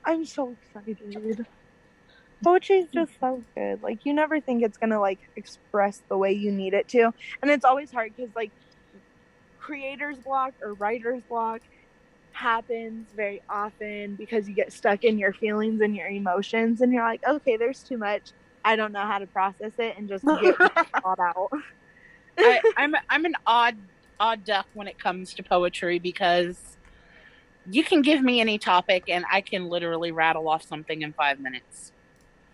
[SPEAKER 4] I'm so excited. Poetry is just so good. Like, you never think it's gonna like express the way you need it to, and it's always hard because like creator's block or writer's block happens very often because you get stuck in your feelings and your emotions, and you're like, okay, there's too much. I don't know how to process it and just get thought out.
[SPEAKER 3] I'm an odd duck when it comes to poetry because you can give me any topic and I can literally rattle off something in 5 minutes.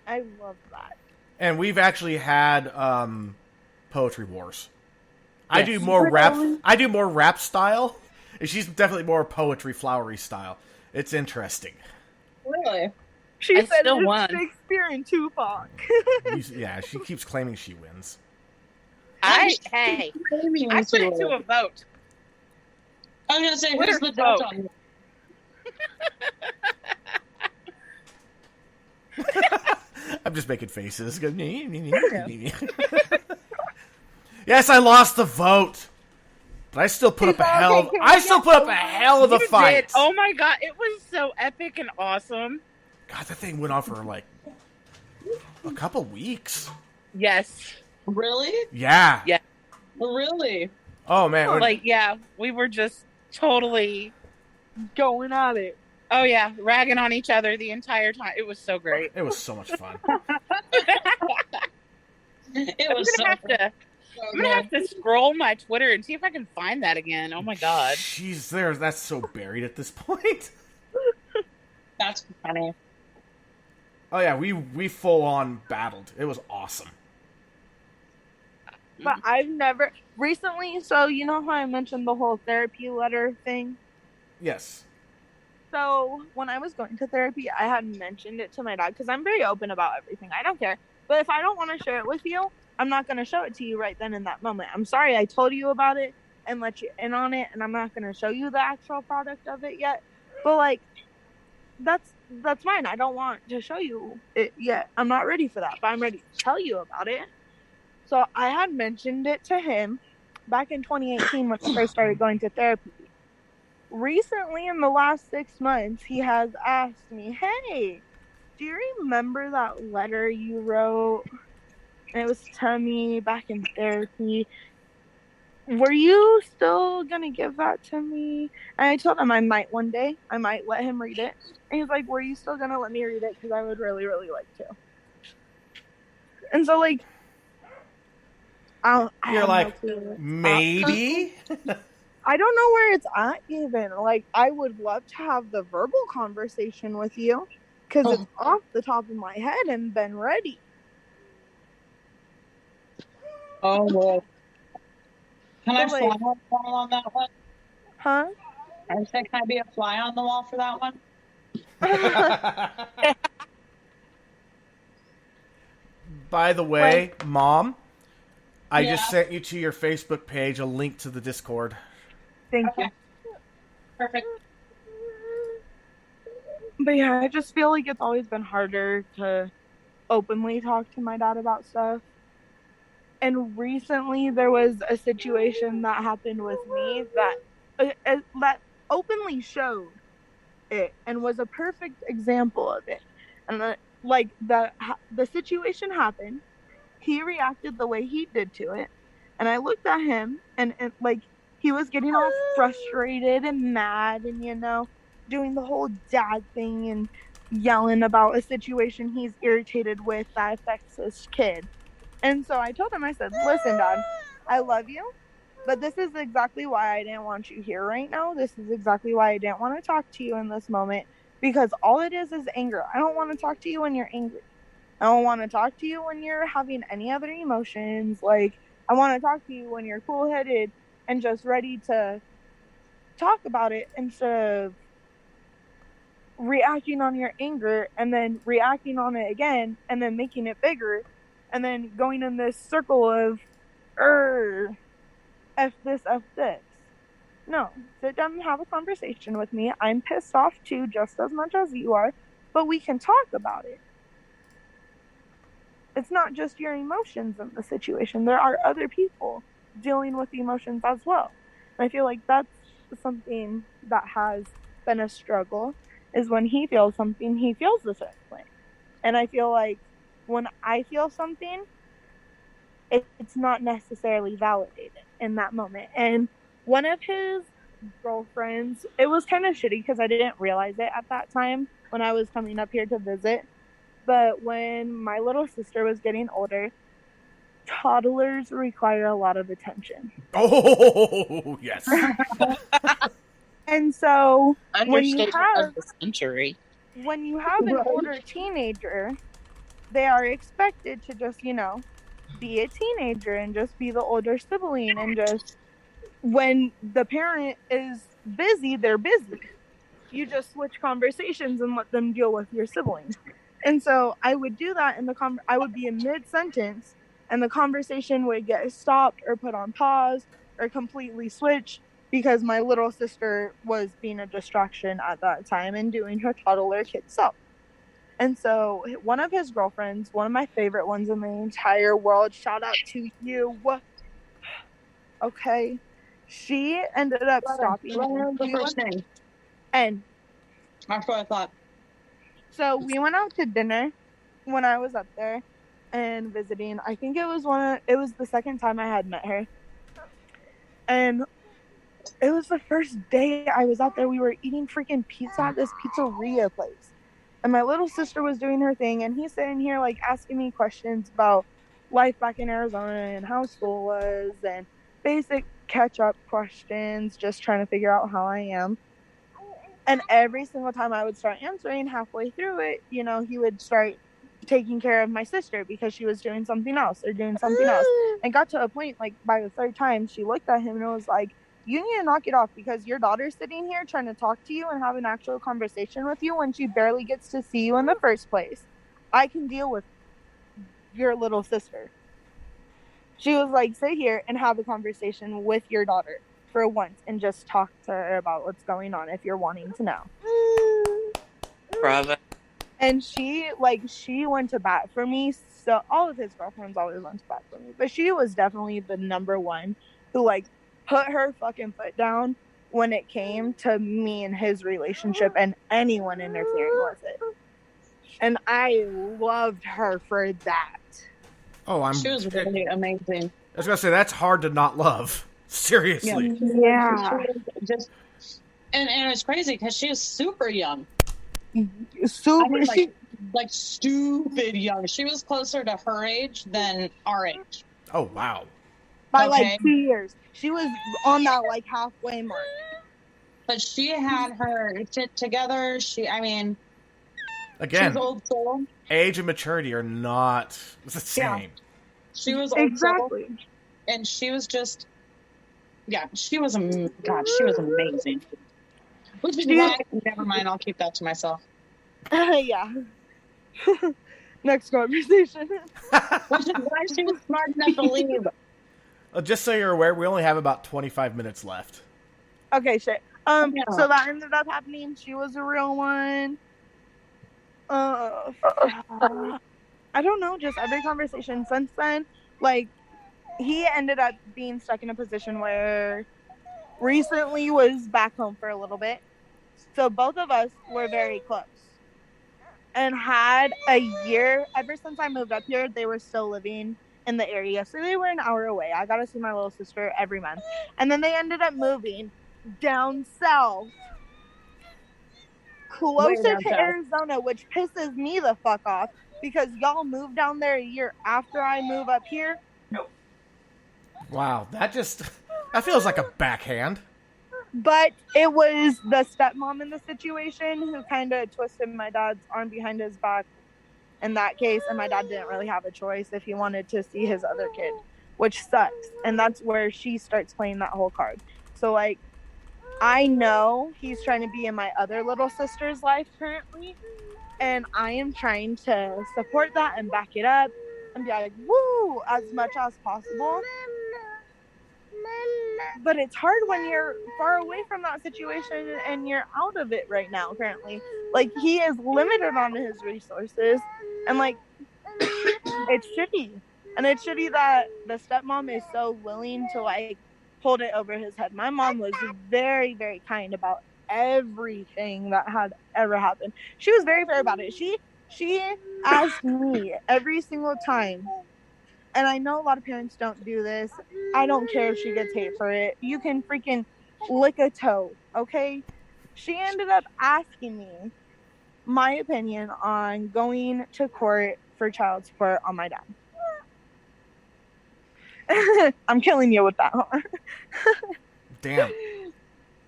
[SPEAKER 4] I love that.
[SPEAKER 2] And we've actually had poetry wars.
[SPEAKER 3] Yes.
[SPEAKER 2] I do more rap. I do more rap style. And she's definitely more poetry, flowery style. It's interesting.
[SPEAKER 5] Really?
[SPEAKER 4] She
[SPEAKER 3] I
[SPEAKER 4] said
[SPEAKER 3] still
[SPEAKER 4] it's
[SPEAKER 3] won.
[SPEAKER 4] Shakespeare and Tupac.
[SPEAKER 2] Yeah, she keeps claiming she wins.
[SPEAKER 3] I put it to a vote.
[SPEAKER 5] I was gonna say,
[SPEAKER 3] Where's
[SPEAKER 5] who's the
[SPEAKER 3] vote?
[SPEAKER 5] judge on
[SPEAKER 2] I'm just making faces. Yes, I lost the vote, but I still put up a hell. I still put up a hell of a
[SPEAKER 3] You
[SPEAKER 2] fight.
[SPEAKER 3] did. Oh my god, it was so epic and awesome.
[SPEAKER 2] God, that thing went on for like a couple weeks.
[SPEAKER 3] Yes.
[SPEAKER 5] Really?
[SPEAKER 2] Yeah.
[SPEAKER 3] Yeah.
[SPEAKER 5] Really?
[SPEAKER 2] Oh man.
[SPEAKER 3] Like, yeah, we were just totally
[SPEAKER 4] Going at it.
[SPEAKER 3] Oh yeah, ragging on each other the entire time. It was so great.
[SPEAKER 2] It was so much fun.
[SPEAKER 5] It was so
[SPEAKER 3] I'm gonna have to scroll my Twitter and see if I can find that again. Oh my god.
[SPEAKER 2] Jeez, that's so buried at this point.
[SPEAKER 5] That's funny.
[SPEAKER 2] Oh yeah, we full on battled. It was awesome.
[SPEAKER 4] But I've never recently. So you know how I mentioned the whole therapy letter thing.
[SPEAKER 2] Yes.
[SPEAKER 4] So when I was going to therapy, I had mentioned it to my dad because I'm very open about everything. I don't care. But if I don't want to share it with you, I'm not going to show it to you right then in that moment. I'm sorry I told you about it and let you in on it, and I'm not going to show you the actual product of it yet. But like, that's fine. I don't want to show you it yet. I'm not ready for that, but I'm ready to tell you about it. So I had mentioned it to him back in 2018 when I first started going to therapy. Recently, in the last 6 months, he has asked me, hey, do you remember that letter you wrote? And it was to me back in therapy. Were you still going to give that to me? And I told him I might one day. I might let him read it. And he's like, were you still going to let me read it? Because I would really, really like to. And so, like,
[SPEAKER 2] you're like, maybe?
[SPEAKER 4] I don't know where it's at even. Like, I would love to have the verbal conversation with you because it's off the top of my head and been ready.
[SPEAKER 5] Oh, well. Can I fly on the wall on that one?
[SPEAKER 4] Huh?
[SPEAKER 5] I said, can I be a fly on the wall for that one?
[SPEAKER 2] By the way, Mom, I just sent you to your Facebook page a link to the Discord.
[SPEAKER 4] Thank you.
[SPEAKER 5] Perfect.
[SPEAKER 4] But yeah, I just feel like it's always been harder to openly talk to my dad about stuff. And recently there was a situation that happened with me that openly showed it and was a perfect example of it. And like the situation happened, he reacted the way he did to it, and I looked at him and like he was getting all frustrated and mad and, you know, doing the whole dad thing and yelling about a situation he's irritated with that affects his kid. And so I told him, I said, listen, Dad, I love you, but this is exactly why I didn't want you here right now. This is exactly why I didn't want to talk to you in this moment, because all it is anger. I don't want to talk to you when you're angry. I don't want to talk to you when you're having any other emotions. Like, I want to talk to you when you're cool-headed and just ready to talk about it instead of reacting on your anger and then reacting on it again and then making it bigger and then going in this circle of F this, F this. No, sit down and have a conversation with me. I'm pissed off too, just as much as you are, but we can talk about it. it's not just your emotions in the situation. There are other people dealing with the emotions as well. And I feel like that's something that has been a struggle, is when he feels something, he feels a certain way. And I feel like when I feel something, it's not necessarily validated in that moment. And one of his girlfriends, it was kind of shitty because I didn't realize it at that time when I was coming up here to visit. But when my little sister was getting older, toddlers require a lot of attention.
[SPEAKER 2] Oh, yes.
[SPEAKER 4] And so when you
[SPEAKER 3] Understatement
[SPEAKER 4] have
[SPEAKER 3] of the century.
[SPEAKER 4] an older teenager, they are expected to just, be a teenager and just be the older sibling, and just when the parent is busy, they're busy. You just switch conversations and let them deal with your siblings. And so I would do that, and I would be in mid-sentence, and the conversation would get stopped or put on pause or completely switched because my little sister was being a distraction at that time and doing her toddler kid self. And so one of his girlfriends, one of my favorite ones in the entire world, shout out to you, okay, she ended up stopping.
[SPEAKER 5] The first name.
[SPEAKER 4] And
[SPEAKER 5] That's what I thought.
[SPEAKER 4] so we went out to dinner when I was up there and visiting. I think it was the second time I had met her. And it was the first day I was out there. We were eating freaking pizza at this pizzeria place. And my little sister was doing her thing, and he's sitting here like asking me questions about life back in Arizona and how school was, and basic catch-up questions, just trying to figure out how I am. And every single time I would start answering, halfway through it, he would start taking care of my sister because she was doing something else. And got to a point, like, by the third time, she looked at him and was like, you need to knock it off, because your daughter's sitting here trying to talk to you and have an actual conversation with you when she barely gets to see you in the first place. I can deal with your little sister. She was like, sit here and have a conversation with your daughter for once and just talk to her about what's going on if you're wanting to know.
[SPEAKER 3] Bravo.
[SPEAKER 4] And she went to bat for me. So all of his girlfriends always went to bat for me, but she was definitely the number one who put her fucking foot down when it came to me and his relationship and anyone interfering with it. And I loved her for that.
[SPEAKER 2] Oh,
[SPEAKER 5] She was really amazing.
[SPEAKER 2] I was gonna say, that's hard to not love. Seriously.
[SPEAKER 4] Yeah.
[SPEAKER 5] Just and it's crazy because she is super young.
[SPEAKER 4] Super.
[SPEAKER 5] I mean, like stupid young. She was closer to her age than our age.
[SPEAKER 2] Oh, wow.
[SPEAKER 4] By 2 years. She was on that halfway mark.
[SPEAKER 5] But she had her shit together. Again, she's old soul.
[SPEAKER 2] Age and maturity are not the same.
[SPEAKER 5] Yeah. She was old
[SPEAKER 4] exactly.
[SPEAKER 5] soul, and she was just, she was amazing. Which is why, never mind, I'll keep that to myself.
[SPEAKER 4] Yeah. Next conversation.
[SPEAKER 5] Which is why she was smart enough to leave.
[SPEAKER 2] Just so you're aware, we only have about 25 minutes left.
[SPEAKER 4] Okay, shit. So that ended up happening. She was a real one. I don't know, just every conversation since then, he ended up being stuck in a position where recently was back home for a little bit. So both of us were very close. And had a year, ever since I moved up here, they were still living in the area. So they were an hour away. I got to see my little sister every month. And then they ended up moving down south, closer to Arizona, which pisses me the fuck off because y'all moved down there a year after I move up here.
[SPEAKER 2] Wow, that feels like a backhand.
[SPEAKER 4] But it was the stepmom in the situation who kind of twisted my dad's arm behind his back in that case, and my dad didn't really have a choice if he wanted to see his other kid, which sucks. And that's where she starts playing that whole card. So I know he's trying to be in my other little sister's life currently, and I am trying to support that and back it up and be like, woo, as much as possible. But it's hard when you're far away from that situation and you're out of it right now currently. He is limited on his resources, and
[SPEAKER 6] it's shitty. And it's shitty that the stepmom is so willing to like hold it over his head. My mom was very, very kind about everything that had ever happened. She was very fair about it. She asked me every single time, and I know a lot of parents don't do this. I don't care if she gets hate for it. You can freaking lick a toe, okay? She ended up asking me my opinion on going to court for child support on my dad. I'm killing you with that, huh?
[SPEAKER 2] Damn.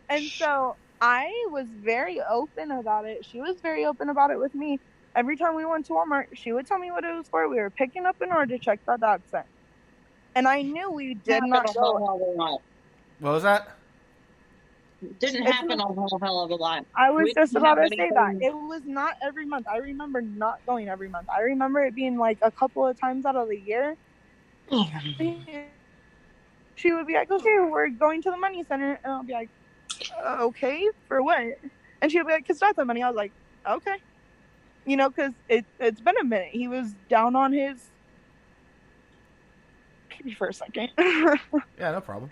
[SPEAKER 6] And so I was very open about it. She was very open about it with me. Every time we went to Walmart, she would tell me what it was for. We were picking up an order to check that dog scent. And I knew we did not go.
[SPEAKER 2] What was that?
[SPEAKER 5] Didn't happen a whole hell of a lot.
[SPEAKER 6] I was just about to say that. It was not every month. I remember not going every month. I remember it being like a couple of times out of the year. She would be like, okay, we're going to the money center. And I'll be like, okay, for what? And she would be like, because that's the money. I was like, okay. You know, because it's been a minute. He was down on his pee for a second.
[SPEAKER 2] Yeah, no problem.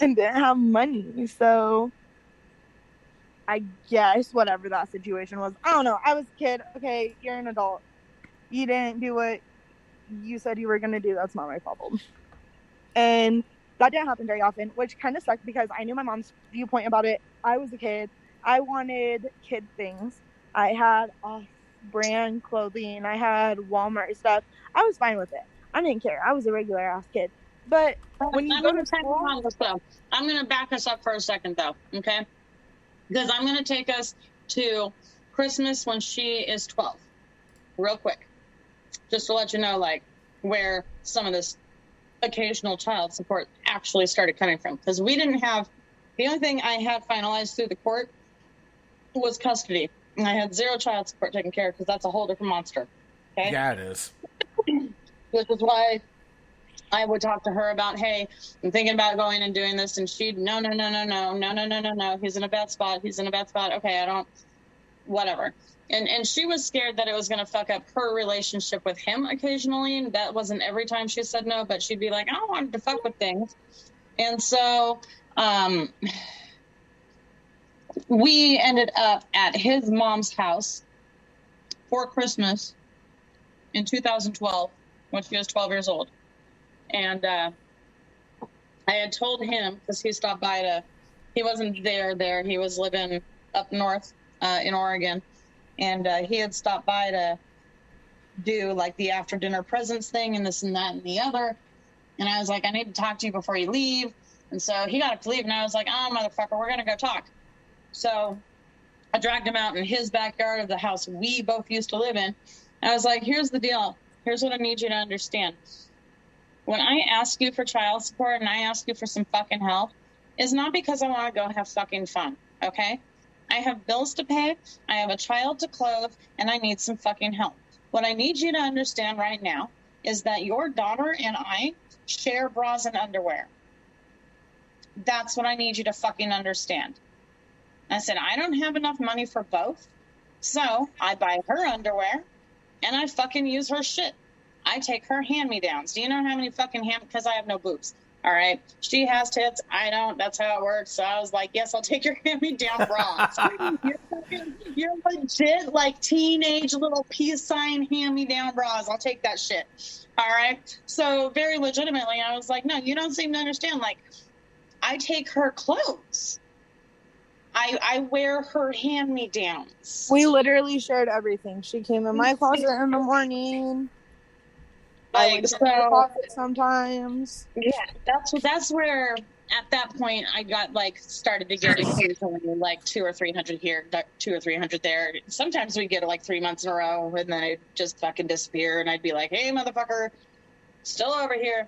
[SPEAKER 6] And didn't have money. So I guess whatever that situation was, I don't know. I was a kid. Okay, you're an adult. You didn't do what you said you were going to do. That's not my problem. And that didn't happen very often, which kind of sucked because I knew my mom's viewpoint about it. I was a kid. I wanted kid things. I had off-brand clothing. I had Walmart stuff. I was fine with it. I didn't care. I was a regular ass kid. But when you go to school,
[SPEAKER 5] I'm going to back us up for a second, though, okay? Because I'm going to take us to Christmas when she is 12, real quick, just to let you know, like, where some of this occasional child support actually started coming from. Because we didn't have, the only thing I had finalized through the court was custody. And I had zero child support taken care of because that's a whole different monster. Okay?
[SPEAKER 2] Yeah, it is.
[SPEAKER 5] Which is why I would talk to her about, hey, I'm thinking about going and doing this. And she'd, no. He's in a bad spot. Okay, I don't, whatever. And she was scared that it was going to fuck up her relationship with him occasionally. And that wasn't every time she said no, but she'd be like, I don't want to fuck with things. And so we ended up at his mom's house for Christmas in 2012 when she was 12 years old. And I had told him, because he stopped by he wasn't there. He was living up north in Oregon. And he had stopped by to do like the after dinner presents thing and this and that and the other. And I was like, I need to talk to you before you leave. And so he got up to leave and I was like, oh, motherfucker, we're going to go talk. So I dragged him out in his backyard of the house we both used to live in. And I was like, here's the deal. Here's what I need you to understand. When I ask you for child support and I ask you for some fucking help, it's not because I want to go have fucking fun, okay? I have bills to pay, I have a child to clothe, and I need some fucking help. What I need you to understand right now is that your daughter and I share bras and underwear. That's what I need you to fucking understand. I said, I don't have enough money for both, so I buy her underwear, and I fucking use her shit. I take her hand-me-downs. Do you know how many fucking because I have no boobs. All right. She has tits. I don't. That's how it works. So I was like, yes, I'll take your hand-me-down bras. You're legit like teenage little peace sign hand-me-down bras. I'll take that shit. All right. So very legitimately, I was like, no, you don't seem to understand. Like, I take her clothes. I wear her hand-me-downs.
[SPEAKER 6] We literally shared everything. She came in my closet in the morning. I went to her closet sometimes.
[SPEAKER 5] Yeah, that's where at that point I got like started to get occasionally like 200 or 300 here, 200 or 300 there. Sometimes we get it like 3 months in a row, and then it just fucking disappear, and I'd be like, "Hey, motherfucker, still over here."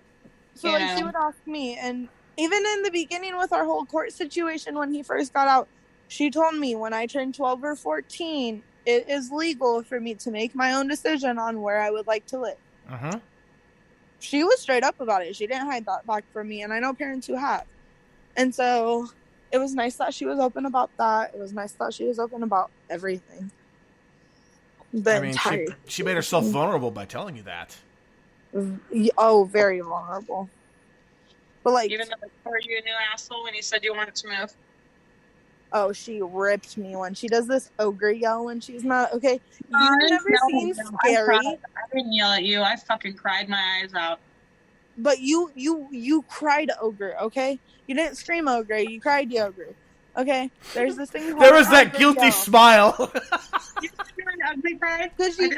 [SPEAKER 6] So like she would ask me, and even in the beginning with our whole court situation when he first got out, she told me when I turned 12 or 14, it is legal for me to make my own decision on where I would like to live.
[SPEAKER 2] Uh-huh.
[SPEAKER 6] She was straight up about it. She didn't hide that fact from me, and I know parents who have. And so it was nice that she was open about that. It was nice that she was open about everything. The
[SPEAKER 2] I mean,
[SPEAKER 6] entire.
[SPEAKER 2] she made herself vulnerable by telling you that.
[SPEAKER 6] Oh, very vulnerable. But like,
[SPEAKER 5] Even though were you a new asshole when you said you wanted to move?
[SPEAKER 6] oh, she ripped me when she does this ogre yell when she's not okay.
[SPEAKER 5] I
[SPEAKER 6] You've never
[SPEAKER 5] yelled
[SPEAKER 6] seen
[SPEAKER 5] at you.
[SPEAKER 6] Scary,
[SPEAKER 5] I didn't yell at you. I fucking cried my eyes out.
[SPEAKER 6] but you cried ogre. Okay, you didn't scream ogre. You cried ogre. Okay, there's this thing.
[SPEAKER 2] There was that guilty smile.
[SPEAKER 5] You doing ugly cry?
[SPEAKER 6] Because she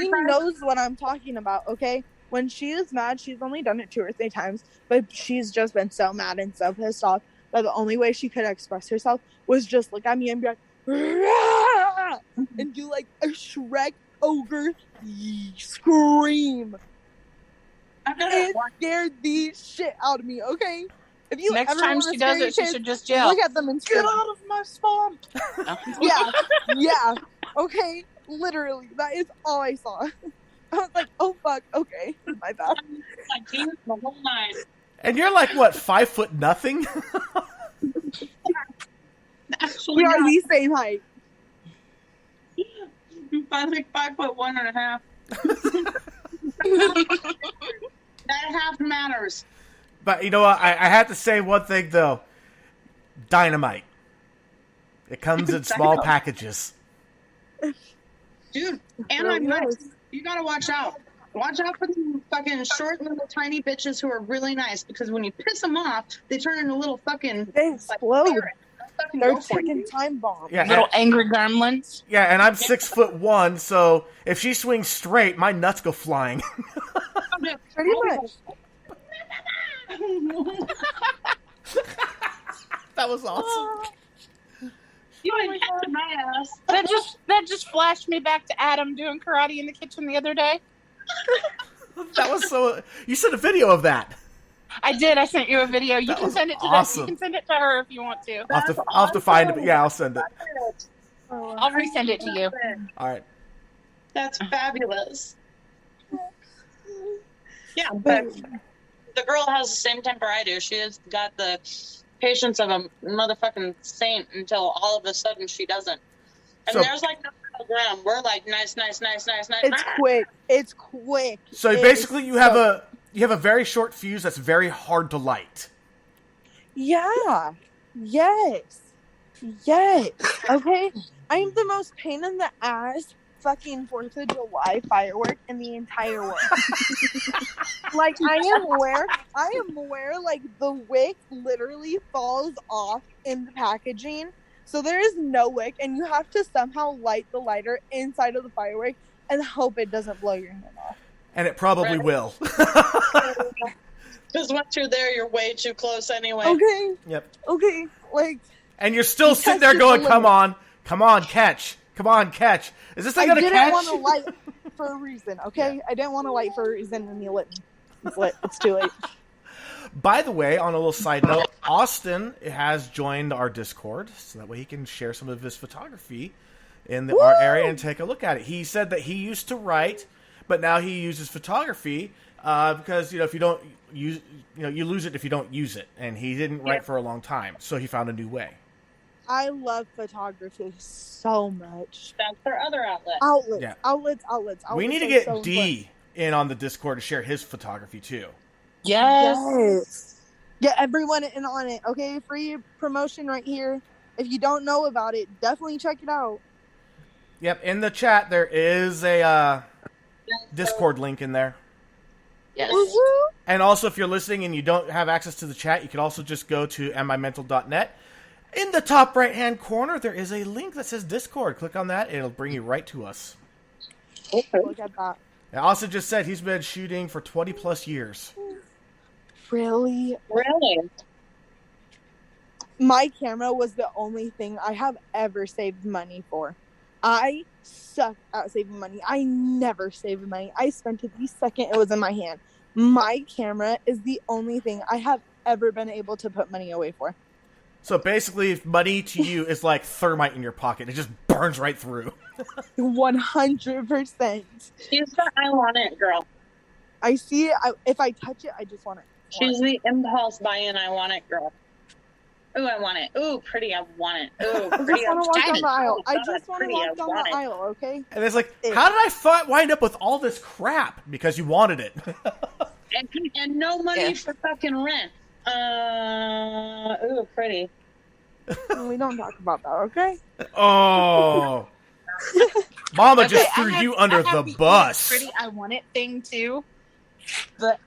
[SPEAKER 6] knows what I'm talking about. Okay, when she is mad, she's only done it 2 or 3 times, but she's just been so mad and so pissed off that the only way she could express herself was just look at me and be like, "Rah!" and do like a Shrek ogre scream. It scared the shit out of me. Okay, if you
[SPEAKER 3] Next
[SPEAKER 6] ever
[SPEAKER 3] time
[SPEAKER 6] want to
[SPEAKER 3] she does
[SPEAKER 6] scare
[SPEAKER 3] it, she
[SPEAKER 6] kids,
[SPEAKER 3] should just yell.
[SPEAKER 6] look at them and scream.
[SPEAKER 2] Get out of my swamp!
[SPEAKER 6] Yeah. Okay, literally, that is all I saw. I was like, oh fuck, okay, my bad.
[SPEAKER 5] Like, the whole night.
[SPEAKER 2] And you're like, what, 5 foot nothing?
[SPEAKER 5] Actually,
[SPEAKER 6] We are
[SPEAKER 5] not.
[SPEAKER 6] the same height.
[SPEAKER 5] I'm like 5'1.5". That half matters.
[SPEAKER 2] But you know what? I had to say one thing, though. Dynamite. It comes in small packages.
[SPEAKER 5] Dude, and I'm nice. You gotta watch out. Watch out for the fucking short little tiny bitches who are really nice, because when you piss them off, they turn into little fucking...
[SPEAKER 6] They explode.
[SPEAKER 5] Fucking
[SPEAKER 6] They're
[SPEAKER 5] go for you.
[SPEAKER 6] ticking time bombs.
[SPEAKER 2] Yeah,
[SPEAKER 3] Little angry gremlins.
[SPEAKER 2] yeah, and I'm 6'1", so if she swings straight, my nuts go flying.
[SPEAKER 6] Pretty much.
[SPEAKER 2] That was awesome.
[SPEAKER 5] You ain't catching my ass.
[SPEAKER 3] That just flashed me back to Adam doing karate in the kitchen the other day.
[SPEAKER 2] That was so... You sent a video of that.
[SPEAKER 3] I did. I sent you a video. You
[SPEAKER 2] That
[SPEAKER 3] can
[SPEAKER 2] was
[SPEAKER 3] send it to
[SPEAKER 2] awesome.
[SPEAKER 3] You can send it to her if you want to.
[SPEAKER 2] I'll have to find it, but yeah, I'll send it.
[SPEAKER 3] I'll resend it to you.
[SPEAKER 2] All right.
[SPEAKER 5] That's fabulous. Yeah, but the girl has the same temper I do. She has got the patience of a motherfucking saint until all of a sudden she doesn't. And
[SPEAKER 2] So-
[SPEAKER 5] there's like no middle ground. We're like nice.
[SPEAKER 6] It's quick. It's quick.
[SPEAKER 2] So
[SPEAKER 6] It
[SPEAKER 2] basically,
[SPEAKER 6] is
[SPEAKER 2] you have
[SPEAKER 6] so-
[SPEAKER 2] a very short fuse that's very hard to light.
[SPEAKER 6] Yeah. Yes. Okay. I'm the most pain in the ass fucking 4th of July firework in the entire world. Like I am aware like the wick literally falls off in the packaging. So there is no wick and you have to somehow light the lighter inside of the firework and hope it doesn't blow your hand off.
[SPEAKER 2] And it probably will.
[SPEAKER 5] Because once you're there, you're way too close anyway.
[SPEAKER 6] Okay.
[SPEAKER 2] Yep.
[SPEAKER 6] Okay. Like
[SPEAKER 2] And you're still sitting there
[SPEAKER 6] Because
[SPEAKER 2] going,
[SPEAKER 6] it's a
[SPEAKER 2] come on, catch. Come on, catch. Is this thing
[SPEAKER 6] I
[SPEAKER 2] going to
[SPEAKER 6] didn't
[SPEAKER 2] catch?
[SPEAKER 6] want to light for a reason, okay? I didn't want to light for a reason and you lit me. It's lit. It's too late.
[SPEAKER 2] By the way, on a little side note, Austin has joined our Discord, so that way he can share some of his photography in our area and take a look at it. He said that he used to write, but now he uses photography because, if you don't use, you lose it if you don't use it. And he didn't write for a long time, so he found a new way.
[SPEAKER 6] I love photography so much.
[SPEAKER 5] That's their other outlet.
[SPEAKER 6] Outlets.
[SPEAKER 2] We need to
[SPEAKER 6] are
[SPEAKER 2] get
[SPEAKER 6] so
[SPEAKER 2] D in on the Discord to share his photography too.
[SPEAKER 6] Yes. Get everyone in on it, okay? Free promotion right here. If you don't know about it, definitely check it out.
[SPEAKER 2] Yep, in the chat there is a Discord link in there.
[SPEAKER 3] Yes.
[SPEAKER 6] Woo-hoo.
[SPEAKER 2] And also, if you're listening and you don't have access to the chat, you can also just go to amimental.net. In the top right-hand corner, there is a link that says Discord. Click on that, and it'll bring you right to us.
[SPEAKER 6] Look at that.
[SPEAKER 2] And Austin just said he's been shooting for 20-plus years.
[SPEAKER 6] Really?
[SPEAKER 5] Really?
[SPEAKER 6] My camera was the only thing I have ever saved money for. I suck at saving money. I never saved money. I spent it the second it was in my hand. My camera is the only thing I have ever been able to put money away for.
[SPEAKER 2] So basically, money to you is like thermite in your pocket. It just burns right through.
[SPEAKER 6] 100%.
[SPEAKER 5] She's the I want it girl.
[SPEAKER 6] I see it. If I touch it, I just want it.
[SPEAKER 5] She's the impulse buy-in I want it girl. Ooh, I want it. Ooh, pretty, I want it. Ooh,
[SPEAKER 6] I just
[SPEAKER 5] pretty,
[SPEAKER 6] want to walk down the aisle.
[SPEAKER 5] Oh,
[SPEAKER 6] I
[SPEAKER 5] God,
[SPEAKER 6] just want to
[SPEAKER 5] pretty,
[SPEAKER 6] walk
[SPEAKER 5] I
[SPEAKER 6] down
[SPEAKER 5] want
[SPEAKER 6] the
[SPEAKER 5] it.
[SPEAKER 6] aisle, okay?
[SPEAKER 2] And it's like, how did I wind up with all this crap? Because you wanted it.
[SPEAKER 5] And no money
[SPEAKER 3] Yeah.
[SPEAKER 5] for fucking rent. Ooh, pretty.
[SPEAKER 6] We don't talk about that, okay?
[SPEAKER 2] Oh. Mama just
[SPEAKER 3] I
[SPEAKER 2] threw
[SPEAKER 3] have-
[SPEAKER 2] you under
[SPEAKER 3] I have
[SPEAKER 2] the bus.
[SPEAKER 3] Pretty, I want it thing too. But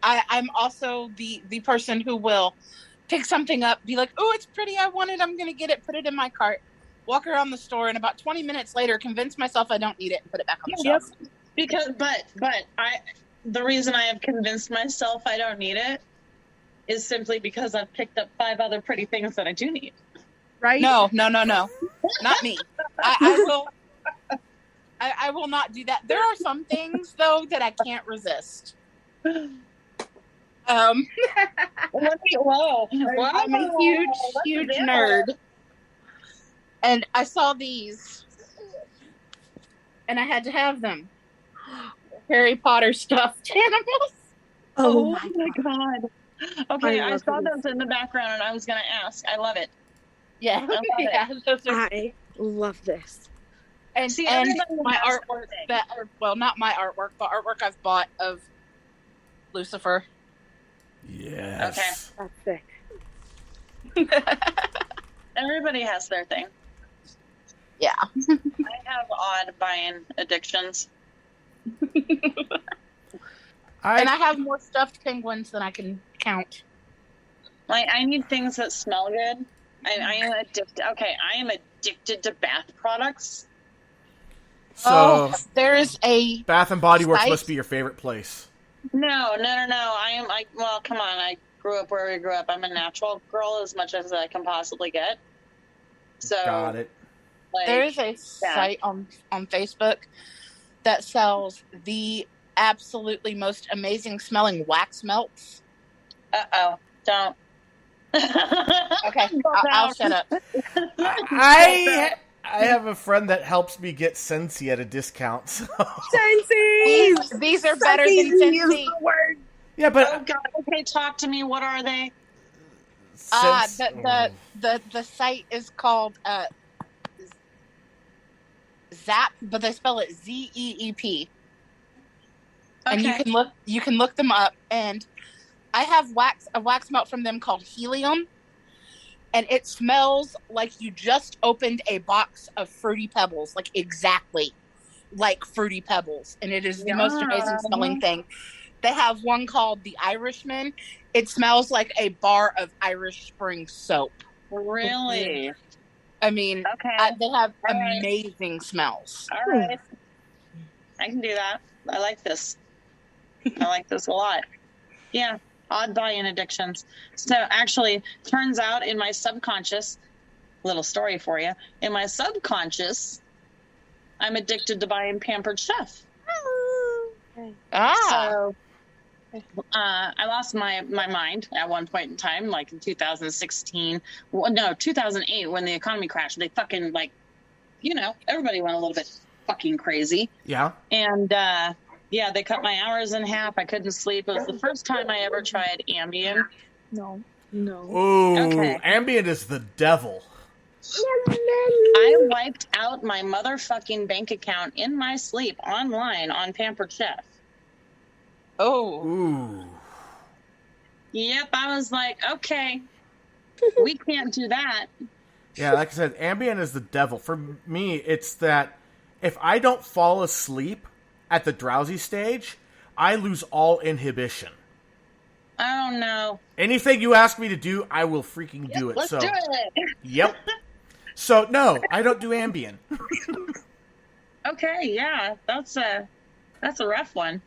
[SPEAKER 3] I'm also the person who will pick something up, be like, "Oh, it's pretty. I want it. I'm gonna get it. Put it in my cart. Walk around the store, and about 20 minutes later, convince myself I don't need it and put it back on the shelf."
[SPEAKER 5] Because, the reason I have convinced myself I don't need it is simply because I've picked up 5 other pretty things that I do need.
[SPEAKER 6] Right?
[SPEAKER 3] No, not me. I will. I will not do that. There are some things though that I can't resist.
[SPEAKER 5] Whoa.
[SPEAKER 3] I'm a huge nerd. And I saw these and I had to have them. Harry Potter stuffed animals.
[SPEAKER 5] Oh my God. Okay, I
[SPEAKER 6] love
[SPEAKER 5] saw
[SPEAKER 6] those.
[SPEAKER 5] those in the background and I was going to ask. I love it.
[SPEAKER 3] Yeah.
[SPEAKER 5] love it.
[SPEAKER 3] Yeah. Those are,
[SPEAKER 6] I love this.
[SPEAKER 3] and
[SPEAKER 5] See,
[SPEAKER 3] and
[SPEAKER 5] everybody
[SPEAKER 3] my
[SPEAKER 5] has
[SPEAKER 3] artwork
[SPEAKER 5] their thing.
[SPEAKER 3] not my artwork, but artwork I've bought of Lucifer.
[SPEAKER 2] Yes.
[SPEAKER 6] That's sick.
[SPEAKER 5] Everybody has their thing.
[SPEAKER 3] Yeah.
[SPEAKER 5] I have odd buying addictions.
[SPEAKER 3] And I have more stuffed penguins than I can count.
[SPEAKER 5] Like, I need things that smell good. I am addicted. Okay, I am addicted to bath products.
[SPEAKER 2] So,
[SPEAKER 3] There is a
[SPEAKER 2] Bath and Body Works
[SPEAKER 3] Spice?
[SPEAKER 2] must be your favorite place.
[SPEAKER 5] No. I am like, well, come on. I grew up where we grew up. I'm a natural girl as much as I can possibly get. So,
[SPEAKER 2] Got it.
[SPEAKER 5] like,
[SPEAKER 3] there is a site on Facebook that sells the absolutely most amazing smelling wax melts.
[SPEAKER 5] don't.
[SPEAKER 3] Okay, I'll shut up.
[SPEAKER 2] I have a friend that helps me get Scentsy at a discount. So.
[SPEAKER 6] Sensi!
[SPEAKER 3] These are better than Scentsy.
[SPEAKER 2] Yeah,
[SPEAKER 5] Oh
[SPEAKER 2] but
[SPEAKER 5] God. Okay, talk to me. What are they?
[SPEAKER 3] The site is called Zap, but they spell it ZEEP. And you can look them up. And I have a wax melt from them called Helium, and it smells like you just opened a box of Fruity Pebbles, like exactly like Fruity Pebbles, and it is the most amazing smelling thing. They have one called the Irishman. It smells like a bar of Irish Spring soap.
[SPEAKER 5] Really?
[SPEAKER 3] I mean,
[SPEAKER 5] Okay.
[SPEAKER 3] they have
[SPEAKER 5] All right.
[SPEAKER 3] amazing smells.
[SPEAKER 5] All right. I can do that. I like this. I like this a lot. Yeah. Odd buy-in addictions. So actually, turns out in my subconscious, little story for you, in my subconscious, I'm addicted to buying Pampered Chef. So I lost my mind at one point in time, like in 2016. Well, no, 2008, when the economy crashed. They fucking, like, everybody went a little bit fucking crazy.
[SPEAKER 2] yeah.
[SPEAKER 5] And yeah, they cut my hours in half. I couldn't sleep. It was the first time I ever tried Ambien.
[SPEAKER 6] No.
[SPEAKER 2] Ooh,
[SPEAKER 5] Okay.
[SPEAKER 2] Ambient is the devil.
[SPEAKER 5] I wiped out my motherfucking bank account in my sleep online on Pampered Chef.
[SPEAKER 3] Oh,
[SPEAKER 2] Ooh.
[SPEAKER 5] Yep, I was like, okay, we can't do that.
[SPEAKER 2] Yeah, like I said, Ambient is the devil. For me, it's that if I don't fall asleep at the drowsy stage, I lose all inhibition.
[SPEAKER 5] Oh no.
[SPEAKER 2] Anything you ask me to do, I will freaking do it.
[SPEAKER 5] Let's
[SPEAKER 2] So,
[SPEAKER 5] do it.
[SPEAKER 2] yep. So no, I don't do Ambien.
[SPEAKER 5] Okay, yeah, that's a rough one.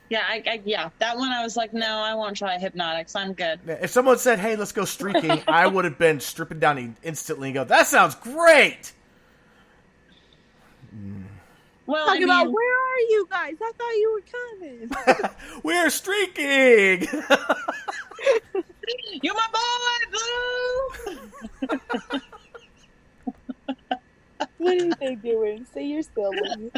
[SPEAKER 5] Yeah, yeah, that one I was like, no, I won't try hypnotics. I'm good.
[SPEAKER 2] If someone said, "Hey, let's go streaking," I would have been stripping down instantly and go, "That sounds great."
[SPEAKER 5] Well,
[SPEAKER 6] Talking about, where are you guys? I thought you were coming.
[SPEAKER 2] We're streaking.
[SPEAKER 5] you're my boy, Blue.
[SPEAKER 6] What are they doing? Say you're silly.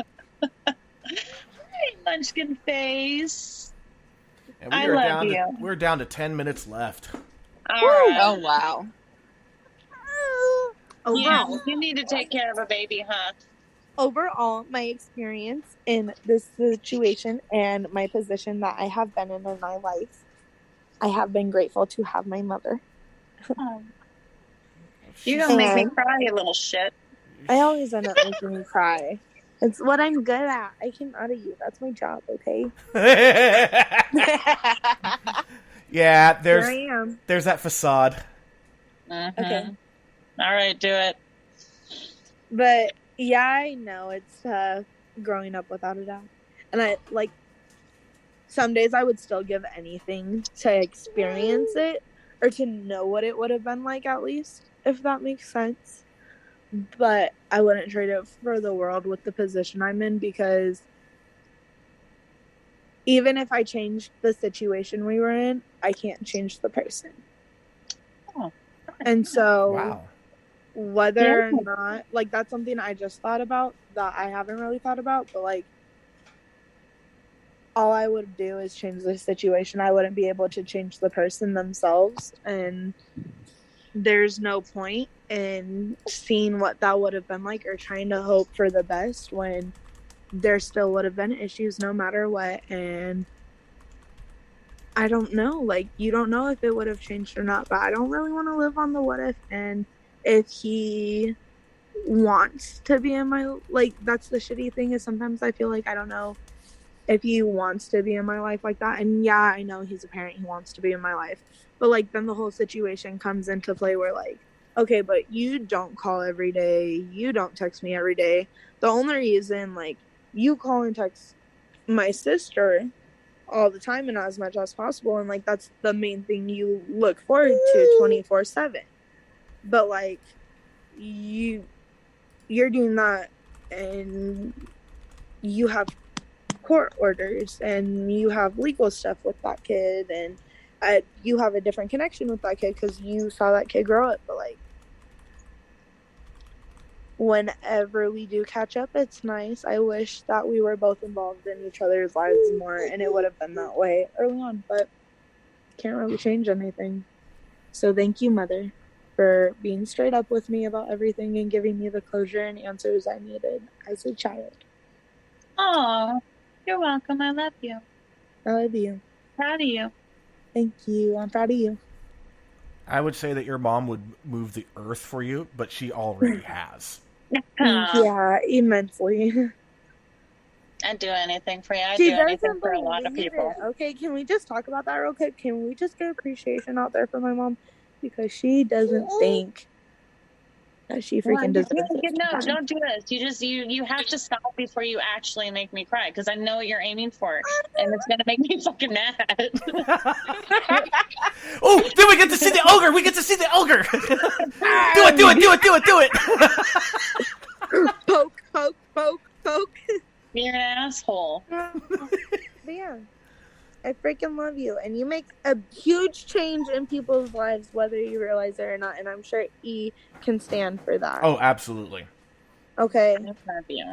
[SPEAKER 5] Hey, Munchkin face.
[SPEAKER 2] And
[SPEAKER 5] I love you.
[SPEAKER 2] We're down to 10 minutes left.
[SPEAKER 5] All right.
[SPEAKER 3] Oh wow.
[SPEAKER 5] Yeah,
[SPEAKER 6] Overall,
[SPEAKER 5] you need to take care of a baby, huh?
[SPEAKER 6] overall, my experience in this situation and my position that I have been in my life, I have been grateful to have my mother.
[SPEAKER 5] You're gonna make me
[SPEAKER 6] And
[SPEAKER 5] cry, you little shit.
[SPEAKER 6] I always end up making you cry. It's what I'm good at. I came out of you. That's my job, okay?
[SPEAKER 2] Yeah,
[SPEAKER 6] Here I am.
[SPEAKER 2] there's that facade.
[SPEAKER 6] Okay.
[SPEAKER 5] All right, do it.
[SPEAKER 6] But yeah, I know it's growing up without a dad. And I like some days I would still give anything to experience it or to know what it would have been like, at least, if that makes sense. But I wouldn't trade it for the world with the position I'm in, because even if I changed the situation we were in, I can't change the person.
[SPEAKER 5] Oh.
[SPEAKER 6] And so
[SPEAKER 2] Wow.
[SPEAKER 6] whether or not, like, that's something I just thought about that I haven't really thought about, but like, all I would do is change the situation. I wouldn't be able to change the person themselves, and there's no point in seeing what that would have been like or trying to hope for the best when there still would have been issues no matter what. And I don't know, like, you don't know if it would have changed or not, but I don't really want to live on the what if. And if he wants to be in my, like, that's the shitty thing, is sometimes I feel like I don't know if he wants to be in my life like that. And yeah, I know he's a parent, he wants to be in my life, but like, then the whole situation comes into play where, like, okay, but you don't call every day, you don't text me every day. The only reason, like, you call and text my sister all the time and as much as possible, and like, that's the main thing you look forward to 24/7. But like, you're doing that, and you have court orders, and you have legal stuff with that kid, and you have a different connection with that kid because you saw that kid grow up. But like, whenever we do catch up, it's nice. I wish that we were both involved in each other's lives more, and it would have been that way early on, but can't really change anything. So thank you, Mother, for being straight up with me about everything and giving me the closure and answers I needed as a child.
[SPEAKER 5] Oh, you're welcome. I love you.
[SPEAKER 6] I love you.
[SPEAKER 5] Proud of you.
[SPEAKER 6] Thank you. I'm proud of you.
[SPEAKER 2] I would say that your mom would move the earth for you, but she already has.
[SPEAKER 6] Yeah, immensely.
[SPEAKER 5] I'd do anything for you. I'd
[SPEAKER 6] She
[SPEAKER 5] do anything
[SPEAKER 6] doesn't
[SPEAKER 5] for a lot of
[SPEAKER 6] believe
[SPEAKER 5] people.
[SPEAKER 6] it. Okay, can we just talk about that real quick? Can we just get appreciation out there for my mom? Because she doesn't think that she freaking deserves it.
[SPEAKER 5] No, don't do this. You have to stop before you actually make me cry, because I know what you're aiming for, and it's gonna make me fucking mad.
[SPEAKER 2] Oh, then we get to see the ogre. We get to see the ogre. do it.
[SPEAKER 6] Poke, poke, poke, poke.
[SPEAKER 5] You're an asshole.
[SPEAKER 6] But yeah, I freaking love you, and you make a huge change in people's lives, whether you realize it or not, and I'm sure E can stand for that.
[SPEAKER 2] Oh, absolutely.
[SPEAKER 6] Okay.
[SPEAKER 5] I love you.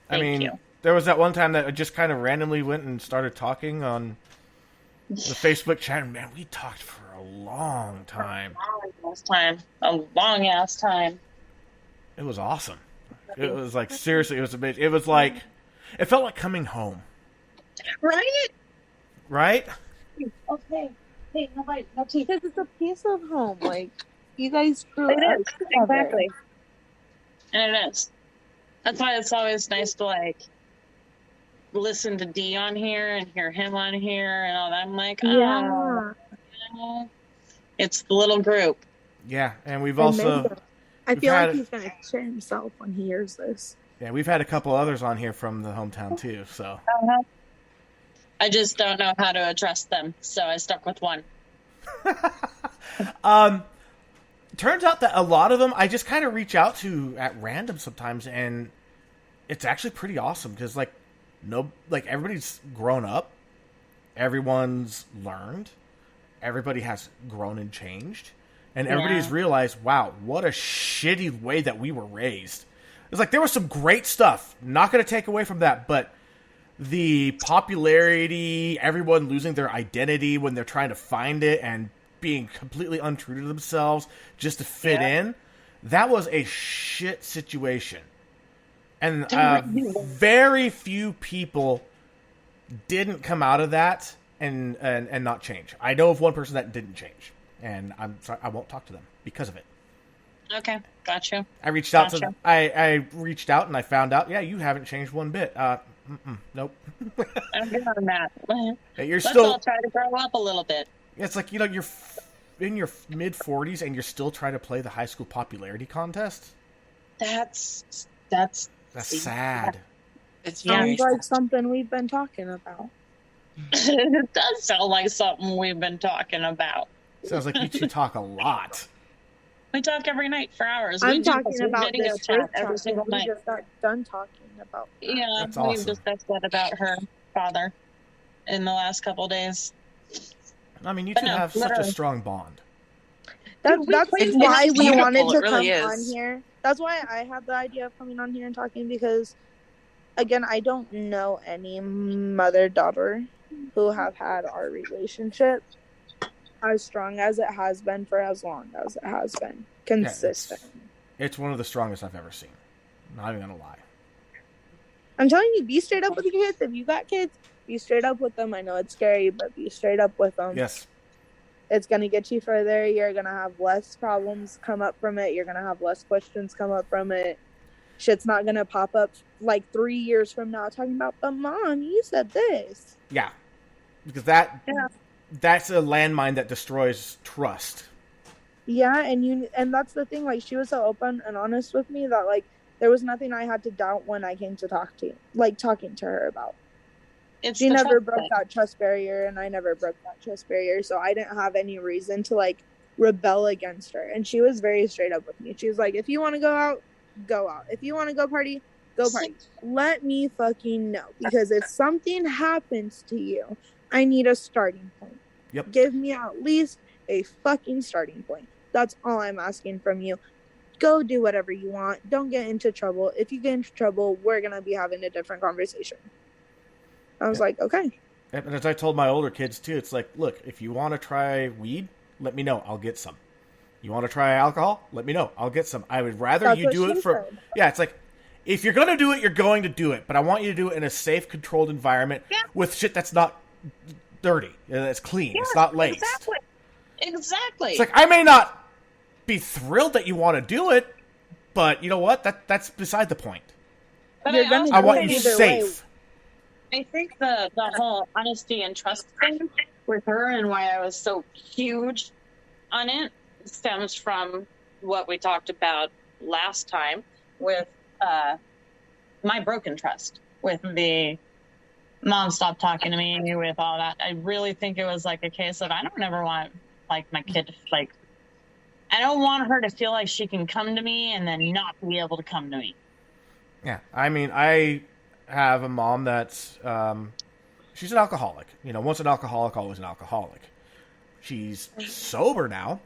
[SPEAKER 2] I mean,
[SPEAKER 5] you.
[SPEAKER 2] there was that one time that I just kind of randomly went and started talking on the Facebook chat, and man, we talked for a long time.
[SPEAKER 5] A long ass time.
[SPEAKER 2] It was awesome. It was like, seriously, it was amazing. It was like, it felt like coming home.
[SPEAKER 5] Right?
[SPEAKER 2] Right?
[SPEAKER 5] Okay. Hey, no tea.
[SPEAKER 6] Because it's a piece of home. Like, you guys grew
[SPEAKER 5] It
[SPEAKER 6] up
[SPEAKER 5] is.
[SPEAKER 6] together.
[SPEAKER 5] Exactly. And it is. That's why it's always nice to, like, listen to D on here and hear him on here and all that. I'm like,
[SPEAKER 6] Yeah.
[SPEAKER 5] oh, it's the little group.
[SPEAKER 2] Yeah, and we've
[SPEAKER 6] I
[SPEAKER 2] also...
[SPEAKER 6] miss it. I
[SPEAKER 2] we've
[SPEAKER 6] feel like
[SPEAKER 2] had-
[SPEAKER 6] he's going to shit himself when he hears this.
[SPEAKER 2] Yeah, we've had a couple others on here from the hometown, too, so...
[SPEAKER 5] I just don't know how to address them, so I stuck with one.
[SPEAKER 2] Turns out that a lot of them I just kind of reach out to at random sometimes, and it's actually pretty awesome because everybody's grown up, everyone's learned, everybody has grown and changed, and everybody's realized, wow, what a shitty way that we were raised. It's like there was some great stuff, not going to take away from that, but the popularity, everyone losing their identity when they're trying to find it, and being completely untrue to themselves just to fit in. That was a shit situation. And very few people didn't come out of that and not change. I know of one person that didn't change, and I'm sorry, I won't talk to them because of it.
[SPEAKER 5] Okay, gotcha.
[SPEAKER 2] I reached out to them. I reached out and I found out, yeah, you haven't changed one bit. Nope.
[SPEAKER 5] I'm good on that.
[SPEAKER 2] Let's
[SPEAKER 5] all try to grow up a little bit.
[SPEAKER 2] It's like, you're in your mid 40s and you're still trying to play the high school popularity contest.
[SPEAKER 5] That's
[SPEAKER 2] sad.
[SPEAKER 6] It sounds like something we've been talking about.
[SPEAKER 5] It does sound like something we've been talking about.
[SPEAKER 2] Sounds like you two talk a lot.
[SPEAKER 5] We talk every night for hours.
[SPEAKER 6] I'm talking about this chat every single night. We just got done talking about that.
[SPEAKER 5] Yeah,
[SPEAKER 2] that's awesome.
[SPEAKER 5] We've discussed that about her father in the last couple days.
[SPEAKER 2] I mean, you two have such a strong bond.
[SPEAKER 6] That's why we wanted to come on here. That's why I had the idea of coming on here and talking, because, again, I don't know any mother-daughter who have had our relationship as strong as it has been for as long as it has been. Consistent.
[SPEAKER 2] Yeah, it's one of the strongest I've ever seen. Not even gonna lie.
[SPEAKER 6] I'm telling you, be straight up with your kids. If you got kids, be straight up with them. I know it's scary, but be straight up with them.
[SPEAKER 2] Yes.
[SPEAKER 6] It's going to get you further. You're going to have less problems come up from it. You're going to have less questions come up from it. Shit's not going to pop up like 3 years from now talking about, but Mom, you said this.
[SPEAKER 2] Yeah. Because that's a landmine that destroys trust.
[SPEAKER 6] Yeah, and that's the thing. Like, she was so open and honest with me that, like, there was nothing I had to doubt when I came to talking to her about. She never broke that trust barrier, and I never broke that trust barrier, so I didn't have any reason to, like, rebel against her. And she was very straight up with me. She was like, if you want to go out, go out. If you want to go party, go party. Let me fucking know, because if something happens to you, I need a starting point.
[SPEAKER 2] Yep.
[SPEAKER 6] Give me at least a fucking starting point. That's all I'm asking from you. Go do whatever you want. Don't get into trouble. If you get into trouble, we're going to be having a different conversation. I was like, okay.
[SPEAKER 2] And as I told my older kids, too, it's like, look, if you want to try weed, let me know. I'll get some. You want to try alcohol? Let me know. I'll get some. I would rather you do it for... Said. Yeah, it's like, if you're going to do it, you're going to do it. But I want you to do it in a safe, controlled environment with shit that's not dirty. It's clean. It's not laced.
[SPEAKER 5] Exactly.
[SPEAKER 2] It's like, I may not be thrilled that you want to do it, but you know what? That's beside the point.
[SPEAKER 5] But
[SPEAKER 2] I want you safe.
[SPEAKER 5] I think the whole honesty and trust thing with her, and why I was so huge on it, stems from what we talked about last time with my broken trust with the Mom stopped talking to me, with all that. I really think it was like a case of, I don't ever want, like, my kid to, like, I don't want her to feel like she can come to me and then not be able to come to me.
[SPEAKER 2] Yeah, I mean, I have a mom that's, she's an alcoholic. You know, once an alcoholic, always an alcoholic. She's sober now,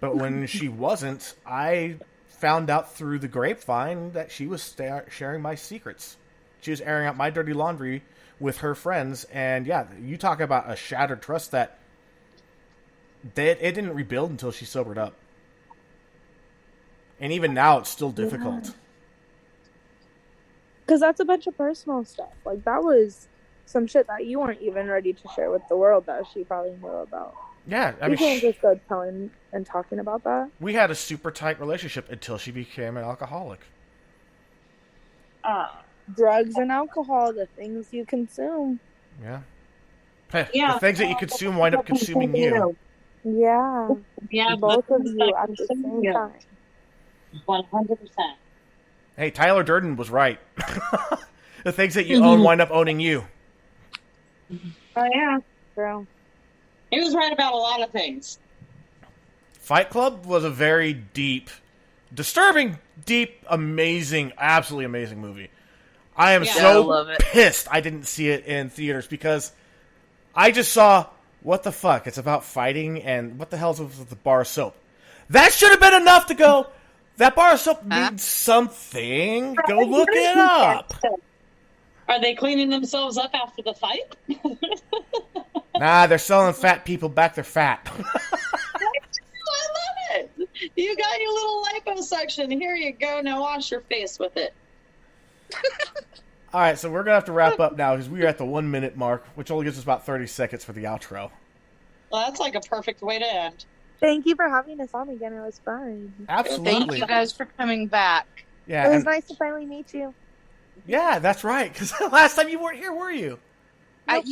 [SPEAKER 2] but when she wasn't, I found out through the grapevine that she was sharing my secrets. She was airing out my dirty laundry with her friends, and yeah, you talk about a shattered trust that it didn't rebuild until she sobered up. And even now, it's still difficult.
[SPEAKER 6] Because that's a bunch of personal stuff. Like, that was some shit that you weren't even ready to share with the world that she probably knew about.
[SPEAKER 2] Yeah, I
[SPEAKER 6] mean, you can't just go telling and talking about that.
[SPEAKER 2] We had a super tight relationship until she became an alcoholic.
[SPEAKER 6] Drugs and alcohol, the things you consume.
[SPEAKER 2] Yeah. Hey, the things that you consume wind up consuming you.
[SPEAKER 6] Yeah.
[SPEAKER 5] Yeah,
[SPEAKER 6] both of you at the same time.
[SPEAKER 5] 100%.
[SPEAKER 2] Hey, Tyler Durden was right. The things that you own wind up owning you.
[SPEAKER 5] Oh, yeah.
[SPEAKER 6] True.
[SPEAKER 5] He was right about a lot of things.
[SPEAKER 2] Fight Club was a very deep, disturbing, deep, amazing, absolutely amazing movie. I am so pissed I didn't see it in theaters because I just saw, what the fuck? It's about fighting and what the hell's with the bar of soap? That should have been enough to go, that bar of soap needs something. Go look it up.
[SPEAKER 5] Are they cleaning themselves up after the fight?
[SPEAKER 2] Nah, they're selling fat people back their fat.
[SPEAKER 5] You got your little liposuction. Here you go. Now wash your face with it.
[SPEAKER 2] All right, so we're going to have to wrap up now because we are at the 1 minute mark, which only gives us about 30 seconds for the outro.
[SPEAKER 5] Well, that's like a perfect way to end.
[SPEAKER 6] Thank you for having us on again. It was fun.
[SPEAKER 2] Absolutely.
[SPEAKER 3] Thank you guys for coming back.
[SPEAKER 2] Yeah,
[SPEAKER 6] It was
[SPEAKER 2] and-
[SPEAKER 6] nice to finally meet you.
[SPEAKER 2] yeah, that's right. Because last time you weren't here, were you?
[SPEAKER 3] I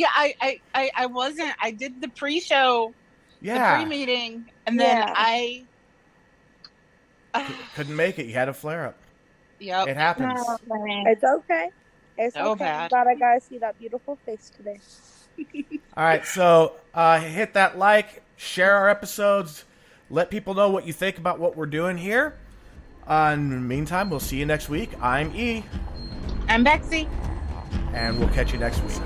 [SPEAKER 3] wasn't. I did the pre-show,
[SPEAKER 2] Yeah.
[SPEAKER 3] the pre-meeting, and then
[SPEAKER 6] Yeah.
[SPEAKER 3] I
[SPEAKER 2] Couldn't make it. You had a flare up.
[SPEAKER 3] Yep.
[SPEAKER 2] It happens.
[SPEAKER 6] It's okay. It's
[SPEAKER 3] So
[SPEAKER 6] okay.
[SPEAKER 3] bad.
[SPEAKER 6] I'm glad I got to see that beautiful face today.
[SPEAKER 2] All right, so hit that like, share our episodes, let people know what you think about what we're doing here. In the meantime, we'll see you next week. I'm E,
[SPEAKER 3] I'm Bexy.
[SPEAKER 2] and we'll catch you next week.